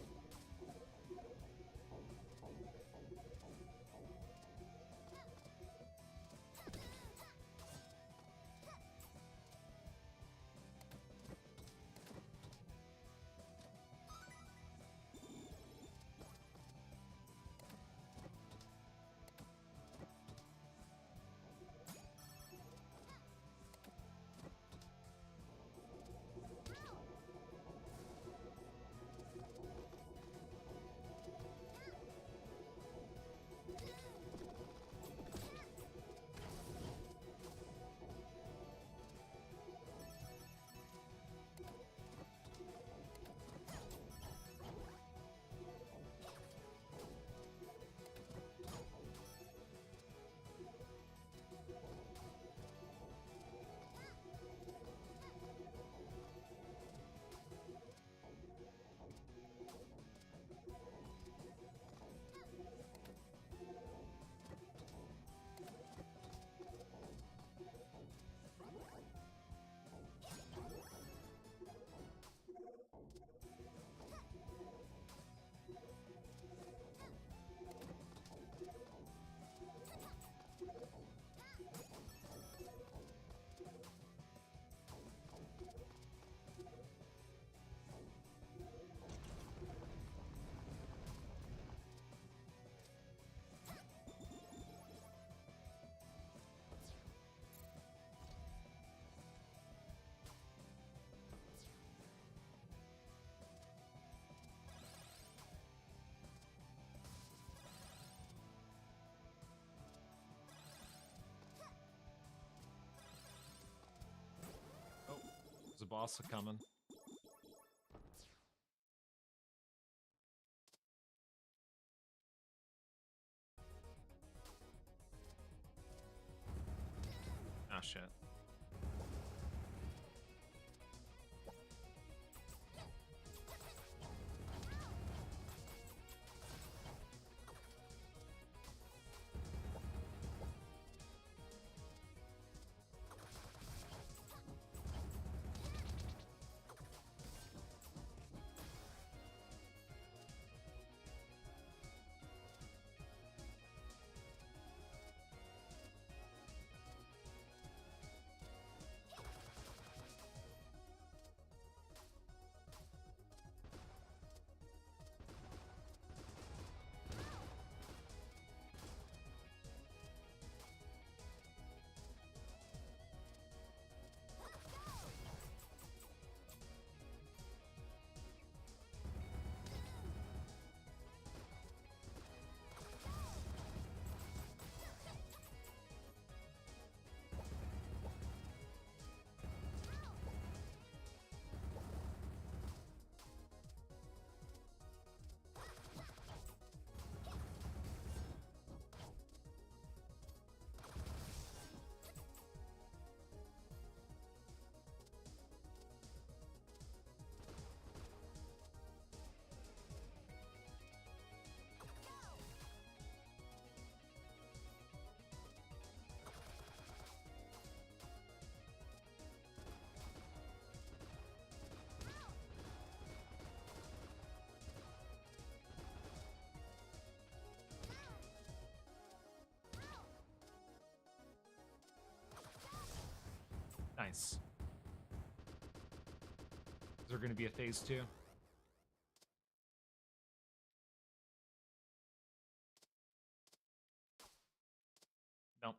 boss coming. Ah, shit. Nice. Is there going to be a phase 2? Nope.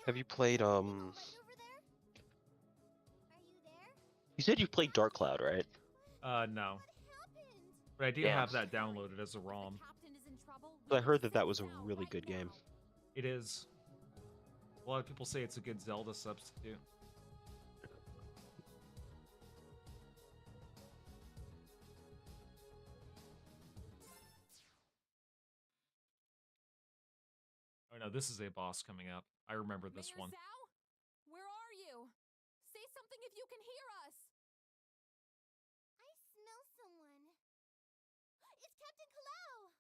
Have you played You said you played Dark Cloud, right? No. But I do Damn. have that downloaded as a ROM. I heard that that was a really good game. It is. A lot of people say it's a good Zelda substitute. Oh no, this is a boss coming up. I remember this one. Zhao? Where are you? Say something if you can hear us. I smell someone. It's Captain Kalau!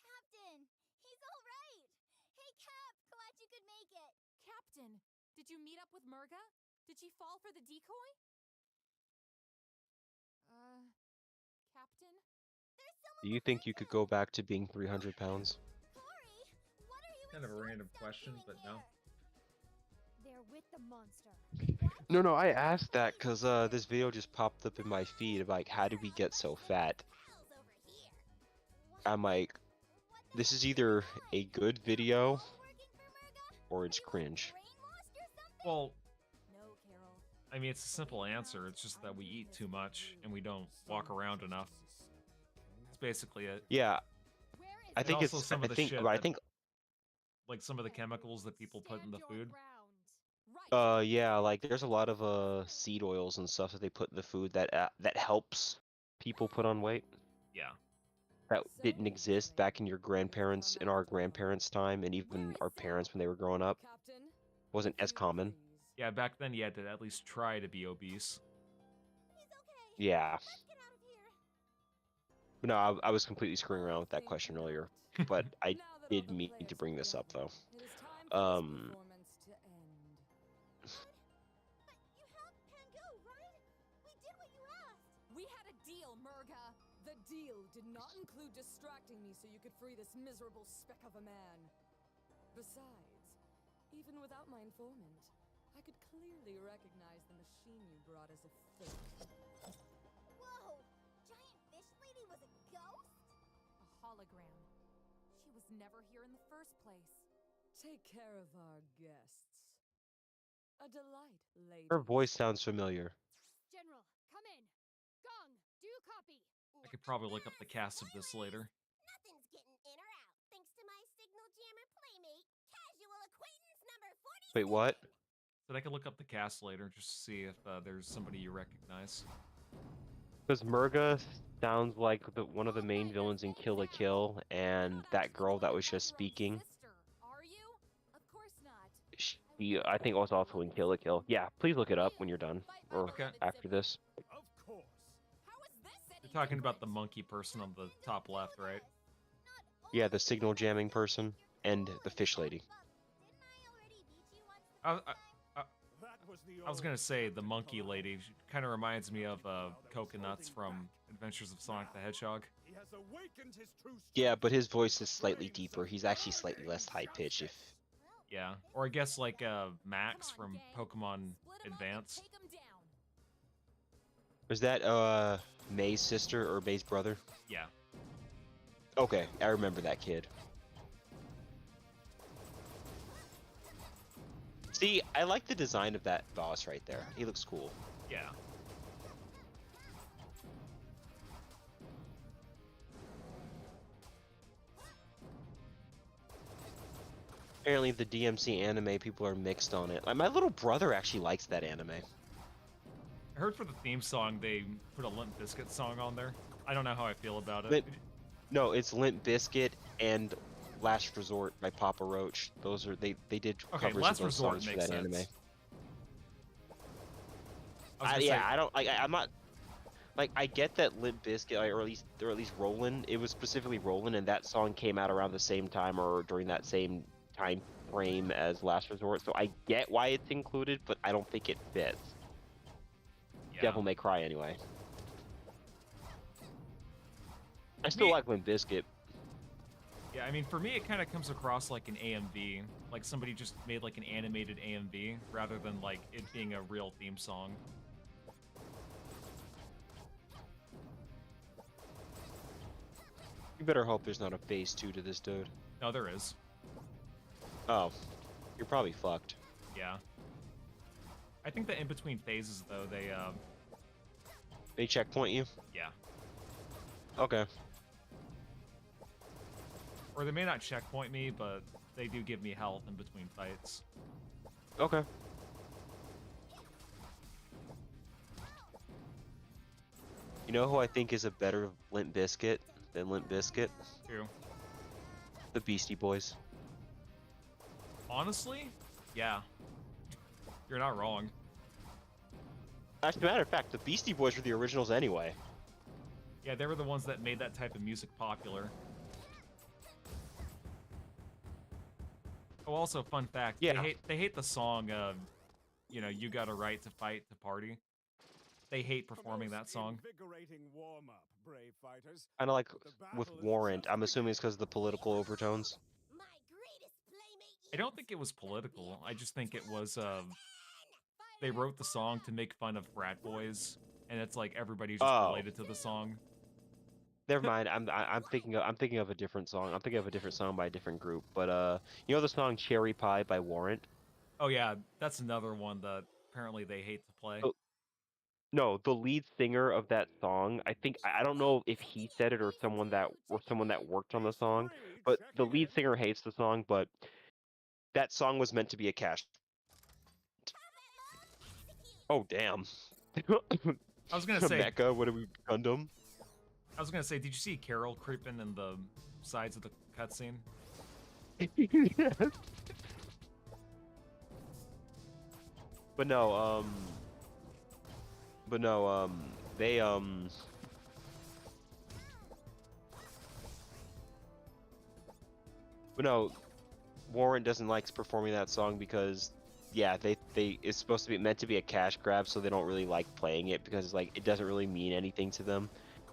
Captain, he's all right. Hey, Cap, glad you could make it. Captain, did you meet up with Murga? Did she fall for the decoy? Captain? Do you think you could go back to being 300 pounds? Kind of a random question, but no. They're with the monster. No, I asked that because this video just popped up in my feed of like, how did we get so fat? I'm like, this is either a good video or it's cringe. Well, I mean, it's a simple answer. It's just that we eat too much and we don't walk around enough. It's basically it. Yeah, I And think also it's. some of the shit I that- think. Like some of the chemicals that people put in the food. Yeah, like there's a lot of seed oils and stuff that they put in the food that that helps people put on weight. Yeah. That didn't exist back in your grandparents, in our grandparents' time, and even our parents when they were growing up. Wasn't as common. Yeah, back then you had to at least try to be obese. Yeah. But no, I was completely screwing around with that question earlier, but I did mean to bring this up though. We had a deal, Murga. The deal did not include distracting me so you could free this miserable speck of a man. Besides, even without my informant, I could clearly recognize the machine you brought as a fake. Whoa! Giant fish lady was a ghost? A hologram. She was never here in the first place. Take care of our guests. A delight, lady. Her voice sounds familiar. General, come in. copy. I could probably look up the cast of this later. Nothing's getting in or out, thanks to my Signal Jammer playmate, casual acquaintance number 40. Wait, what? But I could look up the cast later just to see if there's somebody you recognize. Because Murga sounds like one of the main villains in Kill la Kill, and that girl that was just speaking, Are you? Of course not. she, I think, was also in Kill la Kill. Yeah, please look it up when you're done, or Okay. after this. Of course. You're talking about the monkey person on the top left, right? Yeah, the signal jamming person, and the fish lady. I was gonna say the monkey lady kind of reminds me of Coconuts from Adventures of Sonic the Hedgehog. He has awakened his true Yeah, but his voice is slightly deeper. He's actually slightly less high pitched. If Yeah, or I guess like Max from Pokemon Advance. was that May's sister or May's brother? Yeah. Okay, I remember that kid. See, I like the design of that boss right there. He looks cool. Yeah. Apparently the DMC anime people are mixed on it. Like, my little brother actually likes that anime. I heard for the theme song they put a Limp Bizkit song on there. I don't know how I feel about it. No, it's Limp Bizkit and Last Resort by Papa Roach. Those are they did Okay, covers Last of those Resort songs for makes that anime. sense. I was gonna Yeah, say- I don't like. I'm not like I get that Limp Bizkit, or at least Rollin'. It was specifically Rollin', and that song came out around the same time or during that same time frame as Last Resort. So I get why it's included, but I don't think it fits. Yeah. Devil May Cry anyway. I still like Limp Bizkit. Yeah, I mean, for me, it kind of comes across like an AMV. Like somebody just made like an animated AMV rather than like it being a real theme song. You better hope there's not a phase 2 to this, dude. No, there is. Oh, you're probably fucked. Yeah. I think that in between phases, though, They checkpoint you? yeah. Okay. Or they may not checkpoint me, but they do give me health in between fights. Okay. You know who I think is a better Limp Bizkit than Limp Bizkit? Who? The Beastie Boys. Honestly, yeah. You're not wrong. As a matter of fact, the Beastie Boys were the originals anyway. Yeah, they were the ones that made that type of music popular. Oh, also, fun fact. Yeah. They hate the song, you know, You Got a Right to Fight to Party. They hate performing that song. Invigorating warm-up, brave fighters. Kind of like with Warrant. I'm assuming it's because of the political overtones. I don't think it was political. I just think it was, they wrote the song to make fun of frat boys, and it's like everybody just related to the song. Never mind. I'm thinking of a different song. I'm thinking of a different song by a different group. But you know the song Cherry Pie by Warrant? Oh yeah, that's another one that apparently they hate to play. Oh, no, the lead singer of that song. I don't know if he said it or someone that worked on the song, but the lead singer hates the song. But that song was meant to be a cash. Oh damn. I was gonna say Mecha, what are we, Gundam? I was gonna say, did you see Carol creeping in the sides of the cutscene? Yes. But no, they But no, Warren doesn't like performing that song because, yeah, it's supposed to be meant to be a cash grab, so they don't really like playing it because like it doesn't really mean anything to them,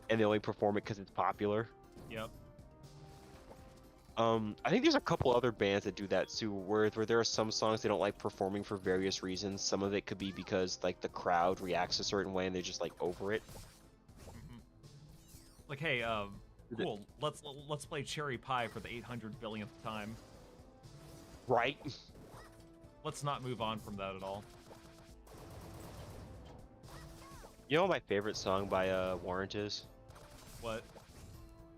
and they only perform it because it's popular. Yep. I think there's a couple other bands that do that too, where there are some songs they don't like performing for various reasons. Some of it could be because like the crowd reacts a certain way and they're just like over it. Mm-hmm. Like, hey, cool. Let's play Cherry Pie for the 800 billionth time. Right. Let's not move on from that at all. You know what my favorite song by Warrant is? What?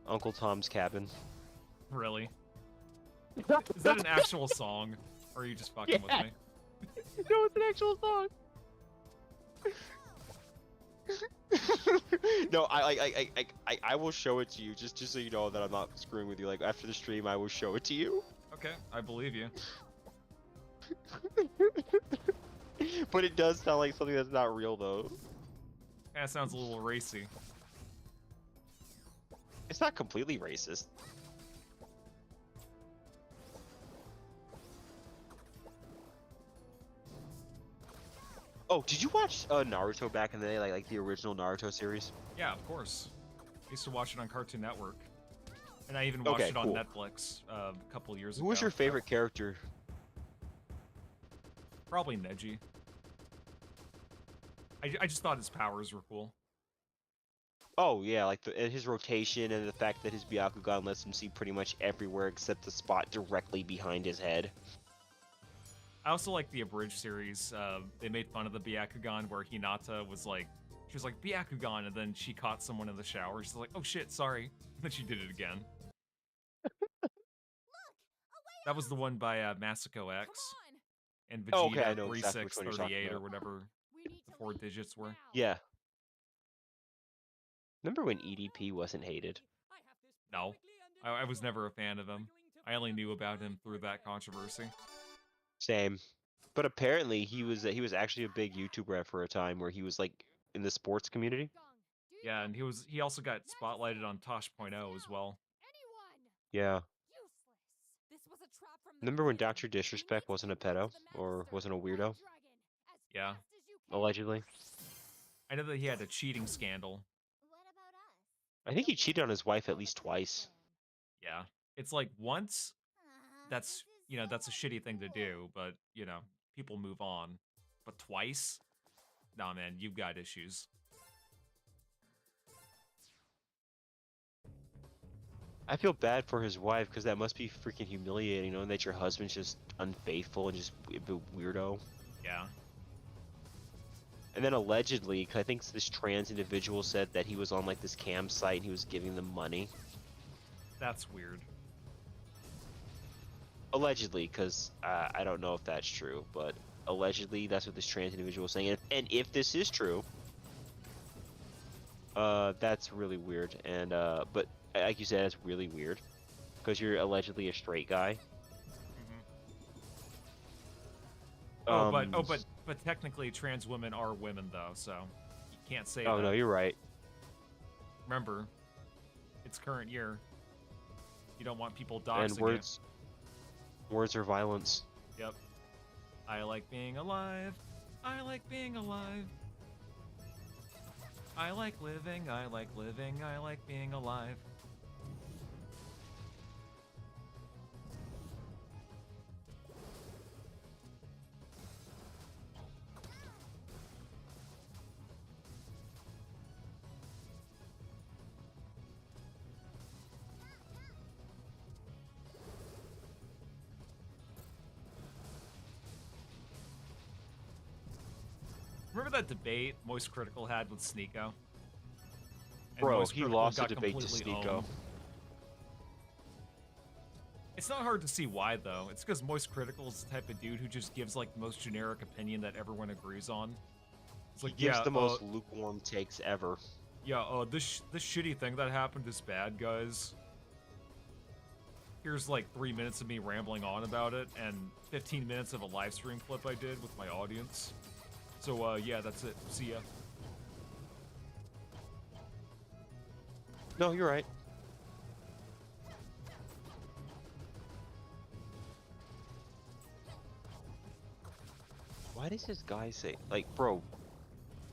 Uncle Tom's Cabin. Really? Is that an actual song? Or are you just fucking with me? No, it's an actual song. No, I will show it to you just so you know that I'm not screwing with you. Like after the stream, I will show it to you. Okay, I believe you. But it does sound like something that's not real though. That sounds a little racy. It's not completely racist. Oh, did you watch Naruto back in the day, like the original Naruto series? Yeah, of course. I used to watch it on Cartoon Network. And I even watched it on Netflix a couple of years ago. Who was your favorite character? Probably Neji. I just thought his powers were cool. Oh yeah, like his rotation and the fact that his Byakugan lets him see pretty much everywhere except the spot directly behind his head. I also like the abridged series. They made fun of the Byakugan where Hinata was like, she was like, Byakugan, and then she caught someone in the shower. She's like, oh shit, sorry. And then she did it again. That was the one by Masako X. And Vegeta, okay, I know exactly which one you're talking 3638 or about. whatever the 4 digits were. Yeah. Remember when EDP wasn't hated? No. I was never a fan of him. I only knew about him through that controversy. Same. But apparently he was actually a big YouTuber for a time where he was like in the sports community. Yeah, and he also got spotlighted on Tosh.0 as well. Yeah. Remember when Dr. Disrespect wasn't a pedo or wasn't a weirdo? Yeah. Allegedly. I know that he had a cheating scandal. I think he cheated on his wife at least twice. Yeah. It's like once, that's, you know, that's a shitty thing to do, but, you know, people move on. But twice? Nah, man, you've got issues. I feel bad for his wife because that must be freaking humiliating, knowing that your husband's just unfaithful and just a weirdo. Yeah. And then allegedly, 'cause I think this trans individual said that he was on like this cam site and he was giving them money. That's weird. Allegedly, because I don't know if that's true, but allegedly that's what this trans individual was saying. And if this is true, that's really weird. And but like you said, it's really weird because you're allegedly a straight guy. Mm-hmm. But technically trans women are women though, so you can't say that. Oh no, you're right. Remember, it's current year. You don't want people doxing And words are violence. Yep. I like being alive. I like being alive. I like living. I like living. I like being alive. Remember that debate Moist Critical had with Sneeko? And Bro, Moist he Critical lost the got debate to completely Sneeko. owned. It's not hard to see why, though. It's because Moist Critical is the type of dude who just gives, like, the most generic opinion that everyone agrees on. It's like, He gives the most lukewarm takes ever. Yeah, this shitty thing that happened is bad, guys. Here's, like, 3 minutes of me rambling on about it, and 15 minutes of a live stream clip I did with my audience. So, yeah, that's it. See ya. No, you're right. Why does this guy say, like, bro,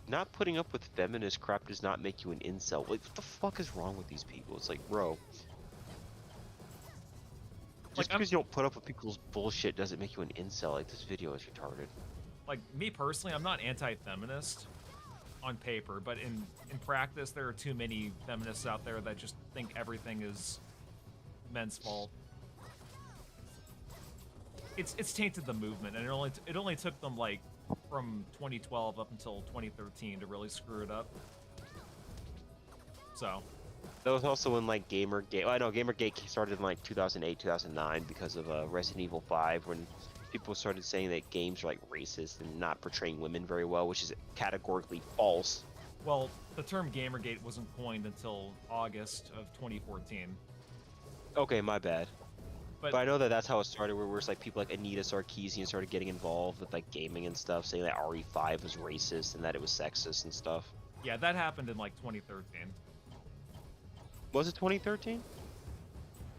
not putting up with feminist crap does not make you an incel. Like, what the fuck is wrong with these people? It's like, bro. Just because you don't put up with people's bullshit doesn't make you an incel. Like, this video is retarded. Like, me personally, I'm not anti-feminist on paper, but in practice, there are too many feminists out there that just think everything is men's fault. it's tainted the movement, and it only took them like from 2012 up until 2013 to really screw it up. So that was also when like Gamergate. I know Gamergate started in like 2008, 2009 because of Resident Evil 5, when people started saying that games are like racist and not portraying women very well, which is categorically false. Well, the term Gamergate wasn't coined until August of 2014. Okay, my bad. But I know that that's how it started, where it's like people like Anita Sarkeesian started getting involved with like gaming and stuff, saying that RE5 was racist and that it was sexist and stuff. Yeah, that happened in like 2013. Was it 2013?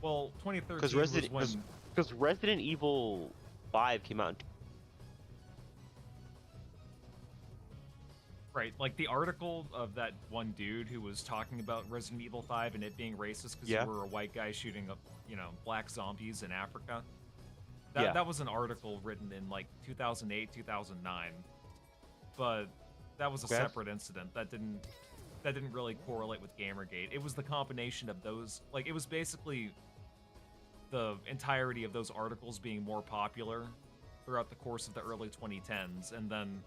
Well, 2013 was when... Because Resident Evil 5 came out in... Right, like the article of that one dude who was talking about Resident Evil 5 and it being racist because you were a white guy shooting up, you know, black zombies in Africa. That was an article written in like 2008, 2009. But that was a separate incident. That didn't really correlate with Gamergate. It was the combination of those, like, it was basically the entirety of those articles being more popular throughout the course of the early 2010s, and then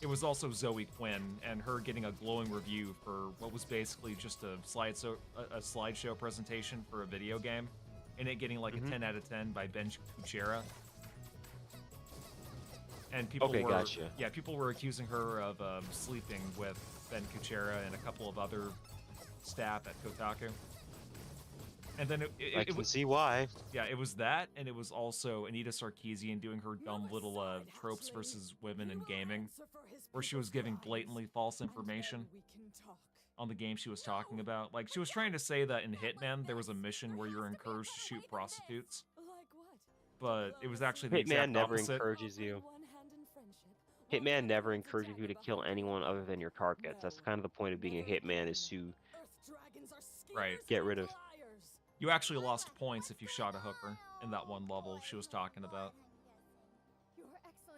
it was also Zoe Quinn and her getting a glowing review for what was basically just a slideshow presentation for a video game, and it getting like a 10 out of 10 by Ben Kuchera. And people people were accusing her of sleeping with Ben Kuchera and a couple of other staff at Kotaku. And then I can see why. Yeah, it was that, and it was also Anita Sarkeesian doing her dumb little tropes versus women in gaming, where she was giving blatantly false information on the game she was talking about. Like, she was trying to say that in Hitman there was a mission where you're encouraged to shoot prostitutes, but it was actually the exact never opposite. encourages you. Hitman never encourages you to kill anyone other than your targets. That's kind of the point of being a hitman, is to get rid of... You actually lost points if you shot a hooker in that one level she was talking about.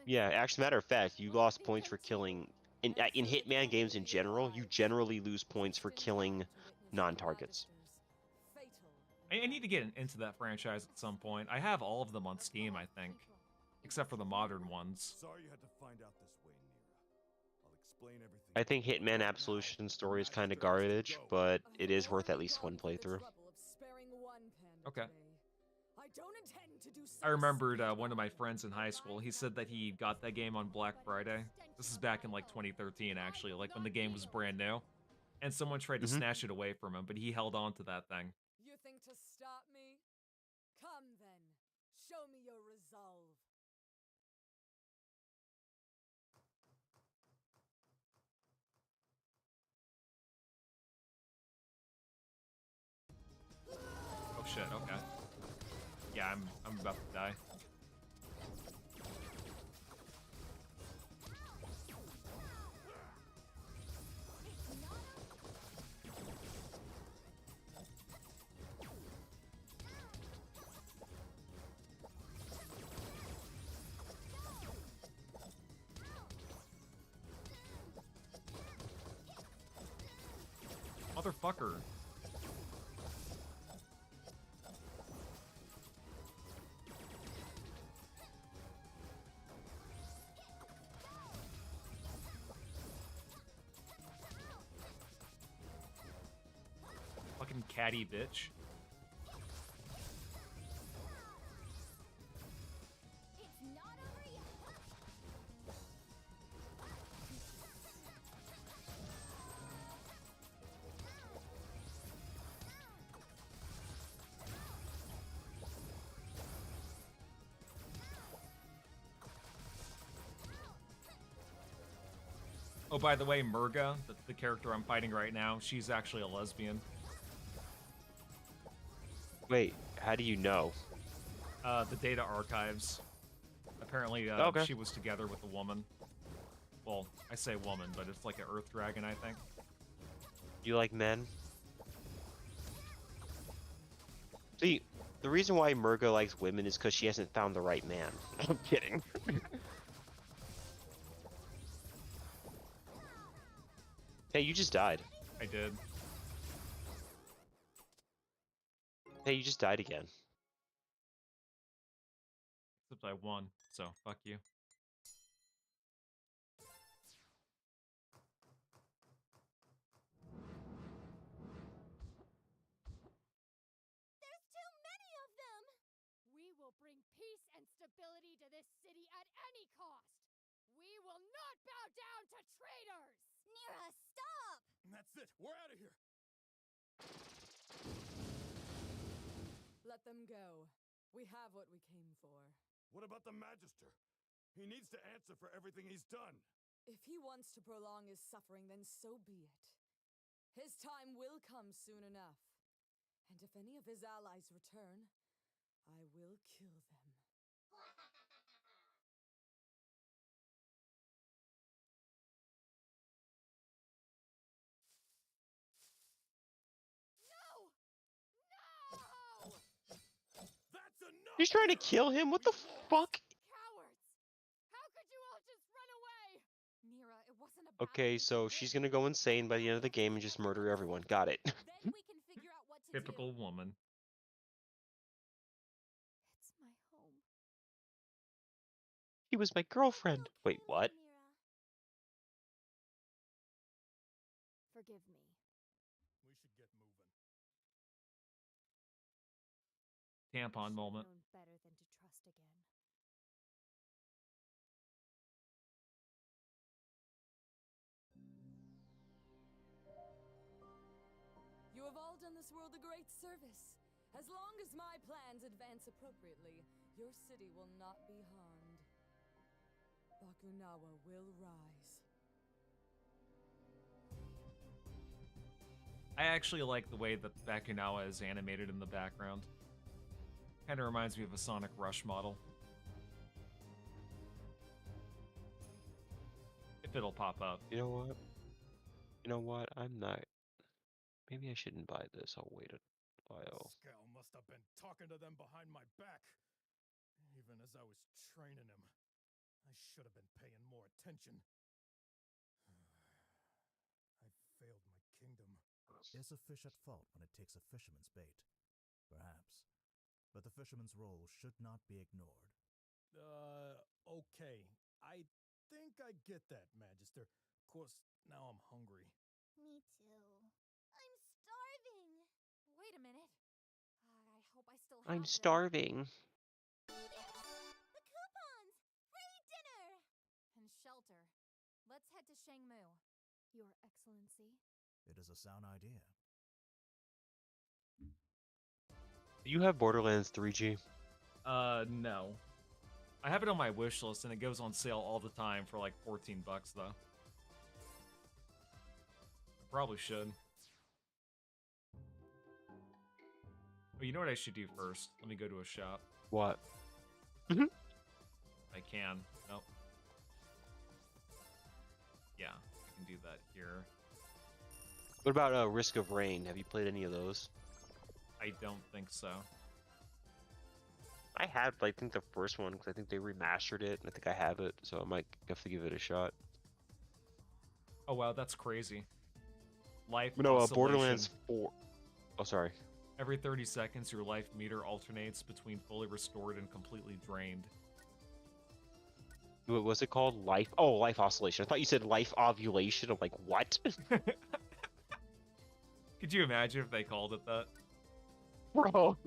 Yeah, actually, matter of fact, you lost points for killing... In Hitman games in general, you generally lose points for killing non-targets. I need to get into that franchise at some point. I have all of them on Steam, I think. Except for the modern ones. Sorry you had to find out this way, Nira. I'll explain everything. I think Hitman Absolution story is kind of garbage, but it is worth at least one playthrough. Okay. I remembered one of my friends in high school. He said that he got that game on Black Friday. This is back in like 2013, actually, like when the game was brand new. And someone tried to snatch it away from him, but he held on to that thing. You think to stop me? Come then. Show me your resolve. Oh shit, okay. Yeah, I'm about to die. Motherfucker. Fucking catty bitch. Oh, by the way, Murga, the character I'm fighting right now, she's actually a lesbian. Wait, how do you know? The data archives. Apparently, she was together with a woman. Well, I say woman, but it's like an Earth Dragon, I think. You like men? See, the reason why Murga likes women is because she hasn't found the right man. I'm kidding. Hey, you just died. I did. Hey, you just died again. Except I won, so fuck you. There's too many of them! We will bring peace and stability to this city at any cost! We will not bow down to traitors! Nira, stop! And that's it. We're out of here. Let them go. We have what we came for. What about the Magister? He needs to answer for everything he's done. If he wants to prolong his suffering, then so be it. His time will come soon enough. And if any of his allies return, I will kill them. That's enough! She's trying to kill him? What the fuck? Cowards! How could you all just run away? Nira, it wasn't a Okay, so she's gonna go insane by the end of the game and just murder everyone. Got it. Then we can figure out what to Typical do. woman. It's my home. She was my girlfriend. Wait, what? Forgive me. We should get moving. Tampon moment. Known better than to trust again. You have all done this world a great service. As long as my plans advance appropriately, your city will not be harmed. Bakunawa will rise. I actually like the way that Bakunawa is animated in the background. Kinda reminds me of a Sonic Rush model. If it'll pop up. You know what? You know what? I'm not. Maybe I shouldn't buy this. I'll wait a while. Scal must have been talking to them behind my back. Even as I was training him. I should have been paying more attention. I failed my kingdom. Is a fish at fault when it takes a fisherman's bait? Perhaps. But the fisherman's role should not be ignored. Okay. I think I get that, Magister. Of course, now I'm hungry. Me too. I'm starving. Wait a minute. I hope I still have I'm them. starving. The coupons! Free dinner! And shelter. Let's head to Shangmu. Your Excellency. It is a sound idea. You have Borderlands 3G? No. I have it on my wish list and it goes on sale all the time for like 14 bucks though. I probably should. But you know what I should do first? Let me go to a shop. What? I can. Nope. Yeah, I can do that here. What about Risk of Rain? Have you played any of those? I don't think so. I have, I think, the first one, because I think they remastered it, and I think I have it, so I might have to give it a shot. Oh wow, that's crazy. Life No, oscillation. Borderlands 4. Oh, sorry. Every 30 seconds, your life meter alternates between fully restored and completely drained. What was it called? Life? Oh, life oscillation. I thought you said life ovulation. I'm like, what? Could you imagine if they called it that? Bro.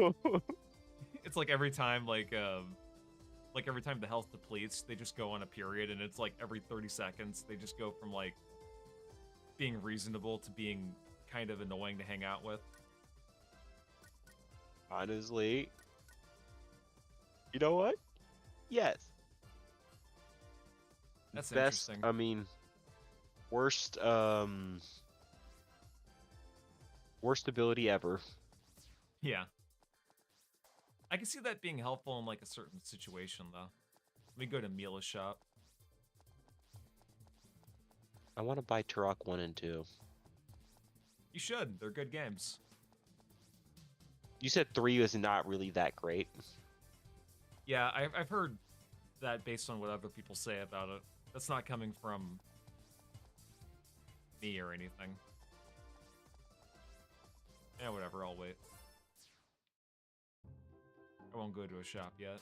It's like every time, like every time the health depletes, they just go on a period, and it's like every 30 seconds, they just go from like being reasonable to being kind of annoying to hang out with. Honestly. You know what? Yes. That's Best, interesting. I mean, worst, worst ability ever. Yeah. I can see that being helpful in like a certain situation, though. Let me go to Mila's shop. I want to buy Turok 1 and 2. You should. They're good games. You said 3 is not really that great. Yeah, I've heard that based on what other people say about it. That's not coming from me or anything. Yeah, whatever, I'll wait. I won't go to a shop yet.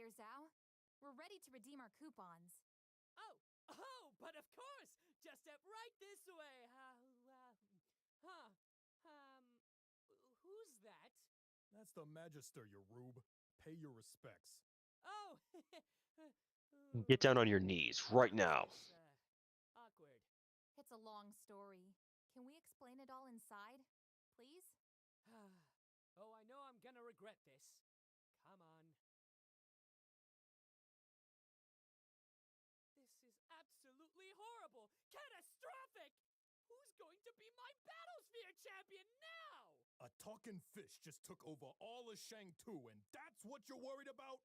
Mayor Zhao. We're ready to redeem our coupons. Oh, but of course! Just step right this way. Who's that? That's the Magister, you rube. Pay your respects. Oh, Get down on your knees right now. awkward. It's a long story. Can we explain it all inside, please? Oh, I know I'm gonna regret this. Come on. This is absolutely horrible! Catastrophic! Who's going to be my Battlesphere champion now? A talking fish just took over all of Shang-Tu, and that's what you're worried about?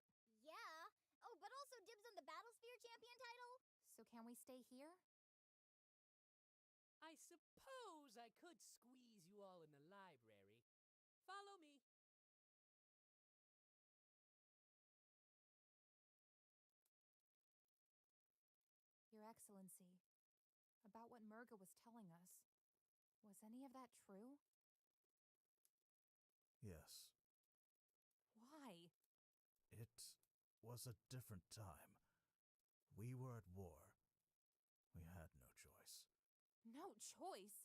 Yeah. Oh, but also dibs on the Battlesphere champion title? So can we stay here? I suppose I could squeeze you all in the library. Follow me. Your Excellency, about what Murga was telling us, was any of that true? Yes, Why? it was a different time. We were at war. We had no choice. No choice?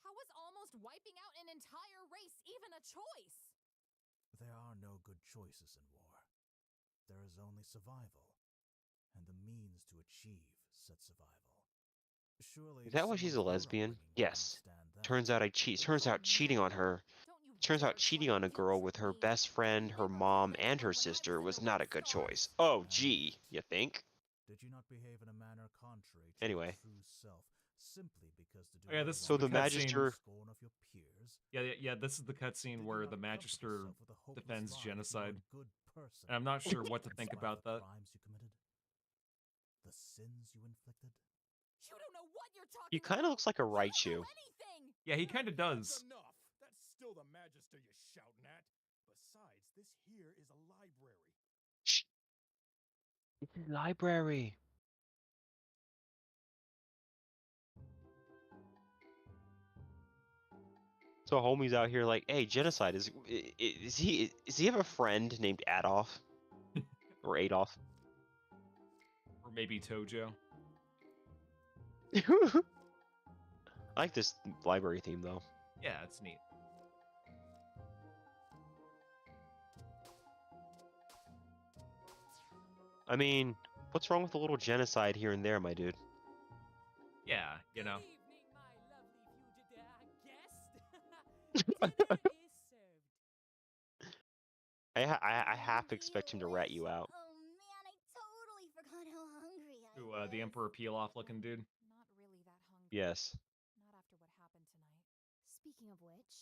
How was almost wiping out an entire race even a choice? There are no good choices in war. There is only survival, and the means to achieve said survival. Surely Is that why she's a lesbian? Yes. Turns out Turns out cheating on her. Turns out cheating on a girl with her best friend, her mom, and her sister was not a good choice. Oh, gee, you think? Did you not behave in a manner contrary to Anyway. your true self simply because to do Oh, yeah, this is So the the cutscene. Magister. scorn of your peers? Yeah. This is the cutscene where the Magister Yourself with a hopeless defends lie that you were genocide. a good person, And I'm not sure what to in think spite about of the that. crimes you committed, the sins you inflicted. You don't know what you're talking He kind of looks like a Raichu. anything! Yeah, he kind of does. That's enough. That's still the Magister you're shouting at. Besides, this here is a library. Shh. It's a library. So homie's out here like, hey, genocide is he have a friend named Adolf or Adolf? Or maybe Tojo. I like this library theme though. Yeah, it's neat. I mean, what's wrong with a little genocide here and there, my dude? Yeah, you know. I half expect him to rat you out. Oh man, I totally forgot how hungry I Who, was. the Emperor Peel-off looking dude? Not really that hungry. Yes. Not after what happened tonight. Speaking of which,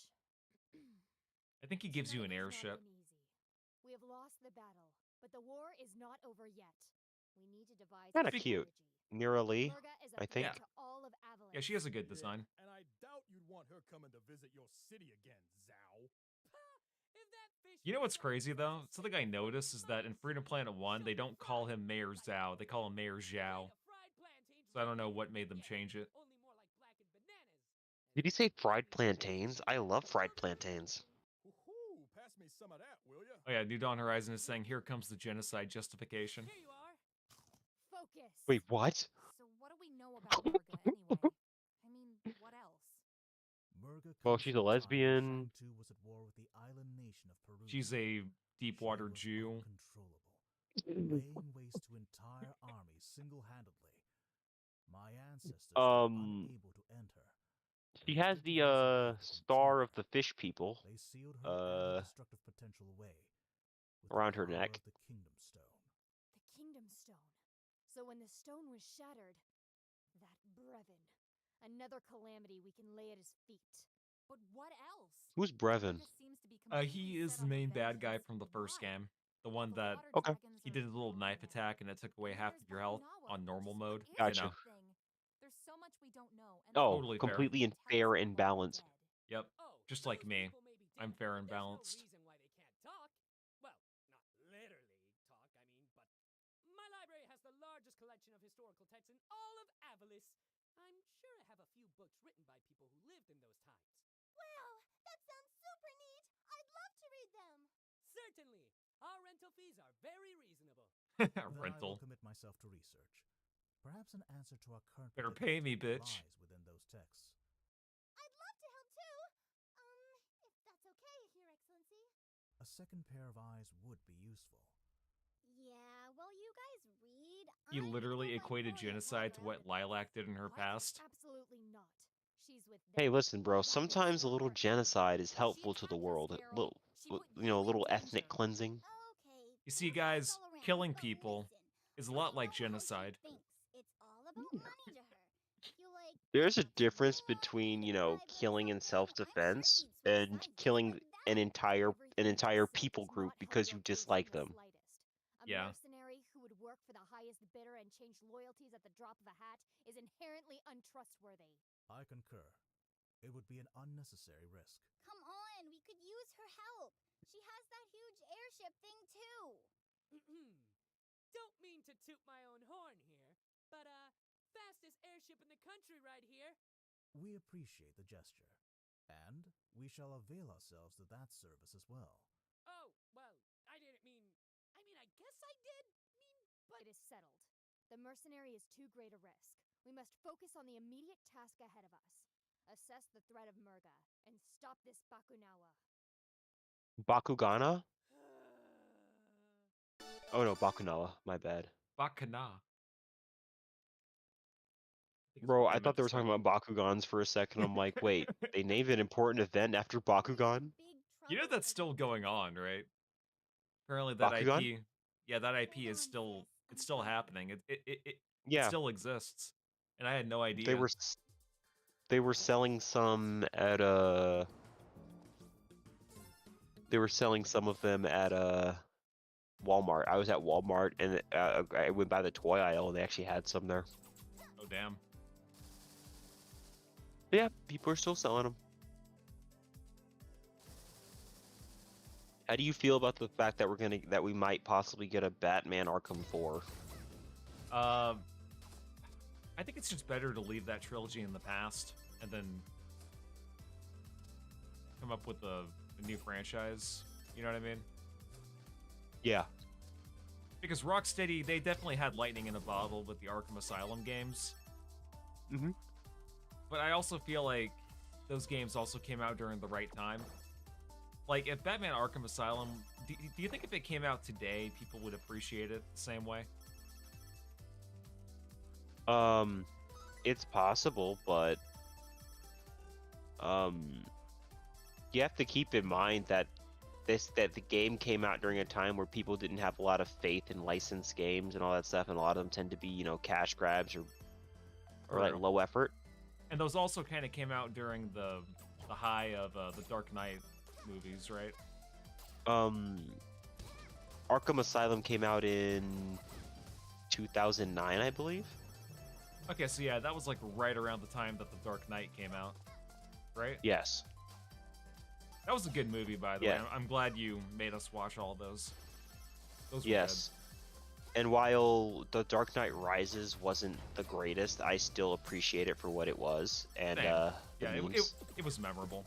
I think he gives you an tonight has not airship. been easy. We have lost the battle, but the war is not over yet. We need to devise Kind a of cute. strategy. Mira Lee, Murga is a I think. threat to all of Avalanche. Yeah, she has a good design. And I doubt you'd want her coming to visit your city again, Zhao. You know what's crazy though? Something I noticed is that in Freedom Planet 1, they don't call him Mayor Zhao, they call him Mayor Zhao. So I don't know what made them change it. Did he say fried plantains? I love fried plantains. Woohoo! Pass me some of that, will ya? Oh yeah, New Dawn Horizon is saying, here comes the genocide justification. Focus. Wait, what? So what do we know about Murga anyway? I mean, what else? Murga Well, comes she's from a time when lesbian. Shang-Tu was at war with the island nation of Peru. She's a Deepwater Jew. Laying waste to entire armies single-handedly. My ancestors were unable to end her. She has the star of the fish people They sealed her destructive potential away with the around her power neck. of the Kingdom Stone. The Kingdom Stone. So when the stone was shattered, that Brevin, another calamity we can lay at his feet. But what else? Who's Brevin? Murga seems to be He is the main bad guy from the first game. The one that he did a little knife attack and it took away half of your health on normal mode. Gotcha. You know. There's so much we don't know. And Oh, Totally fair. completely fair and balanced. Yep, just like me. I'm fair and balanced. Reason why they can't talk. Well, not literally talk, I mean, but my library has the largest collection of historical texts in all of Avalis. I'm sure I have a few books written by people who lived in those times. Wow, that sounds super neat. I'd love to read them. Certainly. Our rental fees are very reasonable. Then I will Rental. commit myself to research. Perhaps an answer to our current Better predicament pay me, bitch. lies within those texts. I'd love to help too. If that's okay, Your Excellency. A second pair of eyes would be useful. Yeah, well, you guys read. He I'm literally the equated librarian genocide to Laura. what Lilac did in her What? past. Absolutely not. She's with Hey, them. listen, bro. That is Sometimes a her little work. genocide is She helpful to the attacked us, world. Daryl. Little, She put you know, a you in little danger. ethnic cleansing. Okay. You see, fair guys, fights all around, killing but people listen, is a I lot don't like know how she genocide. thinks. It's all about money to her. You like There's a lots of difference war, between, need you to know, bribe her killing in something. I'm sure self-defense she'd switch and sides just killing like an that. entire Everything you said people does group not help because your you case dislike in the them. slightest. A Yeah. mercenary who would work for the highest bidder and change loyalties at the drop of a hat is inherently untrustworthy. I concur. It would be an unnecessary risk. Come on, we could use her help. She has that huge airship thing too. Don't mean to toot my own horn here, but fastest airship in the country right here. We appreciate the gesture, and we shall avail ourselves of that service as well. Oh, well, I didn't mean. I guess I did mean, but It is settled. The mercenary is too great a risk. We must focus on the immediate task ahead of us. Assess the threat of Murga and stop this Bakunawa. Bakugana? Oh no, Bakunawa. My bad. Bakana. Bro, I thought they were talking about Bakugans for a second. I'm like, wait, they named an important event after Bakugan? You know that's still going on, right? Apparently that Bakugan? IP, yeah, that IP is still happening. It Yeah. still exists, and I had no idea. They were selling some at They were selling some of them at Walmart. I was at Walmart and I went by the toy aisle and they actually had some there. Oh damn. Yeah, people are still selling them. How do you feel about the fact that we might possibly get a Batman Arkham 4? I think it's just better to leave that trilogy in the past and then come up with a new franchise. You know what I mean? Yeah. Because Rocksteady, they definitely had lightning in a bottle with the Arkham Asylum games. Mm-hmm. But I also feel like those games also came out during the right time. Like, if Batman Arkham Asylum, do you think if it came out today, people would appreciate it the same way? It's possible, but you have to keep in mind that the game came out during a time where people didn't have a lot of faith in licensed games and all that stuff, and a lot of them tend to be, you know, cash grabs or like low effort. And those also kind of came out during the high of the Dark Knight movies, right? Arkham Asylum came out in 2009, I believe. Okay, so yeah, that was like right around the time that the Dark Knight came out, right? Yes. That was a good movie, by the way. I'm glad you made us watch all those. Those were yes. And while The Dark Knight Rises wasn't the greatest, I still appreciate it for what it was. And yeah, it was memorable.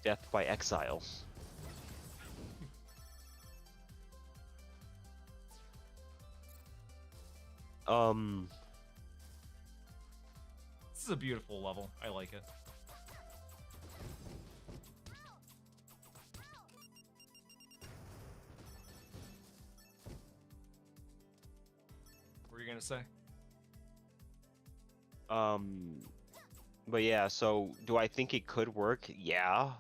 Death by Exile. This is a beautiful level. I like it. What were you gonna say? But yeah, so do I think it could work? Yeah.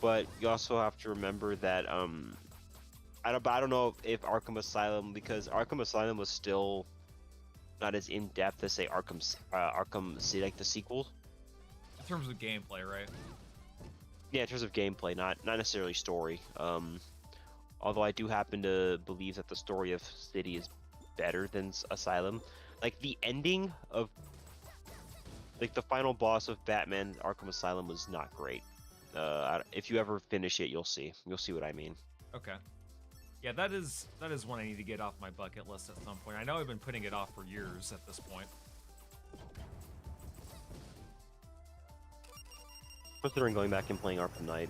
But you also have to remember that I don't know if Arkham Asylum, because Arkham Asylum was still not as in depth as say Arkham City, like the sequel. In terms of gameplay, right? Yeah, in terms of gameplay, not necessarily story. Although I do happen to believe that the story of City is better than Asylum. Like the ending of, like the final boss of Batman Arkham Asylum was not great. If you ever finish it, you'll see what I mean. Okay. Yeah, that is one I need to get off my bucket list at some point. I know I've been putting it off for years at this point. Considering going back and playing Arkham Knight.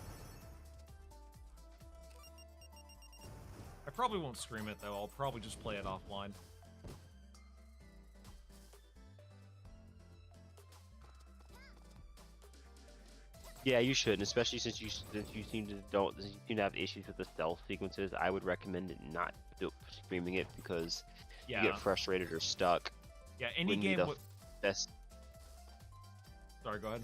probably won't stream it though. I'll probably just play it offline. Yeah, you shouldn't, especially since you seem to have issues with the stealth sequences. I would recommend not streaming it because Yeah. you get frustrated or stuck. Yeah, any Wouldn't be game the best. Sorry, go ahead.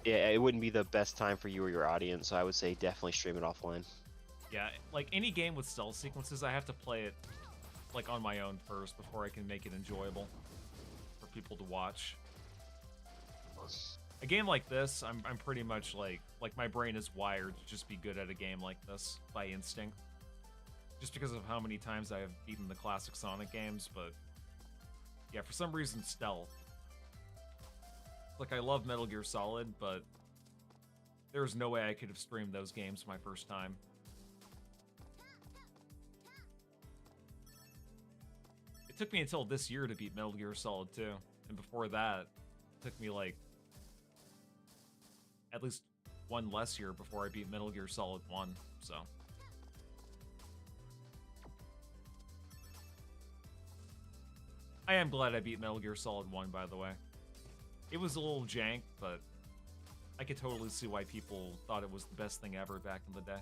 Yeah, it wouldn't be the best time for you or your audience. So I would say definitely stream it offline. Yeah, like any game with stealth sequences, I have to play it like on my own first before I can make it enjoyable for people to watch. A game like this, I'm pretty much like my brain is wired to just be good at a game like this by instinct. Just because of how many times I have beaten the classic Sonic games, but yeah, for some reason stealth. Like I love Metal Gear Solid, but there's no way I could have streamed those games my first time. It took me until this year to beat Metal Gear Solid 2, and before that, it took me like at least one less year before I beat Metal Gear Solid 1, so. I am glad I beat Metal Gear Solid 1, by the way. It was a little jank, but I could totally see why people thought it was the best thing ever back in the day.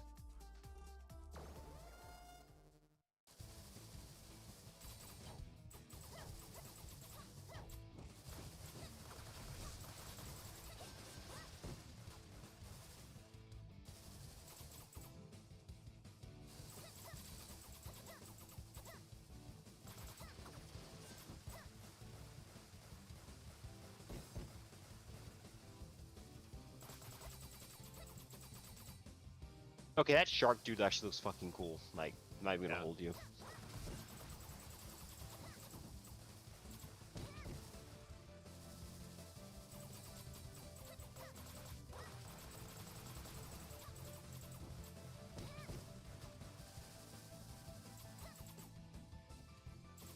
Okay, that shark dude actually looks fucking cool. Like, not even gonna hold you.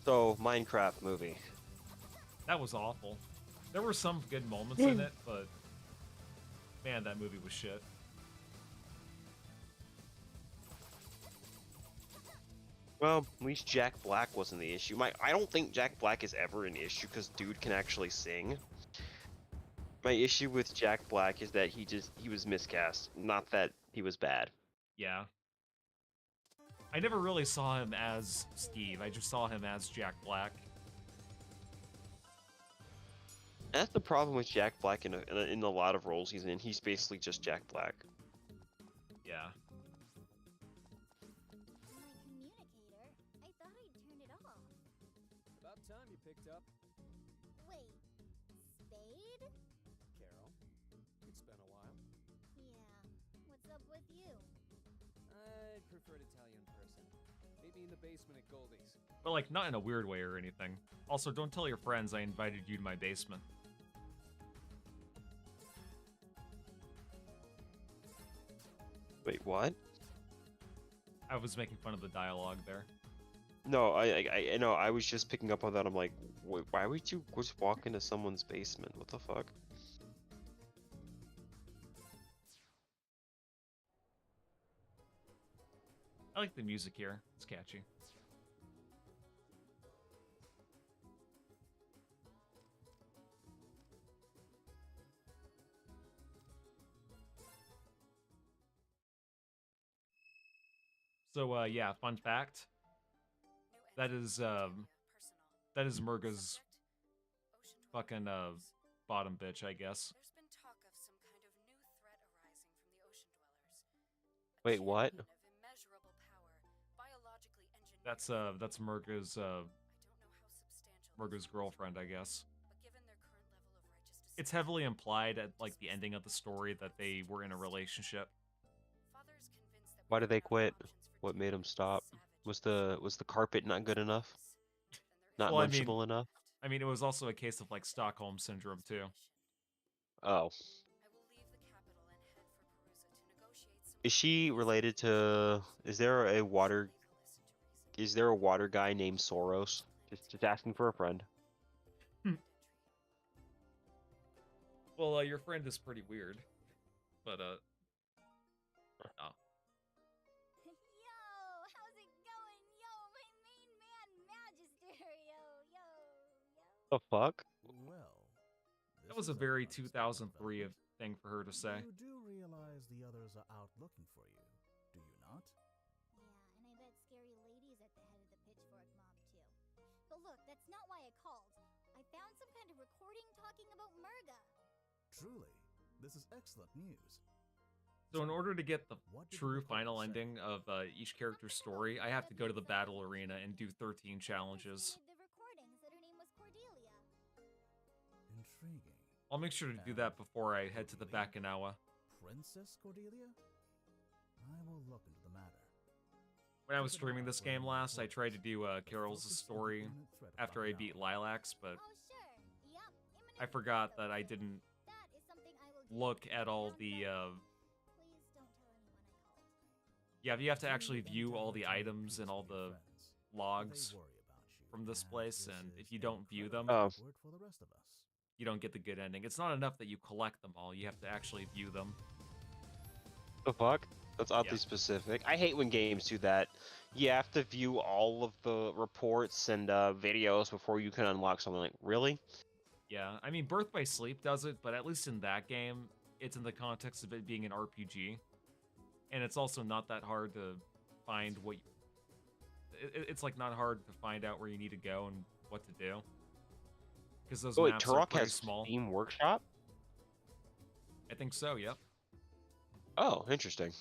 So, Minecraft movie. That was awful. There were some good moments in it, but man, that movie was shit. Well, at least Jack Black wasn't the issue. I don't think Jack Black is ever an issue because dude can actually sing. My issue with Jack Black is that he was miscast, not that he was bad. Yeah. I never really saw him as Steve. I just saw him as Jack Black. That's the problem with Jack Black in a lot of roles he's in. He's basically just Jack Black. Yeah. About time you picked up. Wait, Spade? Carol, it's been a while. Yeah, what's up with you? I'd prefer to tell you in person. Maybe in the basement at Goldie's. But like, not in a weird way or anything. Also, don't tell your friends I invited you to my basement. Wait, what? I was making fun of the dialogue there. No, I know. I was just picking up on that. I'm like, why would you just walk into someone's basement? What the fuck? I like the music here. It's catchy. So, yeah, fun fact. That is Murga's fucking, bottom bitch, I guess. Wait, what? That's Murga's, Murga's girlfriend, I guess. It's heavily implied at, like, the ending of the story that they were in a relationship. Why did they quit? What made them stop? Was the carpet not good enough? Not Well, munchable enough? I mean, it was also a case of, like, Stockholm Syndrome, too. Oh. Is she related to... Is there a water guy named Soros? Just asking for a friend. Well, your friend is pretty weird. But, Yo, how's it The fuck? Well, That was a very 2003 thing for her to say. you do realize the others are out looking for you, do you not? Yeah, and I bet Scary Lady's at the head of the Pitchfork Mob, too. But look, that's not why I called. I found some kind of recording talking about Murga. Truly, this is excellent news. So in order to get the true final ending of each character's story, I have to go to the battle arena and do 13 challenges. The recordings that her name was Cordelia. Intriguing. I'll make sure to do that before I head to the Bakunawa. Princess Cordelia? I will look into the matter. When I was streaming this game last, I tried to do Carol's story after I beat Lilacs, but I forgot that I didn't look at all the yeah, you have to actually view all the items and all the logs from this place, and if you don't view them, you don't get the good ending. It's not enough that you collect them all, you have to actually view them. The fuck? That's oddly specific. I hate when games do that. You have to view all of the reports and videos before you can unlock something. Like, really? Yeah, I mean, Birth by Sleep does it, but at least in that game, it's in the context of it being an RPG. And it's also not that hard to find what... It's like not hard to find out where you need to go and what to do. Because those maps are pretty small. Steam Workshop? I think so, yep. Oh, interesting.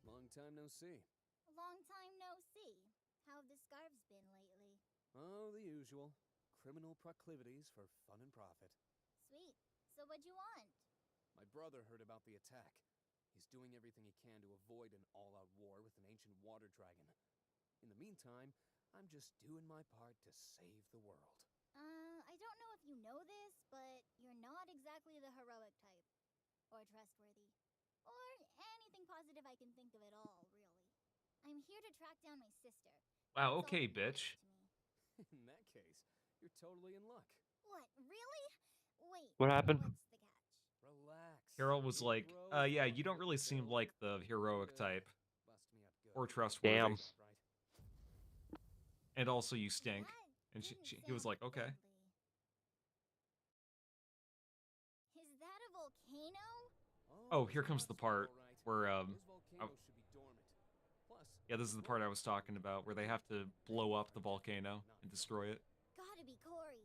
Long time no see. Long time no see. How have the scarves been lately? Oh, the usual. Criminal proclivities for fun and profit. Sweet. So what'd you want? My brother heard about the attack. He's doing everything he can to avoid an all-out war with an ancient water dragon. In the meantime, I'm just doing my part to save the world. I don't know if you know this, but you're not exactly the heroic type. Or trustworthy. Or anything positive I can think of at all, really. I'm here to track down my sister. Wow, okay, bitch. In that case, you're totally in luck. What, really? Wait, What happened? what's the catch? Relax. Carol was like, yeah, you don't really seem like the heroic type. Or trustworthy. Damn. And also you stink. And he was like, okay. Is that a volcano? Oh, here comes the part where, yeah, this is the part I was talking about, where they have to blow up the volcano and destroy it. Gotta be Corey.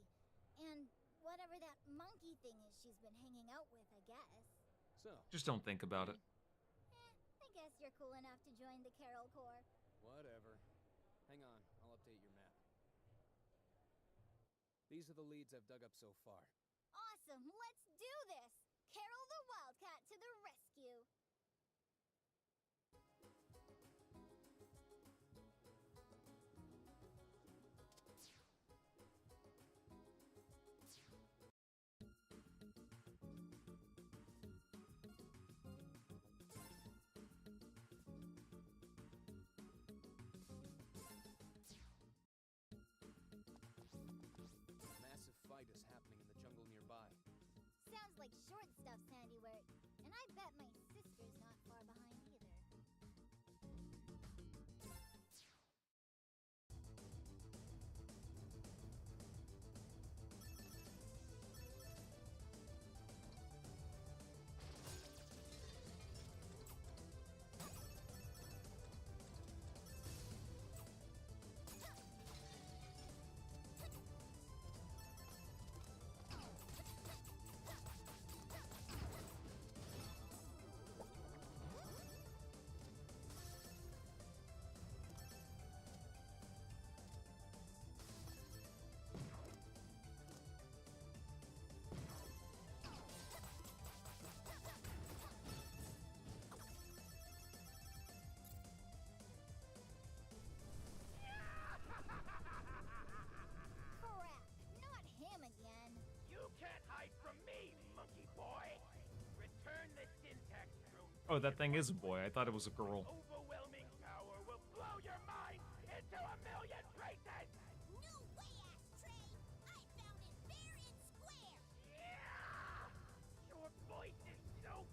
And whatever that monkey thing is she's been hanging out with, I guess. So, Just don't think about it. I guess you're cool enough to join the Carol Corps. whatever. Hang on, I'll update your map. These are the leads I've dug up so far. Awesome, let's do this! Carol the Wildcat to the rescue! Massive fight is happening in the jungle nearby. Sounds like short stuff's handiwork, and I bet my sister's not far behind either. Crap! Not him again! You can't hide from me, monkey boy! Return the syntax room. Oh, that thing is a boy. I thought it was a girl. Overwhelming power will blow your mind into a million pieces! No way, Ashtray! I found it fair and square! Your voice is so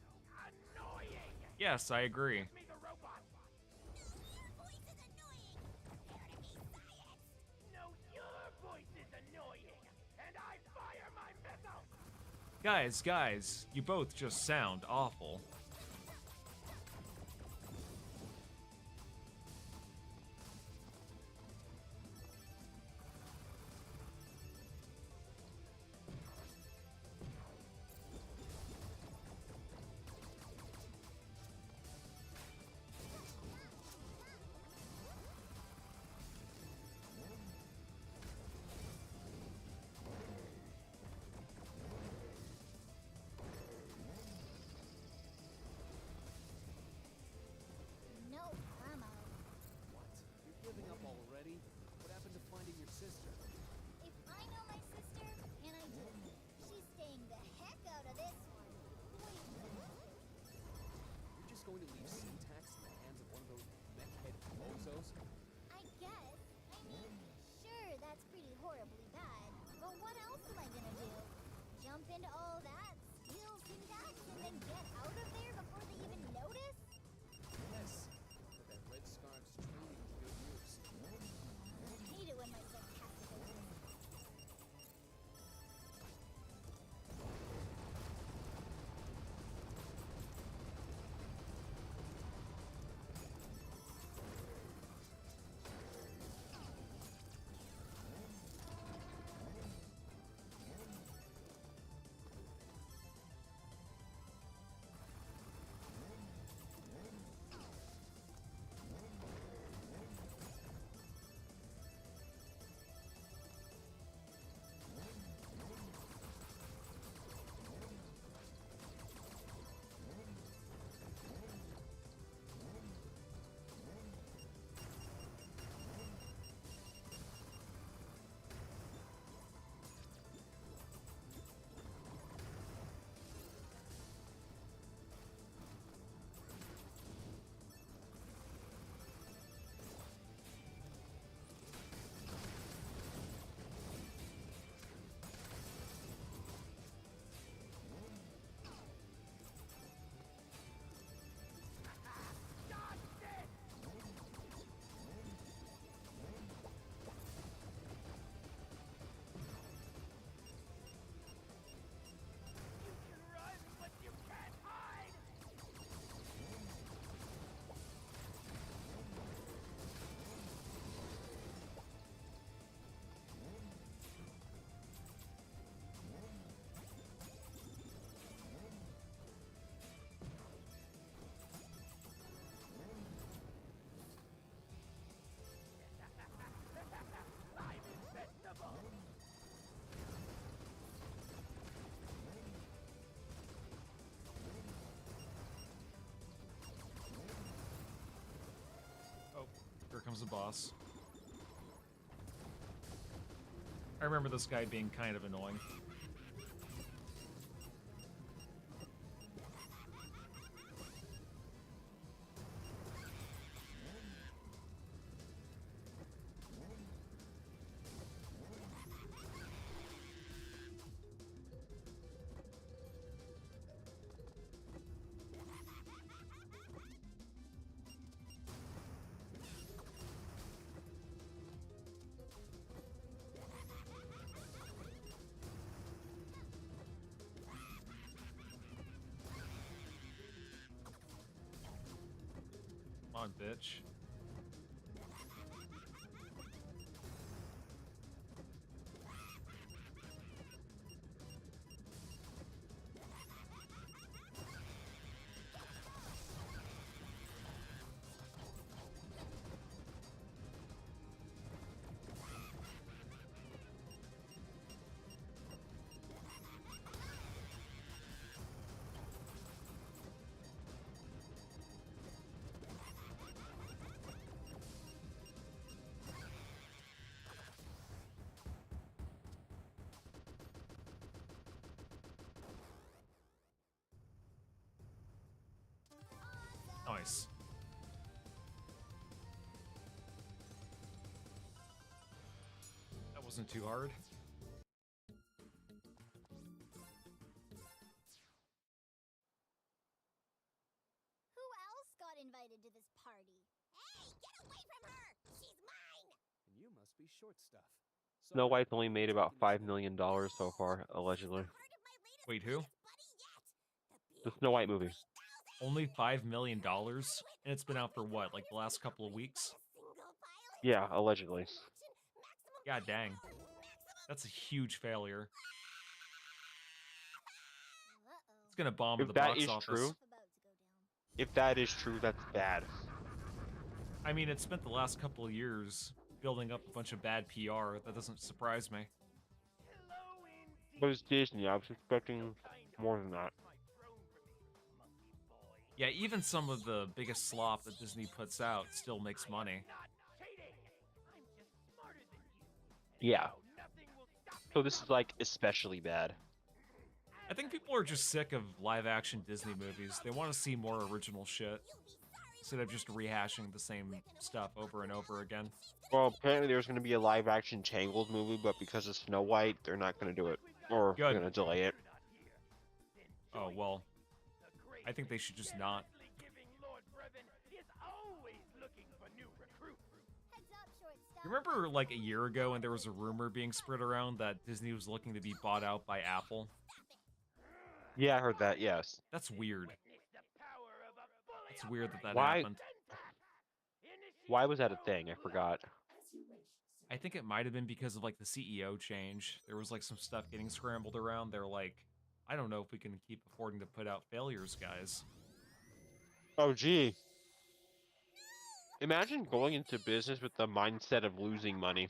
annoying! Yes, I agree. Give me the robot! No Guys, you both just sound awful. No, I'm out. What? You're giving up already? What happened to finding your sister? If I know my sister, and I do, she's staying the heck out of this one. Wait a minute. You're just going to leave Syntax in the hands of one of those mech-head bozos? I guess. I mean, sure, that's pretty horribly bad. But what else am I gonna do? Jump into all that, steal Syntax, and then get out of there before they even notice? Yes. But that Red Scarf's training is good news. I hate it when my sarcastic is. Here comes the boss. I remember this guy being kind of annoying. Come on, bitch. Nice. That wasn't too hard. Who else got invited to this party? Hey, get away from her! She's mine! And you must be short stuff. Snow Sorry, White's only made about taking this $5 million so far, allegedly. Part of my latest Wait, who? The Snow White movie. Only $5 million? And it's been out for what, like the last couple of weeks? Yeah, allegedly. God dang. That's a huge failure. It's gonna bomb at If the that box is office. true, if that is true, that's bad. I mean, it spent the last couple of years building up a bunch of bad PR. That doesn't surprise me. But it's Disney. I was expecting more than that. Yeah, even some of the biggest slop that Disney puts out still makes money. Yeah. So this is like especially bad. I think people are just sick of live-action Disney movies. They want to see more original shit instead of just rehashing the same stuff over and over again. Well, apparently there's going to be a live-action Tangled movie, but because of Snow White, they're not going to do it. Or they're going to delay it. Oh, well. I think they should just not. You remember, like, a year ago when there was a rumor being spread around that Disney was looking to be bought out by Apple? Yeah, I heard that, yes. That's weird. It's weird that that Why? happened. Why was that a thing? I forgot. I think it might have been because of, like, the CEO change. There was, like, some stuff getting scrambled around. They're like, I don't know if we can keep affording to put out failures, guys. Oh, gee. Imagine going into business with the mindset of losing money.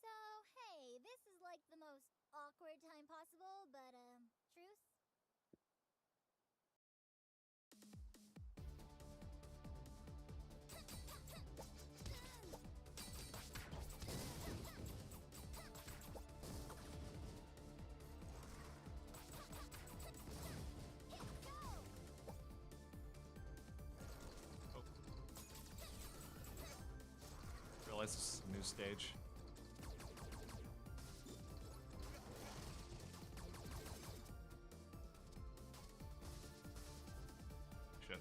So, hey, this is like the most awkward time possible, but, truce? Realize this is a new stage. Shit.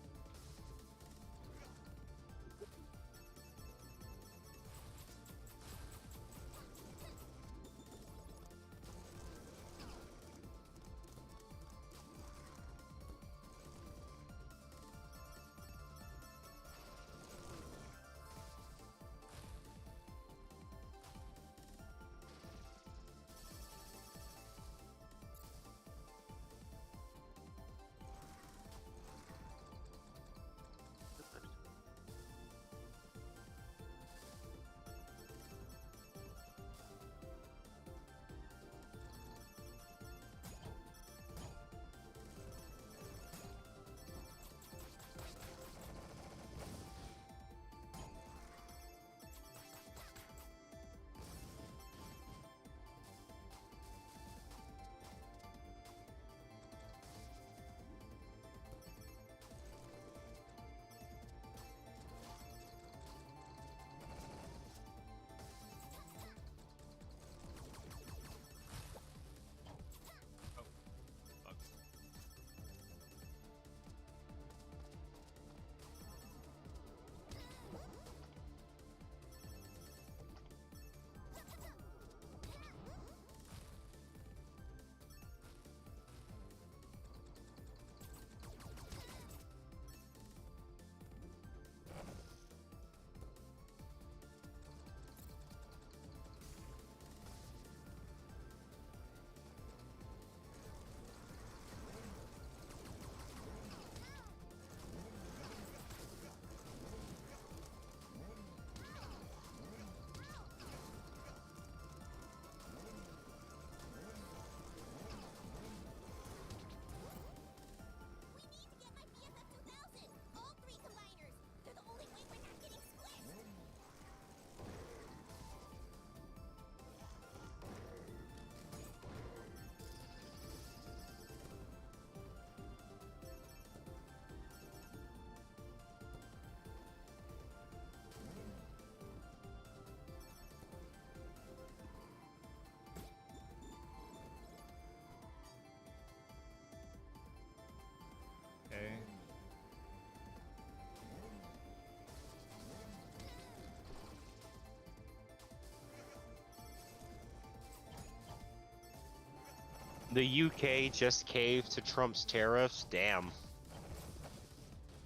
The UK just caved to Trump's tariffs. Damn.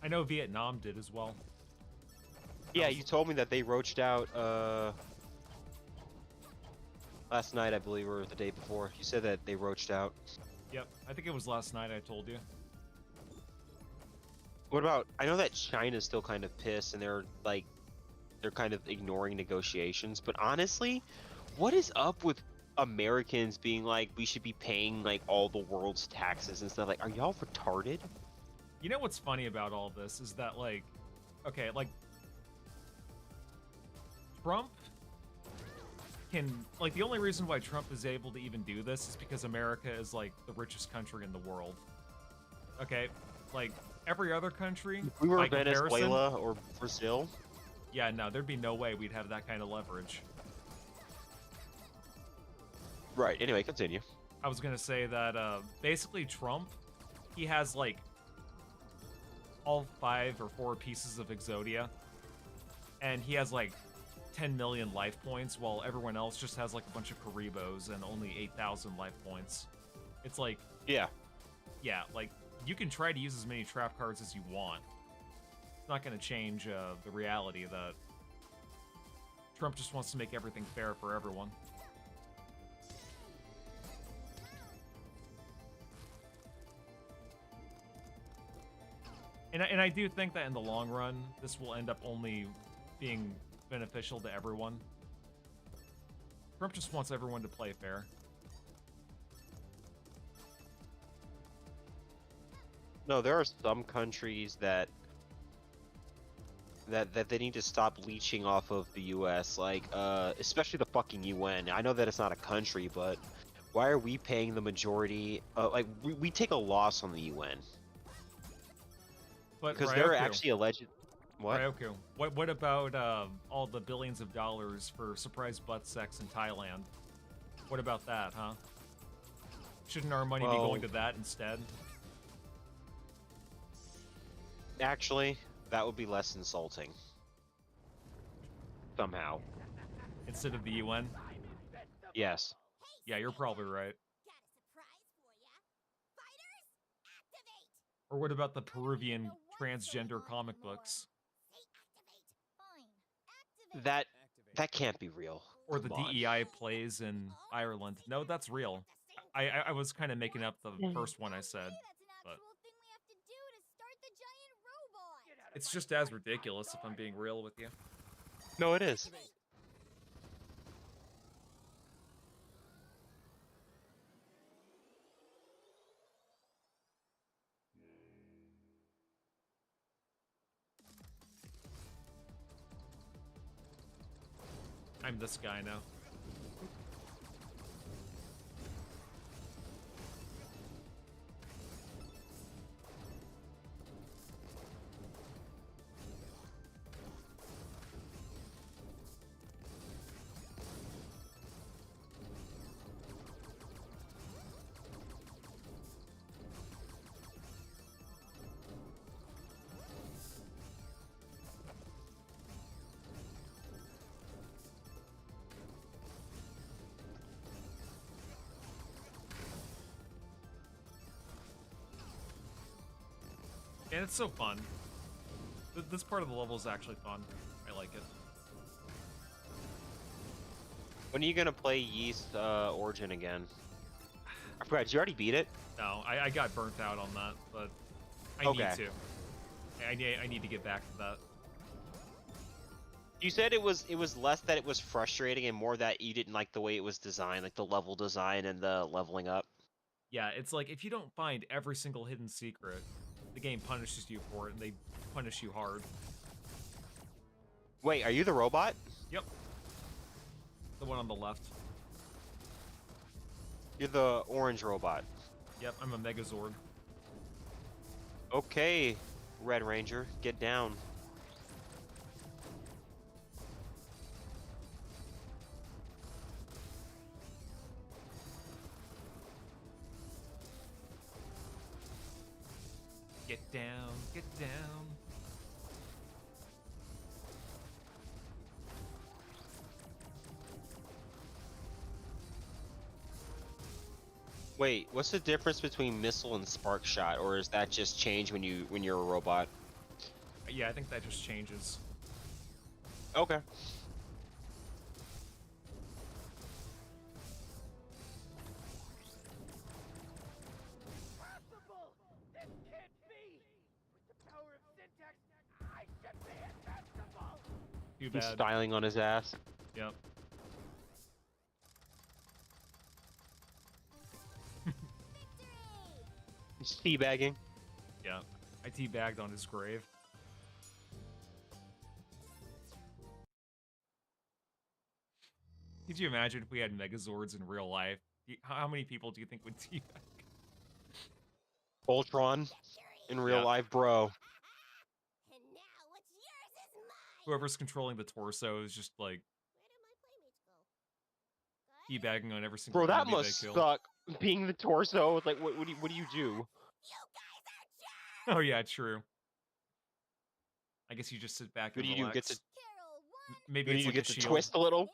I know Vietnam did as well. Yeah, you told me that they roached out last night, I believe, or the day before. You said that they roached out. Yep, I think it was last night I told you. What about? I know that China's still kind of pissed, and they're kind of ignoring negotiations. But honestly, what is up with Americans being like, we should be paying like all the world's taxes and stuff? Like, are y'all retarded? You know what's funny about all this is that, like, okay, like, Trump can, like, the only reason why Trump is able to even do this is because America is, like, the richest country in the world. Okay? Like, every other country, If we were by Venezuela or Brazil. Yeah, no, there'd be no way we'd have that kind of leverage. Right, anyway, continue. I was gonna say that, basically Trump, he has, like, all 5 or 4 pieces of Exodia, and he has, like, 10 million life points, while everyone else just has, like, a bunch of Karibos and only 8,000 life points. It's like... Yeah. Yeah, like, you can try to use as many trap cards as you want. It's not gonna change, the reality that Trump just wants to make everything fair for everyone. And I do think that in the long run, this will end up only being beneficial to everyone. Trump just wants everyone to play fair. No, there are some countries that they need to stop leeching off of the U.S. Like, especially the fucking UN. I know that it's not a country, but why are we paying the majority? Like, we take a loss on the UN. But because Ryoku, they're actually alleged. What? Ryoku, what about all the billions of dollars for surprise butt sex in Thailand? What about that, huh? Shouldn't our money be going to that instead? Actually, that would be less insulting. Somehow. Instead of the UN? Yes. Yeah, you're probably right. Or what about the Peruvian transgender comic books? That can't be real. Or the Come on. DEI plays in Ireland. No, that's real. I was kind of making up the first one I said, but it's just as ridiculous if I'm being real with you. No, it is. I'm this guy now. And it's so fun. This part of the level is actually fun. I like it. When are you gonna play Yeast Origin again? I forgot. Did you already beat it? No, I got burnt out on that, but I Okay. need to. I need to get back to that. You said it was less that it was frustrating and more that you didn't like the way it was designed, like the level design and the leveling up. Yeah, it's like if you don't find every single hidden secret, the game punishes you for it, and they punish you hard. Wait, are you the robot? Yep. The one on the left. You're the orange robot. Yep, I'm a Megazord. Okay, Red Ranger, get down. Get down, get down. Wait, what's the difference between missile and spark shot, or is that just change when you're a robot? Yeah, I think that just changes. Okay. Impossible! This can't be! With the power of syntax, I should be invincible! Too He's bad. styling on his ass. Yep. He's teabagging. Yeah. I teabagged on his grave. Could you imagine if we had Megazords in real life? How many people do you think would teabag? Voltron in real Yeah. life, bro. Whoever's controlling the torso is just like teabagging on every single Bro, that enemy must they kill. suck. Being the torso, like, what do you do? Oh yeah, true. I guess you just sit back What and do you do? relax. Get to Maybe you it's like get a to shield. twist a little.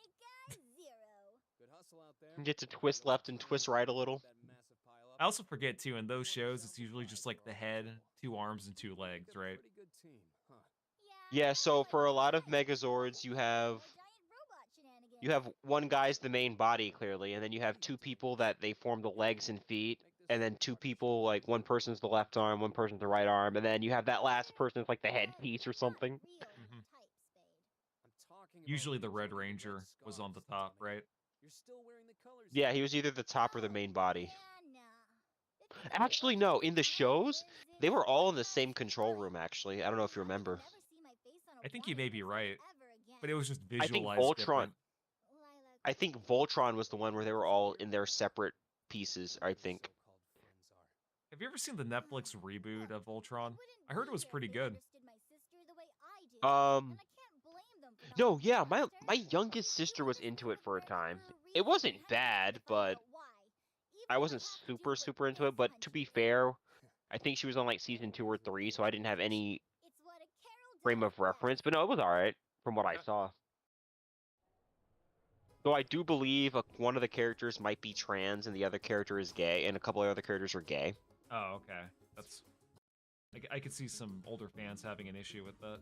Good hustle out there. You get to twist left and twist right a little. I also forget too, in those shows, it's usually just like the head, 2 arms, and 2 legs, right? Pretty good team, huh? Yeah, so for a lot of Megazords, you have one guy's the main body clearly, and then you have 2 people that they form the legs and feet, and then 2 people, like one person's the left arm, one person's the right arm, and then you have that last person that's like the headpiece or something. Mhm. I'm talking about Usually the these Red with Ranger was on the scarves, top, dummy. right? You're still wearing the colors. Yeah, he was either the top or the main body. Actually, no, in the shows, they were all in the same control room, actually. I don't know if you remember. I think you may be right, but it was just I think visualized Voltron. different. I think Voltron was the one where they were all in their separate pieces, I think. Have you ever seen the Netflix reboot of Voltron? I heard it was pretty good. No, yeah, my youngest sister was into it for a time. It wasn't bad, but I wasn't super into it, but to be fair, I think she was on like season 2 or 3, so I didn't have any frame of reference, but no, it was alright from what I saw. Though I do believe one of the characters might be trans and the other character is gay, and a couple of other characters are gay. Oh, okay. That's. I could see some older fans having an issue with that.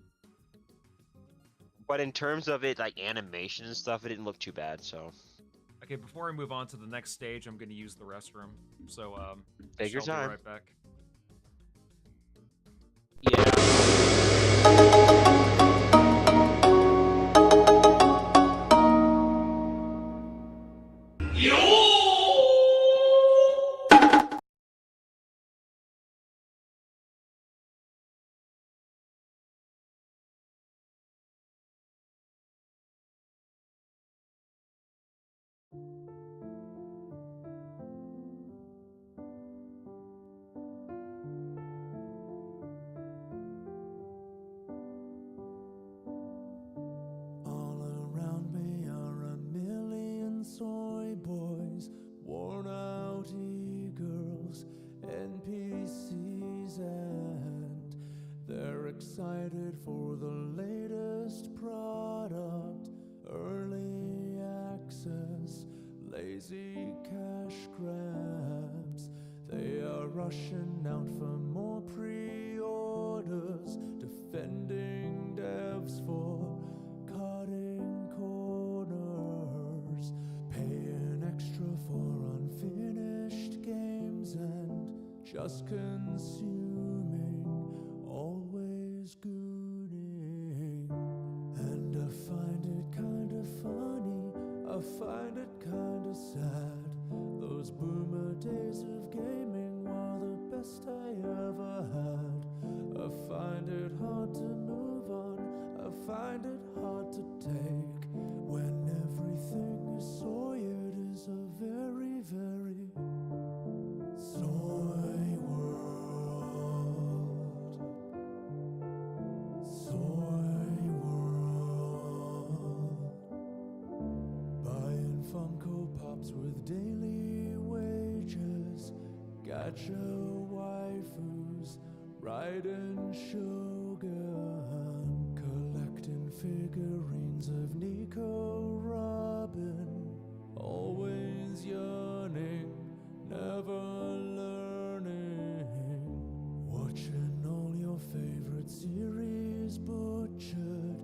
But in terms of it, like animation and stuff, it didn't look too bad, so. Okay, before I move on to the next stage, I'm going to use the restroom. So, Take your I'll be time. right back. All around me are a million soy boys, worn out e-girls, NPCs, and they're excited for the latest product, early access, lazy cash grabs. They are rushing out for more pre-orders, defending devs for cutting corners, paying extra for unfinished games and just consuming, always gooning. And I find it kinda funny, I find it kinda sad. Those boomer days of gaming were the best I ever had. I find it hard to move on, I find it hard to take when everything is soy. It is a very, very soy world. Soy world. Buying Funko Pops with daily wages, gacha waifus, riding Shogun, collecting figurines of Nico Robin, always yearning, never learning. Watching all your favorite series butchered,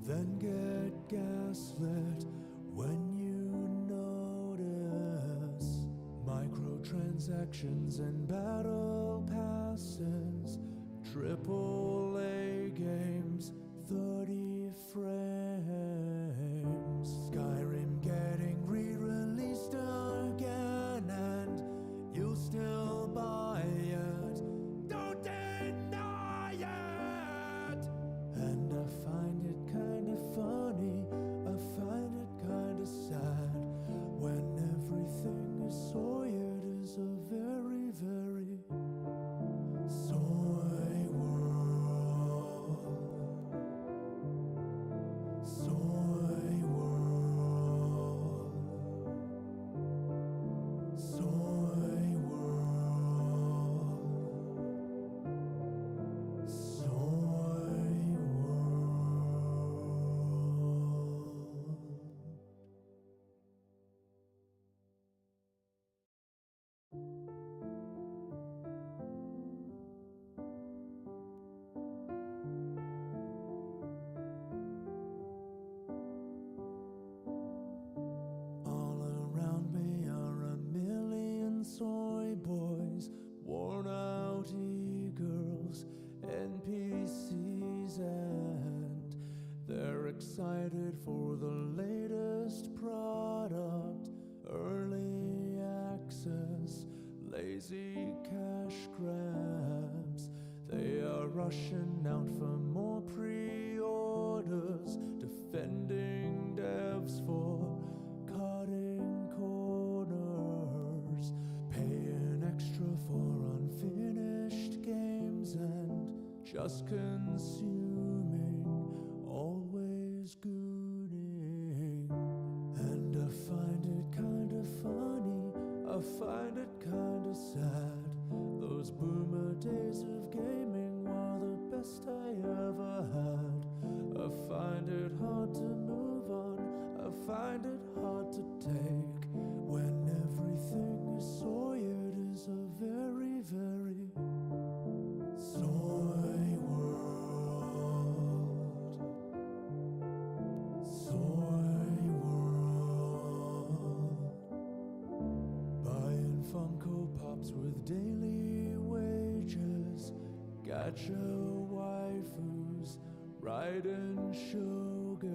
then get gaslit when you notice microtransactions and battle passes, AAA games, 30 frames, Skyrim getting re-released again, and you'll still buy it. Don't deny it! And I find it kinda funny, I find it kinda sad, when everything is soiled is a very, very soy world. Soy world. Soy world. Soy All around me are a million soy boys, worn out e-girls, NPCs, and they're excited for the latest product, early access, lazy cash grabs. They are rushing out for more pre-orders, defending devs for cutting corners, paying extra for unfinished games and just consuming, always gooning. And I find it kinda funny, I find it kinda sad. Those boomer days of gaming were the best I ever had. I find it hard to move on, I find it hard to take, when everything is soiled is a very, very soy world. Soy world. Buying Funko Pops with daily wages, gacha waifus, riding Shogun,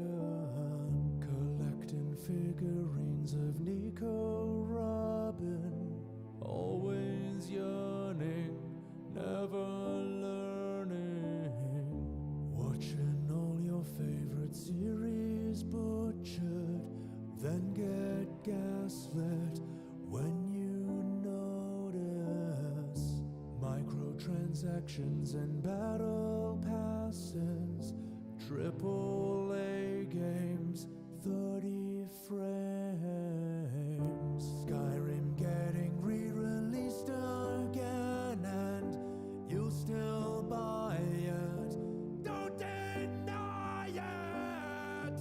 collecting figurines of Nico Robin, always yearning, never learning. Watching all your favorite series butchered, then get gaslit when you notice microtransactions and battle passes, AAA games, 30 frames, Skyrim getting re-released again, and you'll still buy it. Don't deny it!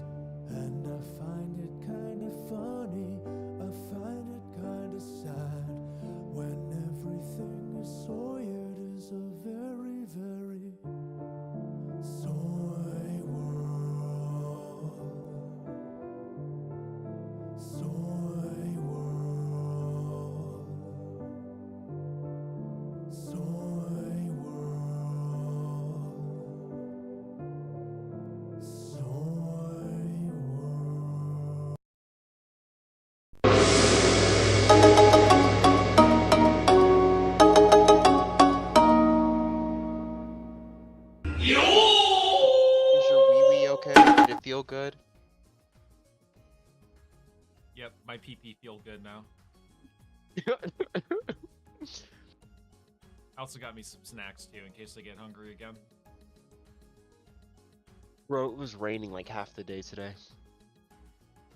And I find it kinda funny, I find it kinda sad, when everything is soiled is a very, very soy world. Soy world. Soy world. Soy world. Is your wee-wee okay? Did it feel good? Yep, my PP feel good now. I also got me some snacks too, in case I get hungry again. Bro, it was raining like half the day today.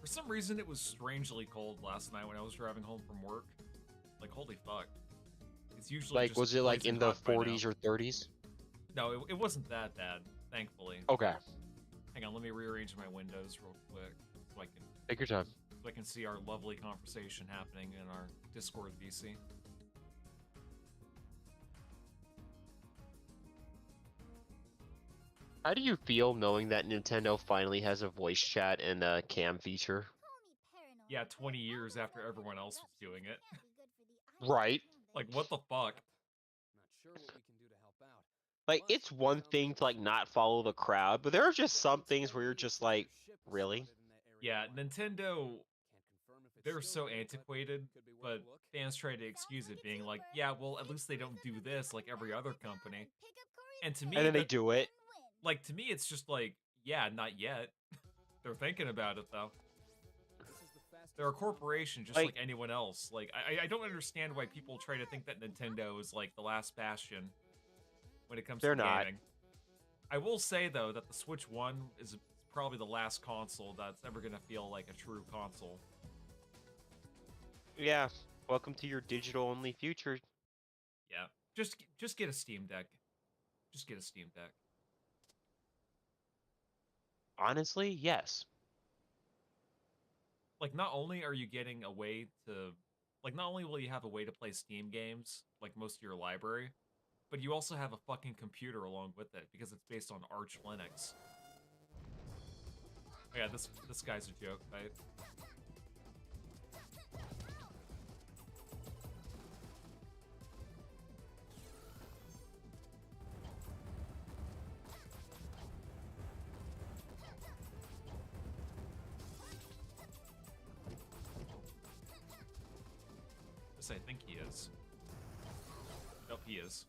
For some reason, it was strangely cold last night when I was driving home from work. Like, holy fuck. It's usually Like, just was it like blazing in the hot by now. 40s or 30s? No, it wasn't that bad, thankfully. Okay. Hang on, let me rearrange my windows real quick so I can Take your time. so I can see our lovely conversation happening in our Discord VC. How do you feel knowing that Nintendo finally has a voice chat and a cam feature? Yeah, 20 years after everyone else was doing it. Right. Like, what the fuck? Not sure what we can do to help out. Like, it's one thing to, like, not follow the crowd, but there are just some things where you're just like, really? Yeah, Nintendo, they're so antiquated, but fans try to excuse it, being like, yeah, well, at least they don't do this like every other company. And to me, And then they do it. Like, to me, it's just like, yeah, not yet. They're thinking about it, though. They're a corporation just like anyone else. Like, I don't understand why people try to think that Nintendo is, like, the last bastion when it comes to gaming. I will say, though, that the Switch 1 is probably the last console that's ever going to feel like a true console. Yeah. Welcome to your digital-only future. Yeah. Just get a Steam Deck. Just get a Steam Deck. Honestly, yes. Like, not only are you getting a way to... Like, not only will you have a way to play Steam games, like most of your library, but you also have a fucking computer along with it, because it's based on Arch Linux. Oh yeah, this guy's a joke, right? I think he is. Nope, he is.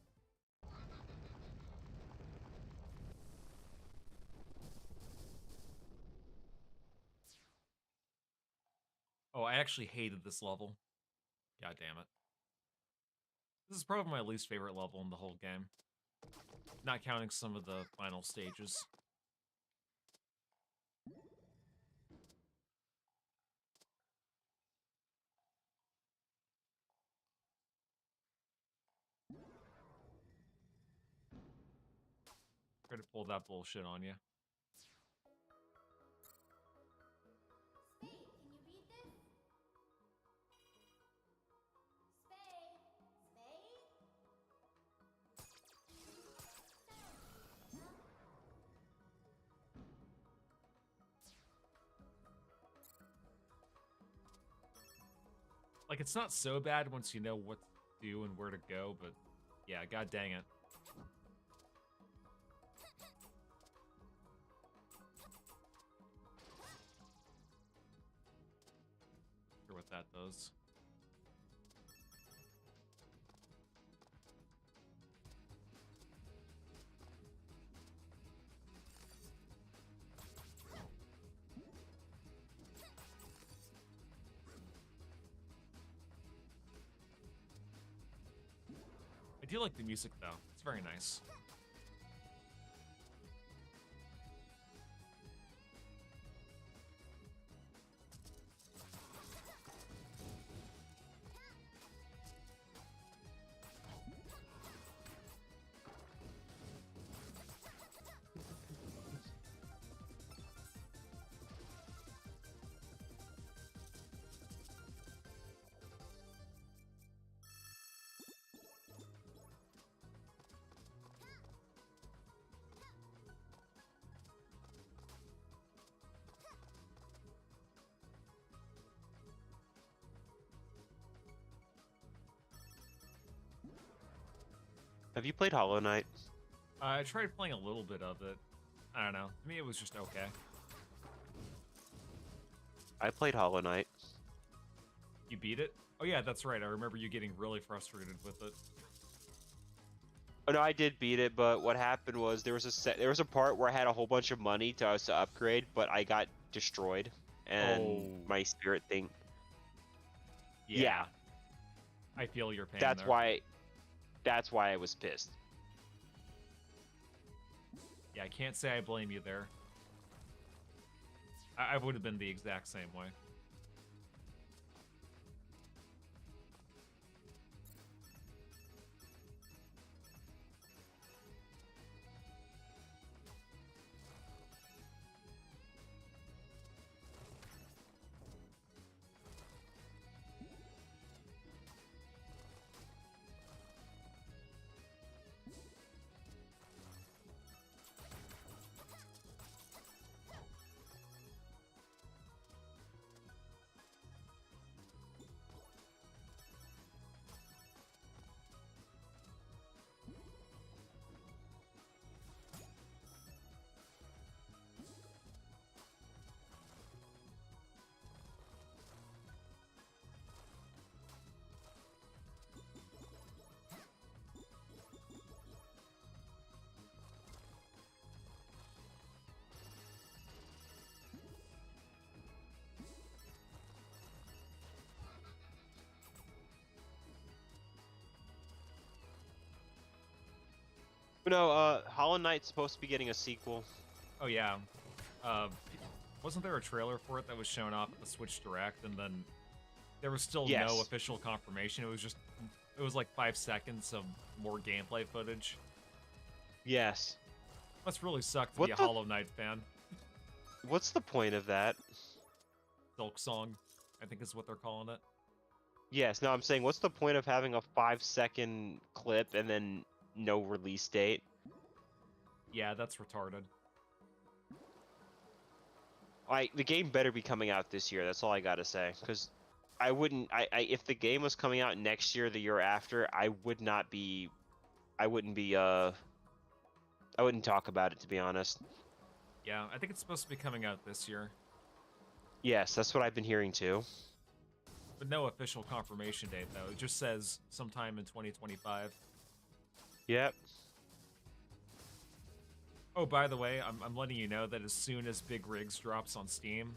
Oh, I actually hated this level. God damn it. This is probably my least favorite level in the whole game. Not counting some of the final stages. Try to pull that bullshit on you. Like, it's not so bad once you know what to do and where to go, but yeah, god dang it. Sure what that does. I do like the music, though. It's very nice. Have you played Hollow Knight? I tried playing a little bit of it. I don't know. To me, it was just okay. I played Hollow Knight. You beat it? Oh yeah, that's right. I remember you getting really frustrated with it. Oh no, I did beat it, but what happened was there was a part where I had a whole bunch of money to upgrade, but I got destroyed, and my spirit thing. Yeah. I feel your pain. That's there. why. That's why I was pissed. Yeah, I can't say I blame you there. I would have been the exact same way. No, Hollow Knight's supposed to be getting a sequel. Oh yeah. Uh, wasn't there a trailer for it that was shown off at the Switch Direct, and then there was still Yes. no official confirmation? It was like 5 seconds of more gameplay footage. Yes. Must really suck to What be a the- Hollow Knight fan. What's the point of that? Silk Song, I think is what they're calling it. Yes, no, I'm saying, what's the point of having a 5-second clip and then no release date? Yeah, that's retarded. The game better be coming out this year. That's all I gotta say. Because I wouldn't. If the game was coming out next year, or the year after, I wouldn't talk about it, to be honest. Yeah, I think it's supposed to be coming out this year, Yes, that's what I've been hearing too. but no official confirmation date though. It just says sometime in 2025. Yep. Oh, by the way, I'm letting you know that as soon as Big Rigs drops on Steam,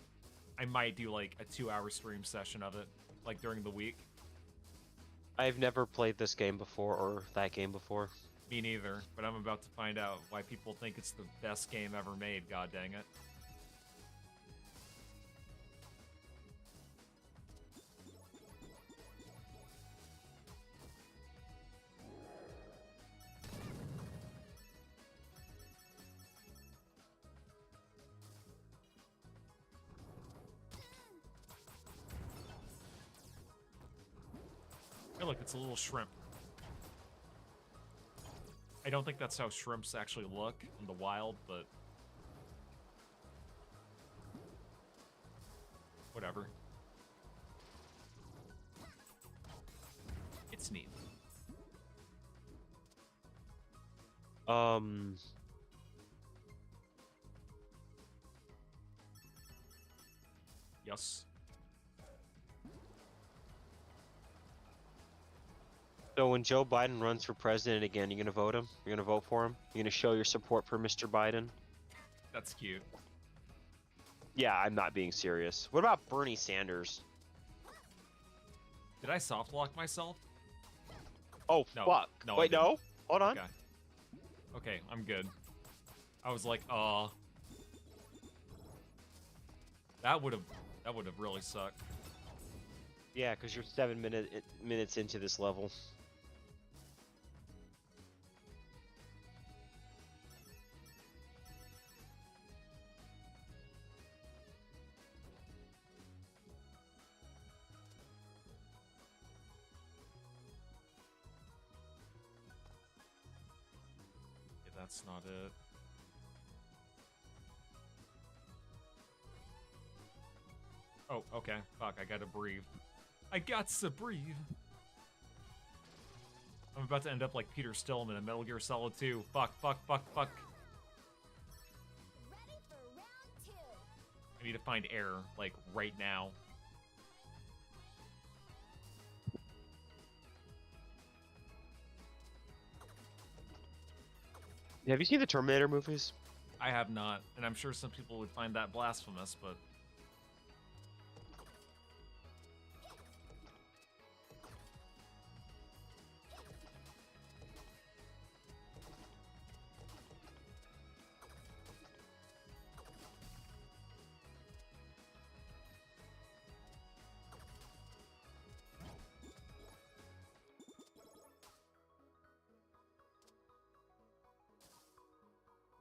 I might do like a 2-hour stream session of it, like during the week. I've never played this game before or that game before. Me neither, but I'm about to find out why people think it's the best game ever made, god dang it. Hey, look, it's a little shrimp. I don't think that's how shrimps actually look in the wild, but whatever. It's neat. Yes. So when Joe Biden runs for president again, you're gonna vote him? You're gonna vote for him? You're gonna show your support for Mr. Biden? That's cute. Yeah, I'm not being serious. What about Bernie Sanders? Did I soft lock myself? Oh, No. fuck. No, I Wait, didn't. no? Hold on. Okay. Okay, I'm good. I was like, that would have really sucked. Yeah, because you're 7 minutes into this level. Yeah, that's not it. Oh, okay. Fuck, I gotta breathe. I got to breathe. I'm about to end up like Peter Stillman in Metal Gear Solid 2. Fuck, fuck, fuck, fuck. Ready for round 2. I need to find air, like, right now. Have you seen the Terminator movies? I have not, and I'm sure some people would find that blasphemous, but...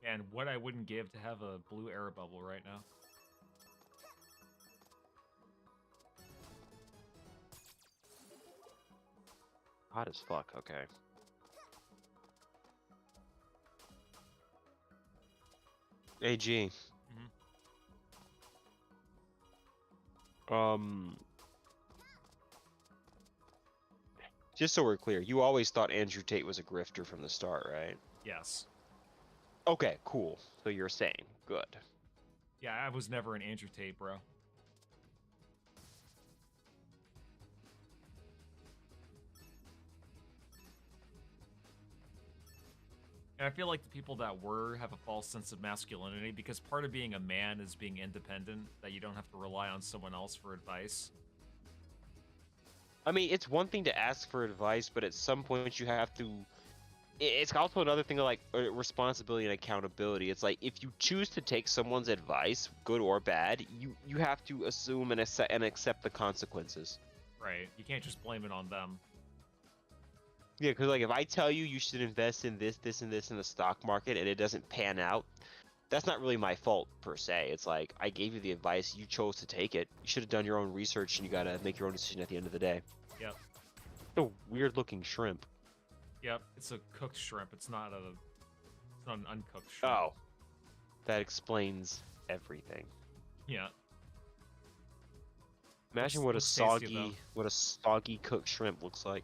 And what I wouldn't give to have a blue air bubble right now. Hot as fuck, okay. AG. Just so we're clear, you always thought Andrew Tate was a grifter from the start, right? Yes. Okay, cool. So you're saying, good. Yeah, I was never an Andrew Tate, bro. And I feel like the people that were have a false sense of masculinity because part of being a man is being independent, that you don't have to rely on someone else for advice. I mean, it's one thing to ask for advice, but at some point you have to it's also another thing of like responsibility and accountability. It's like if you choose to take someone's advice, good or bad, you have to assume and accept the consequences. Right. You can't just blame it on them. Yeah, because like if I tell you you should invest in this, this, and this in the stock market and it doesn't pan out, that's not really my fault per se. It's like I gave you the advice, you chose to take it. You should have done your own research and you gotta make your own decision at the end of the day. Yep. It's a weird looking shrimp. Yep. It's a cooked shrimp. It's not an uncooked shrimp. Oh. That explains everything. Yeah. Imagine Looks tasty, what a soggy cooked shrimp looks like.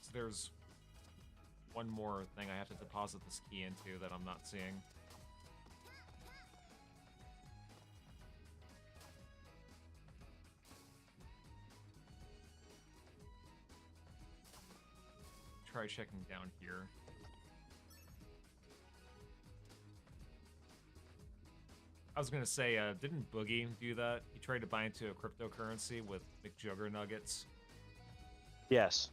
So there's one more thing I have to deposit this key into that I'm not seeing. Try checking down here. I was gonna say, didn't Boogie do that? He tried to buy into a cryptocurrency with McJugger nuggets. Yes.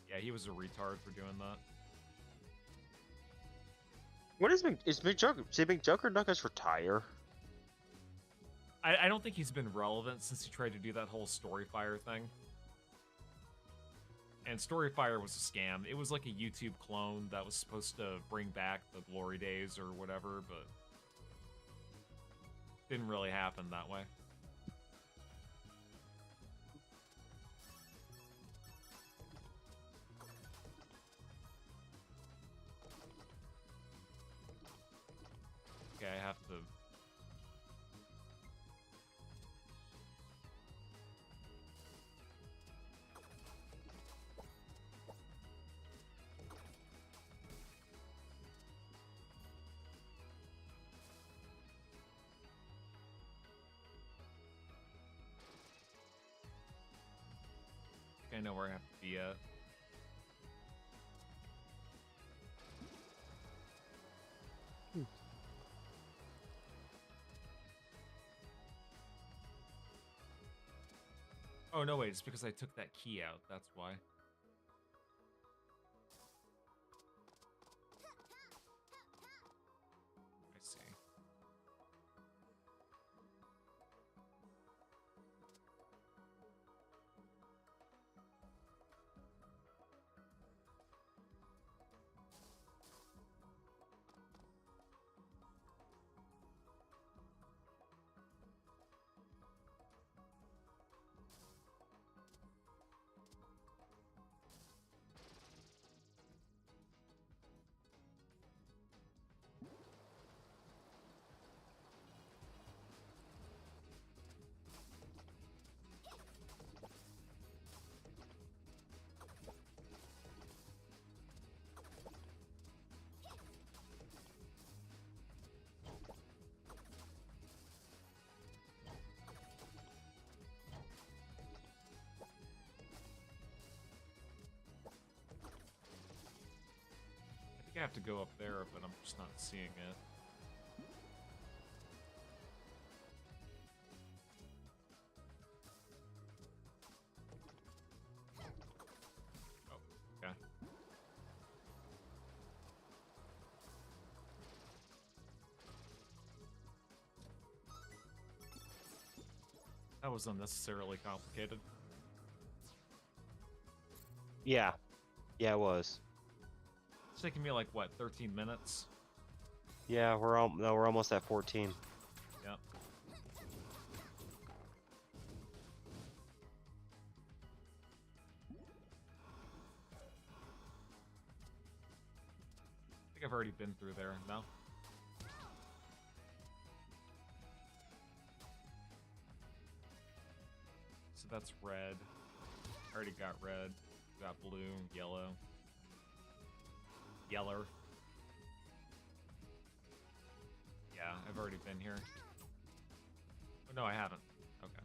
Yeah, he was a retard for doing that. What is McJugger? Did McJugger nuggets retire? I don't think he's been relevant since he tried to do that whole Storyfire thing. And Storyfire was a scam. It was like a YouTube clone that was supposed to bring back the glory days or whatever, but didn't really happen that way. Okay, I have to... I know where I have to be at. Oh, no, wait, it's because I took that key out, that's why. I see. I think I have to go up there, but I'm just not seeing it. Oh, okay. That was unnecessarily complicated. Yeah. Yeah, it was. It's taking me like, what, 13 minutes? Yeah, we're almost at 14. Yep. I think I've already been through there, no? So that's red. I already got red. Got blue, yellow. Yeller. Yeah, I've already been here. Oh, no, I haven't. Okay.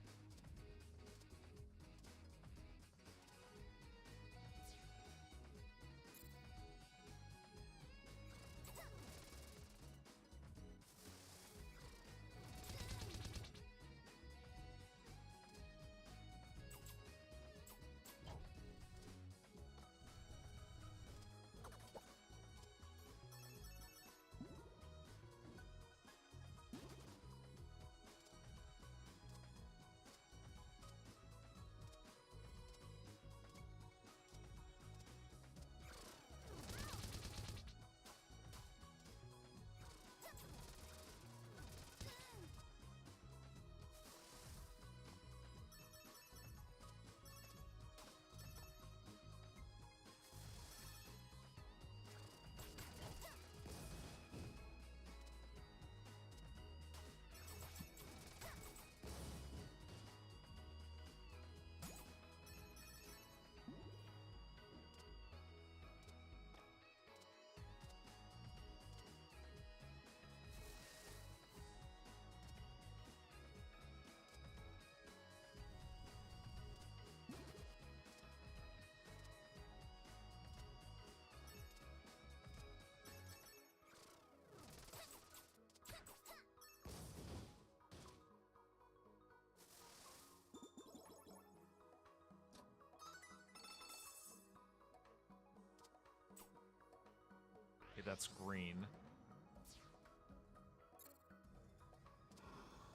that's green.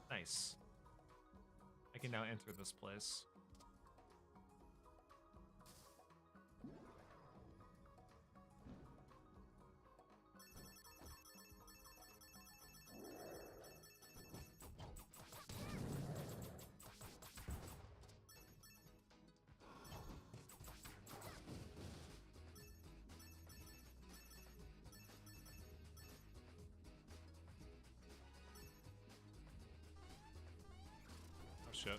Nice. I can now enter this place. Oh shit.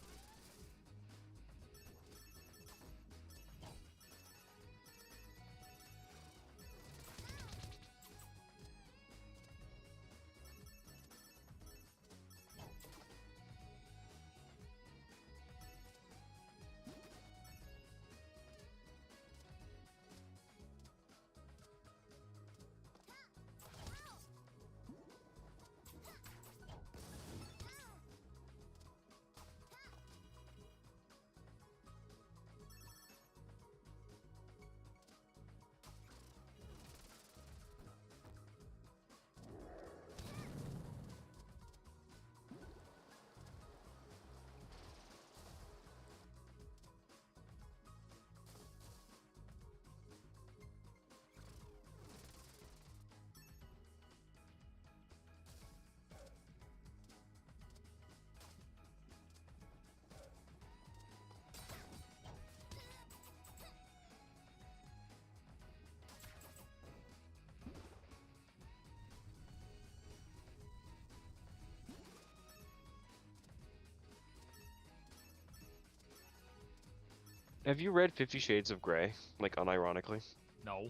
Have you read 50 Shades of Grey? Like, unironically? No.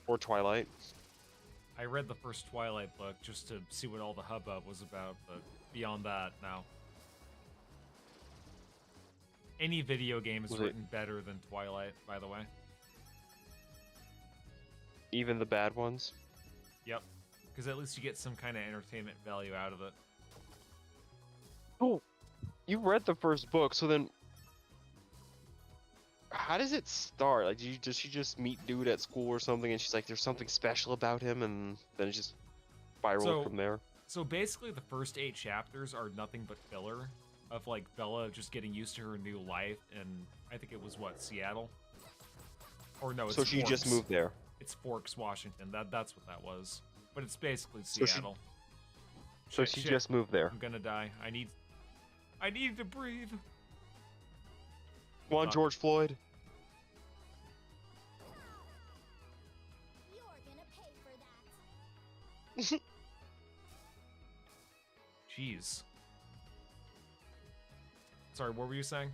Or Twilight? I read the first Twilight book just to see what all the hubbub was about, but beyond that, no. Any video game is written better than Twilight, by the way. Even the bad ones? Yep. Because at least you get some kind of entertainment value out of it. Oh, you read the first book, so then how does it start? Like, does she just meet dude at school or something, and she's like, there's something special about him, and then it just spiraled from there? So basically, the first 8 chapters are nothing but filler of like Bella just getting used to her new life, and I think it was what, Seattle? Or no, it's so she Forks. Just moved there. It's Forks, Washington. That's what that was. But it's basically Seattle. So she just moved there. I'm gonna die. I need to breathe. Come on, George Floyd. You're gonna pay for that. Jeez. Sorry, what were you saying?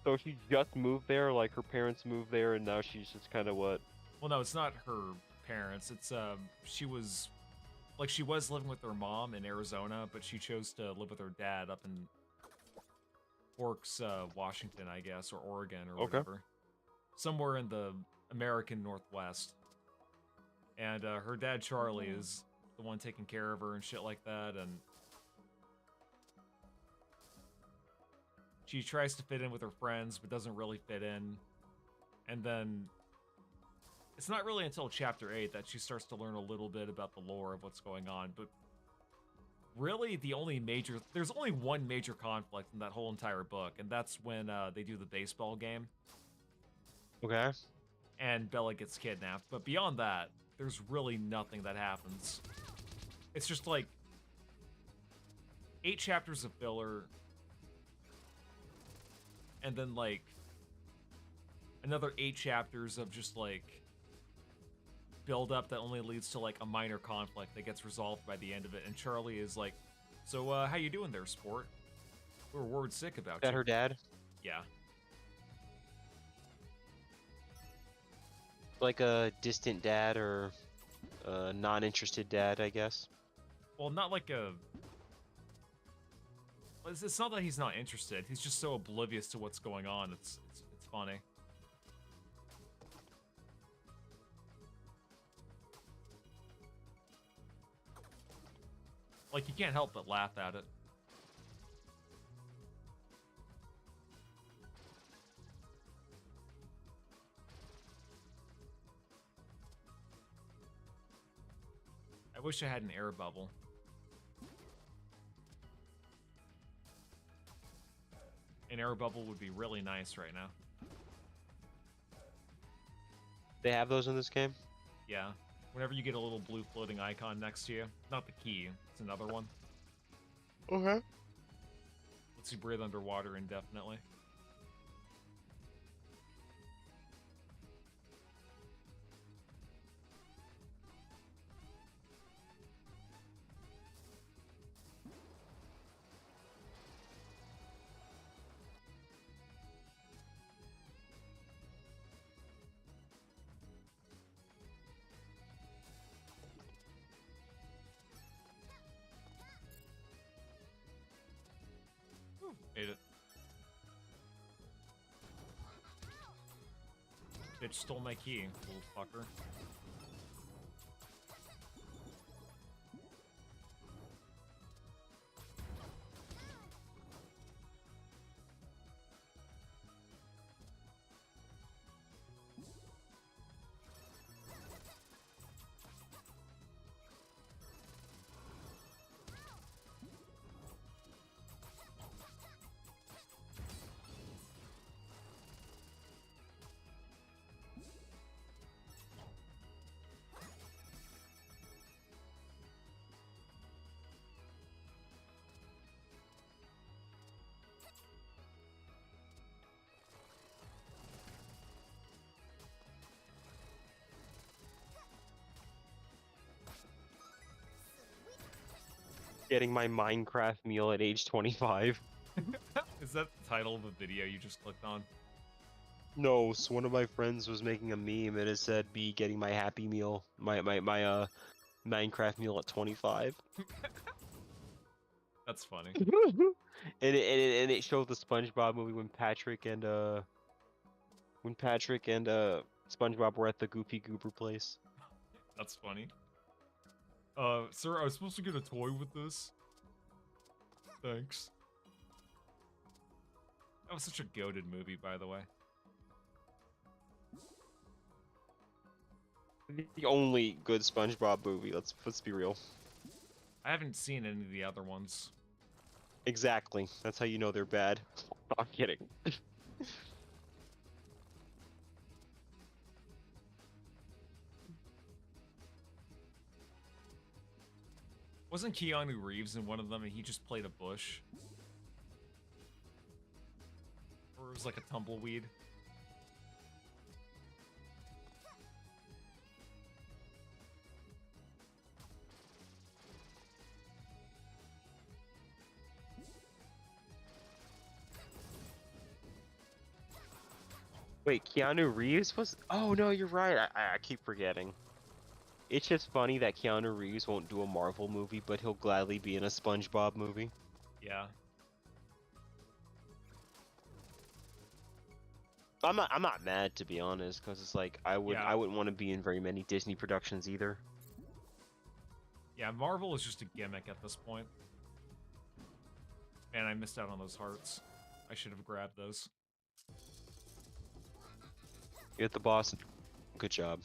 So she just moved there, like her parents moved there, and now she's just kind of what? Well, no, it's not her parents. It's she was living with her mom in Arizona, but she chose to live with her dad up in Forks, Washington, I guess, or Oregon, or whatever. Somewhere in the American Northwest. And her dad, Charlie, is the one taking care of her and shit like that, and she tries to fit in with her friends, but doesn't really fit in. And then it's not really until chapter 8 that she starts to learn a little bit about the lore of what's going on, but really there's only one major conflict in that whole entire book, and that's when they do the baseball game. Okay. And Bella gets kidnapped, but beyond that, there's really nothing that happens. It's just like 8 chapters of filler, and then like another 8 chapters of just like build up that only leads to like a minor conflict that gets resolved by the end of it. And Charlie is like, so how you doing there, sport? We're word sick about you. That her dad? Yeah. Like a distant dad or a non-interested dad, I guess. Well, not like a... It's not that he's not interested. He's just so oblivious to what's going on. It's funny. Like, you can't help but laugh at it. wish I had an air bubble. An air bubble would be really nice right now. They have those in this game? Yeah. Whenever you get a little blue floating icon next to you, not the key, it's another one. Okay. Lets you breathe underwater indefinitely. Made it. Bitch stole my key, little fucker. Getting my Minecraft meal at age 25. Is that the title of the video you just clicked on? No, so one of my friends was making a meme and it said me getting my Happy Meal, my Minecraft meal at 25. That's funny. and it showed the SpongeBob movie when Patrick and SpongeBob were at the Goofy Goober place. That's funny. Sir, I was supposed to get a toy with this. Thanks. That was such a goated movie, by the way. The only good SpongeBob movie. Let's be real. I haven't seen any of the other ones. Exactly. That's how you know they're bad. I'm kidding. Wasn't Keanu Reeves in one of them and he just played a bush? Or it was like a tumbleweed? Wait, Keanu Reeves was... Oh, no, you're right. I keep forgetting. It's just funny that Keanu Reeves won't do a Marvel movie, but he'll gladly be in a SpongeBob movie. Yeah. I'm not mad, to be honest, because it's like I wouldn't want to be in very many Disney productions either. Yeah, Marvel is just a gimmick at this point. Man, I missed out on those hearts. I should have grabbed those. You hit the boss. Good job.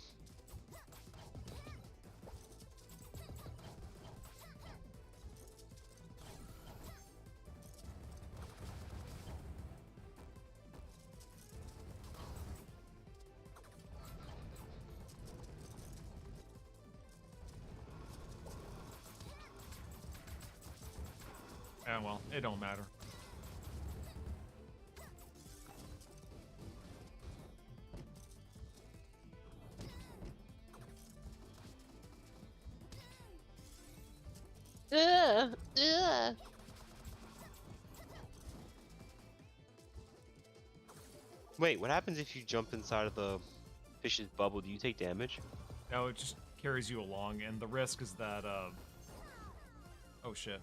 Yeah, well, it don't matter. Ugh. Wait, what happens if you jump inside of the fish's bubble? Do you take damage? No, it just carries you along, and the risk is that, oh shit.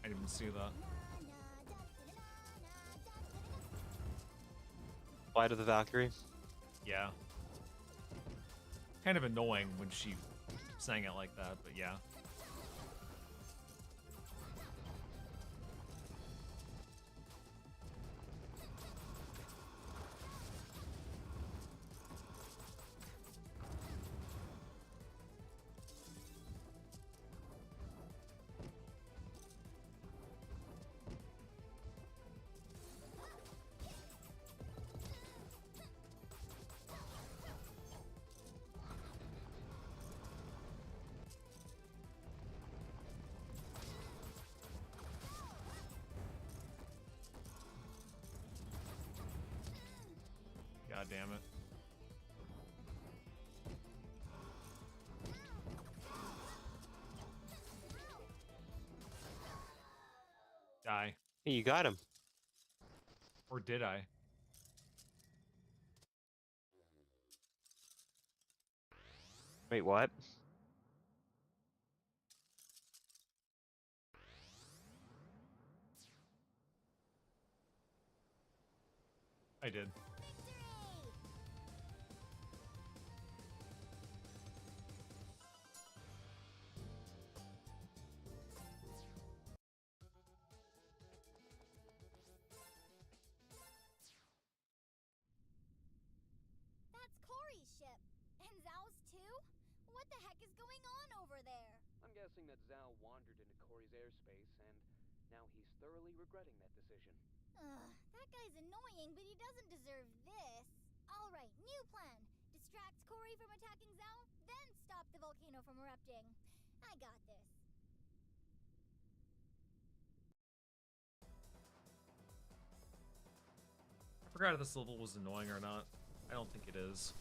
I didn't even see that. Fly to the Valkyrie? Yeah. Kind of annoying when she sang it like that, but yeah. damn it. Die. Hey, you got him. Or did I? Wait, what? I did. That's Corey's ship. And Zhao's too? What the heck is going on over there? I'm guessing that Zhao wandered into Corey's airspace, and now he's thoroughly regretting that decision. Ugh, that guy's annoying, but he doesn't deserve this. Alright, new plan. Distract Corey from attacking Zhao, then stop the volcano from erupting. I got this. I forgot if this level was annoying or not. I don't think it is.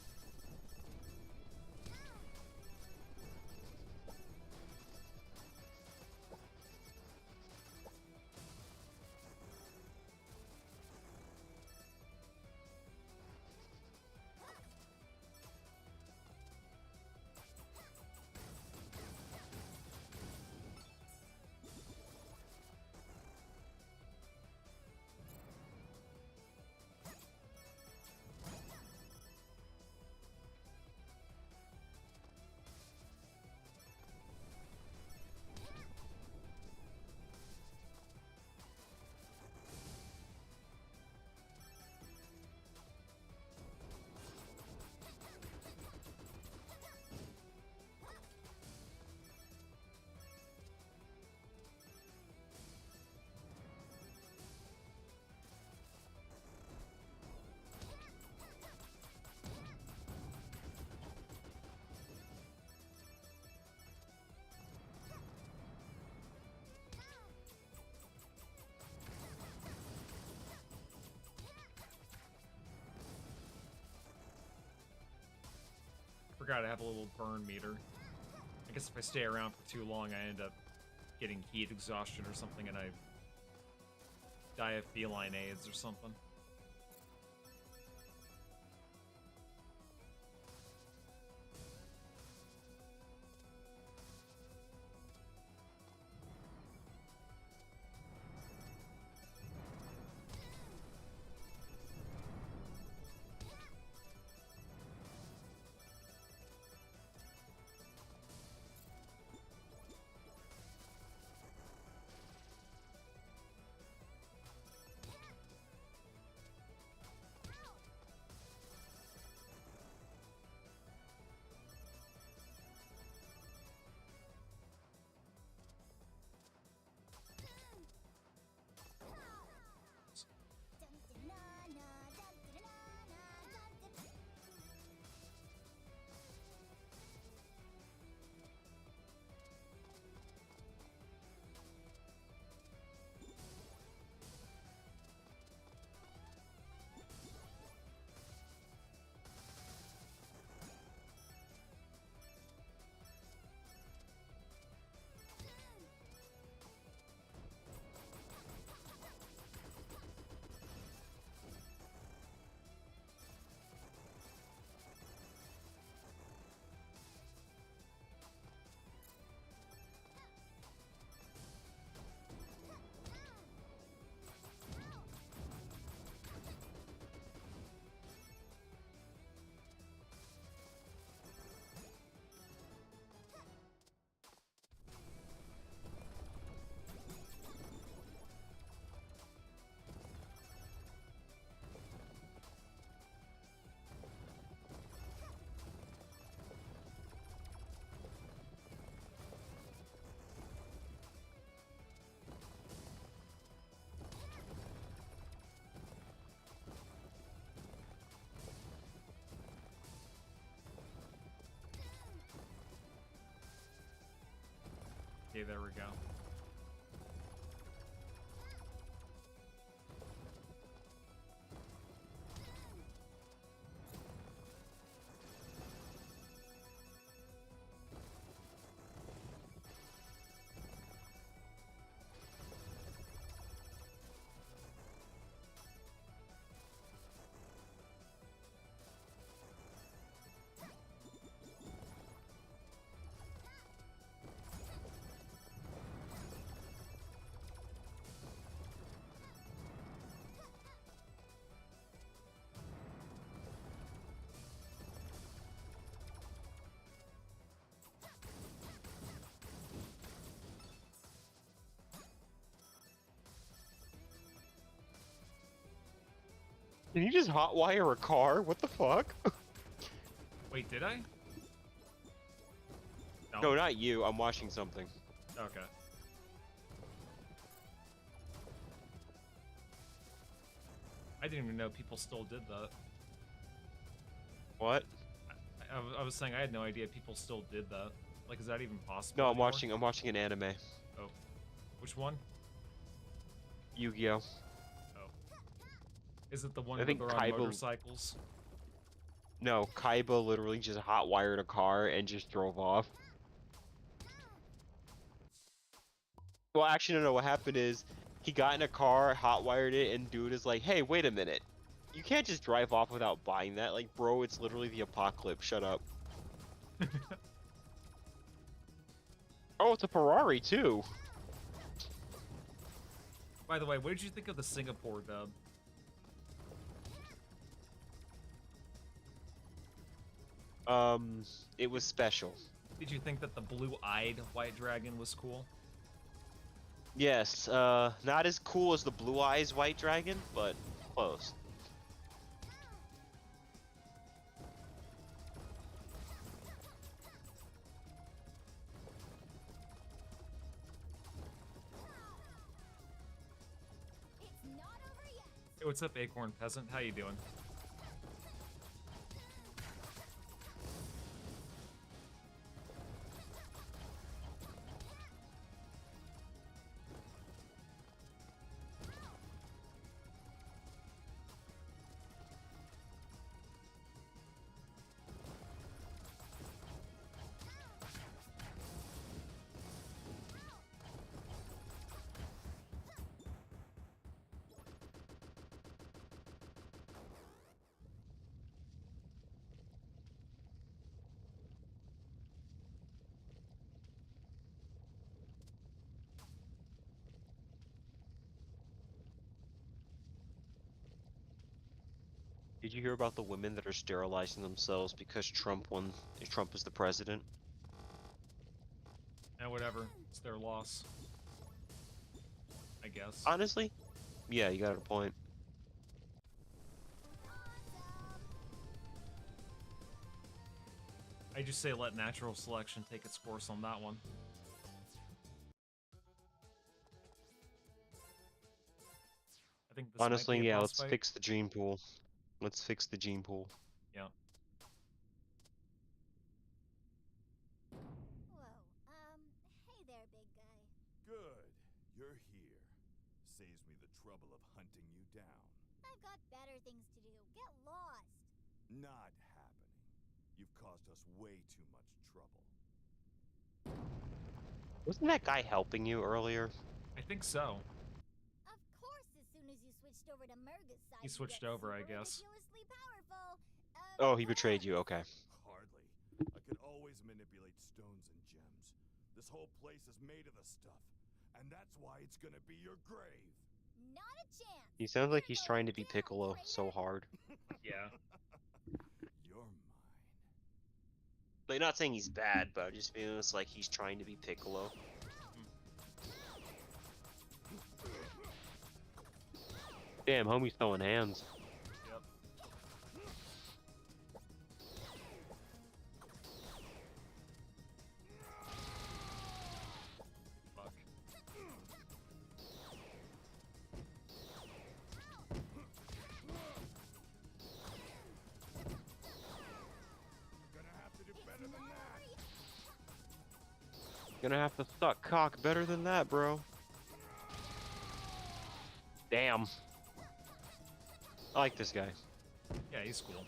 Forgot I have a little burn meter. I guess if I stay around for too long, I end up getting heat exhaustion or something, and I die of feline AIDS or something. Okay, there we go. Can you just hotwire a car? What the fuck? Wait, did I? No, not you. I'm watching something. Okay. I didn't even know people still did that. What? I was saying I had no idea people still did that. Like, is that even possible? No, I'm anymore? watching. I'm watching an anime. Oh, which one? Yu-Gi-Oh. Oh, is it the one I where think they're on Kaiba- motorcycles? No, Kaiba literally just hotwired a car and just drove off. Well, actually, no. What happened is he got in a car, hotwired it, and dude is like, "Hey, wait a minute. You can't just drive off without buying that. Like, bro, it's literally the apocalypse. Shut up." Oh, it's a Ferrari too. By the way, what did you think of the Singapore dub? It was special. Did you think that the blue-eyed white dragon was cool? Yes, not as cool as the Blue Eyes White Dragon, but close. Hey, what's up, Acorn Peasant? How you doing? Did you hear about the women that are sterilizing themselves because Trump is the president? Eh, whatever. It's their loss. I guess. Honestly? Yeah, you got a point. I just say let natural selection take its course on that one. I think this Honestly, might be a yeah, boss let's fight. fix the gene pool. Let's fix the gene pool. Yeah. Whoa, hey there, big guy. Good. You're here. Saves me the trouble of hunting you down. I've got better things to do. Get lost. Not happening. You've caused us way too much trouble. Wasn't that guy helping you earlier? I think so. Of course, as soon as you switched over to Murga's side, He you switched get over, I super guess. ridiculously powerful. Oh, he betrayed you. Okay. Hardly. I could always manipulate stones and gems. This whole place is made of the stuff, and that's why it's gonna be your grave. Not a chance. He sounds like he's trying to be Piccolo so hard. Yeah. You're mine. Like, not saying he's bad, but I'm just feeling it's like he's trying to be Piccolo. Damn, homie's throwing hands. Yep. Fuck. Gonna have to do better than that. Gonna have to suck cock better than that, bro. Damn. I like this guy. Yeah, he's cool.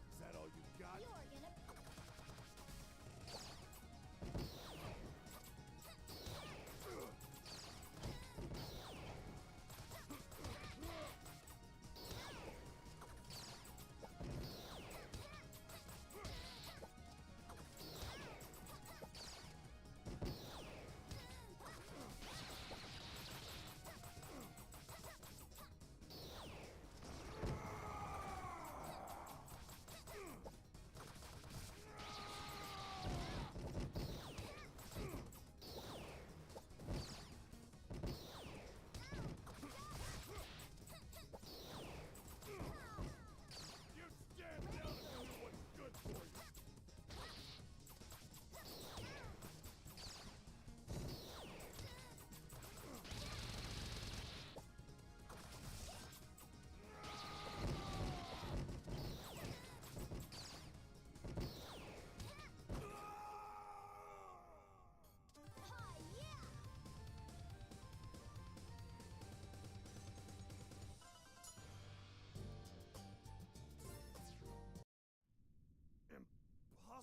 Is that all you got?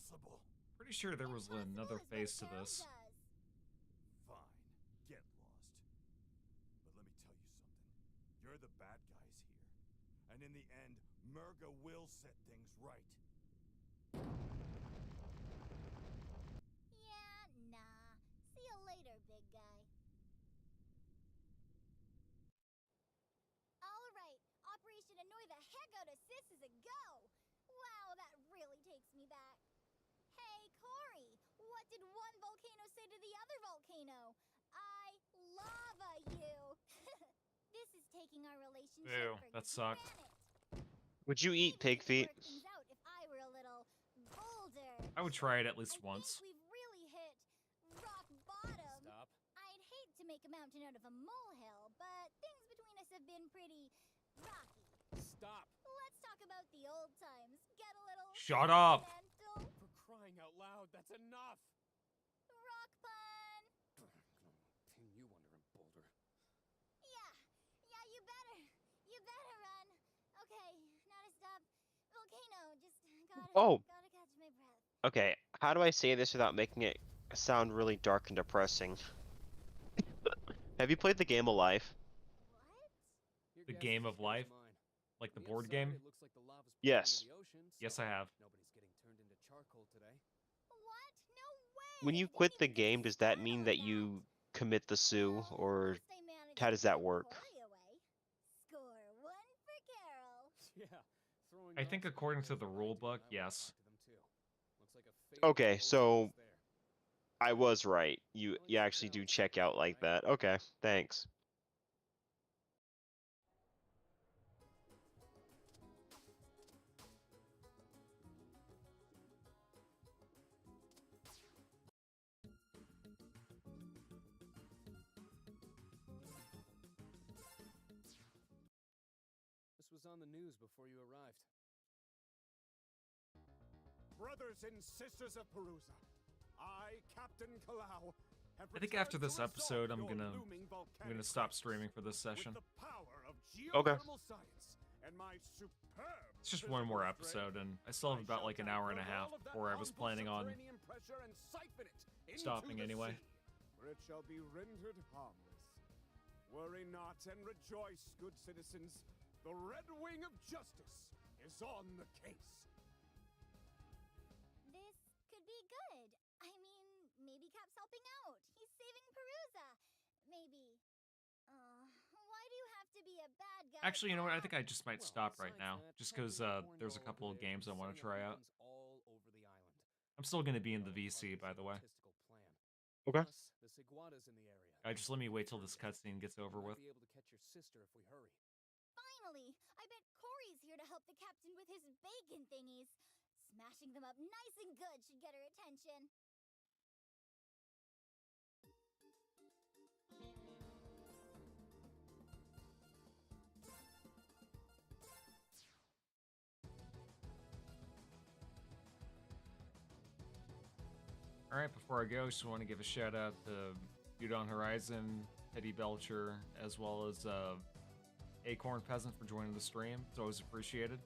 impossible. Pretty sure there was another phase to this. Fine, get lost. But let me tell you something. You're the bad guys here. And in the end, Murga will set things right. Yeah, nah. See you later, big guy. Alright, Operation Annoy the Heck Out of Sis is a go! Wow, that really takes me back. Hey, Corey, what did one volcano say to the other volcano? I lava you! This is taking our relationship Ew, for that sucked. granted. Would you eat pig feet? Work things out if I were a little bolder. I would try it at least once. We've really hit rock bottom. Stop. I'd hate to make a mountain out of a molehill, but things between us have been pretty rocky. Stop. Let's talk about the old times. Get a little Shut up. sentimental. For crying out loud, that's enough. Rock pun. Pin you under him, Boulder. Yeah, you better. You better run. Okay, now to stop. Volcano, just Oh. gotta catch my breath. Okay, how do I say this without making it sound really dark and depressing? Have you played the game of life? Your The guess game is of as good as life? mine. Like the On board outside, game? It looks like the lava's pouring Yes. into the ocean, Yes, so I have. Nobody's getting turned into charcoal today. What? No way. When you quit the game, does that mean that you commit the sue, or how does that work? Score one for Carol. Yeah. Throwing I think rocks at according to people the is rule right, book, and I wanna yes. talk to them too. Looks like a fatal Okay, blow so is there. I was right. You actually do check out like that. Okay, thanks. This was on the news before you arrived. Brothers and sisters of Perusa, I, Captain Kalau, have I think returned after this to resolve episode, I'm your gonna looming stop volcanic streaming for this session. With the power of Okay. geothermal science and my superb It's just one more physical strength, episode, and I still have about like an hour and a half all of that before I was harmful planning on subterranean pressure and siphon it into stopping the anyway. sea, where it shall be rendered harmless. Worry not and rejoice, good citizens. The Red Wing of Justice is on the case. This could be good. I mean, maybe Cap's helping out. He's saving Perusa. Maybe. Why do you have to be a bad guy? Actually, you know what? I Cap? think I just might stop right now, just because there's a couple of games I want to try out. All over the island. I'm still gonna be in the VC, by the way. Okay. Plus, the Seguada's in the area. Just let me wait till this cutscene gets over with. Might be able to catch your sister if we hurry. Finally! I bet Corey's here to help the captain with his bacon thingies. Smashing them up nice and good should get her attention. Alright, before I go, just want to give a shout out to Dude on Horizon, Teddy Belcher, as well as Acorn Peasant for joining the stream. It's always appreciated.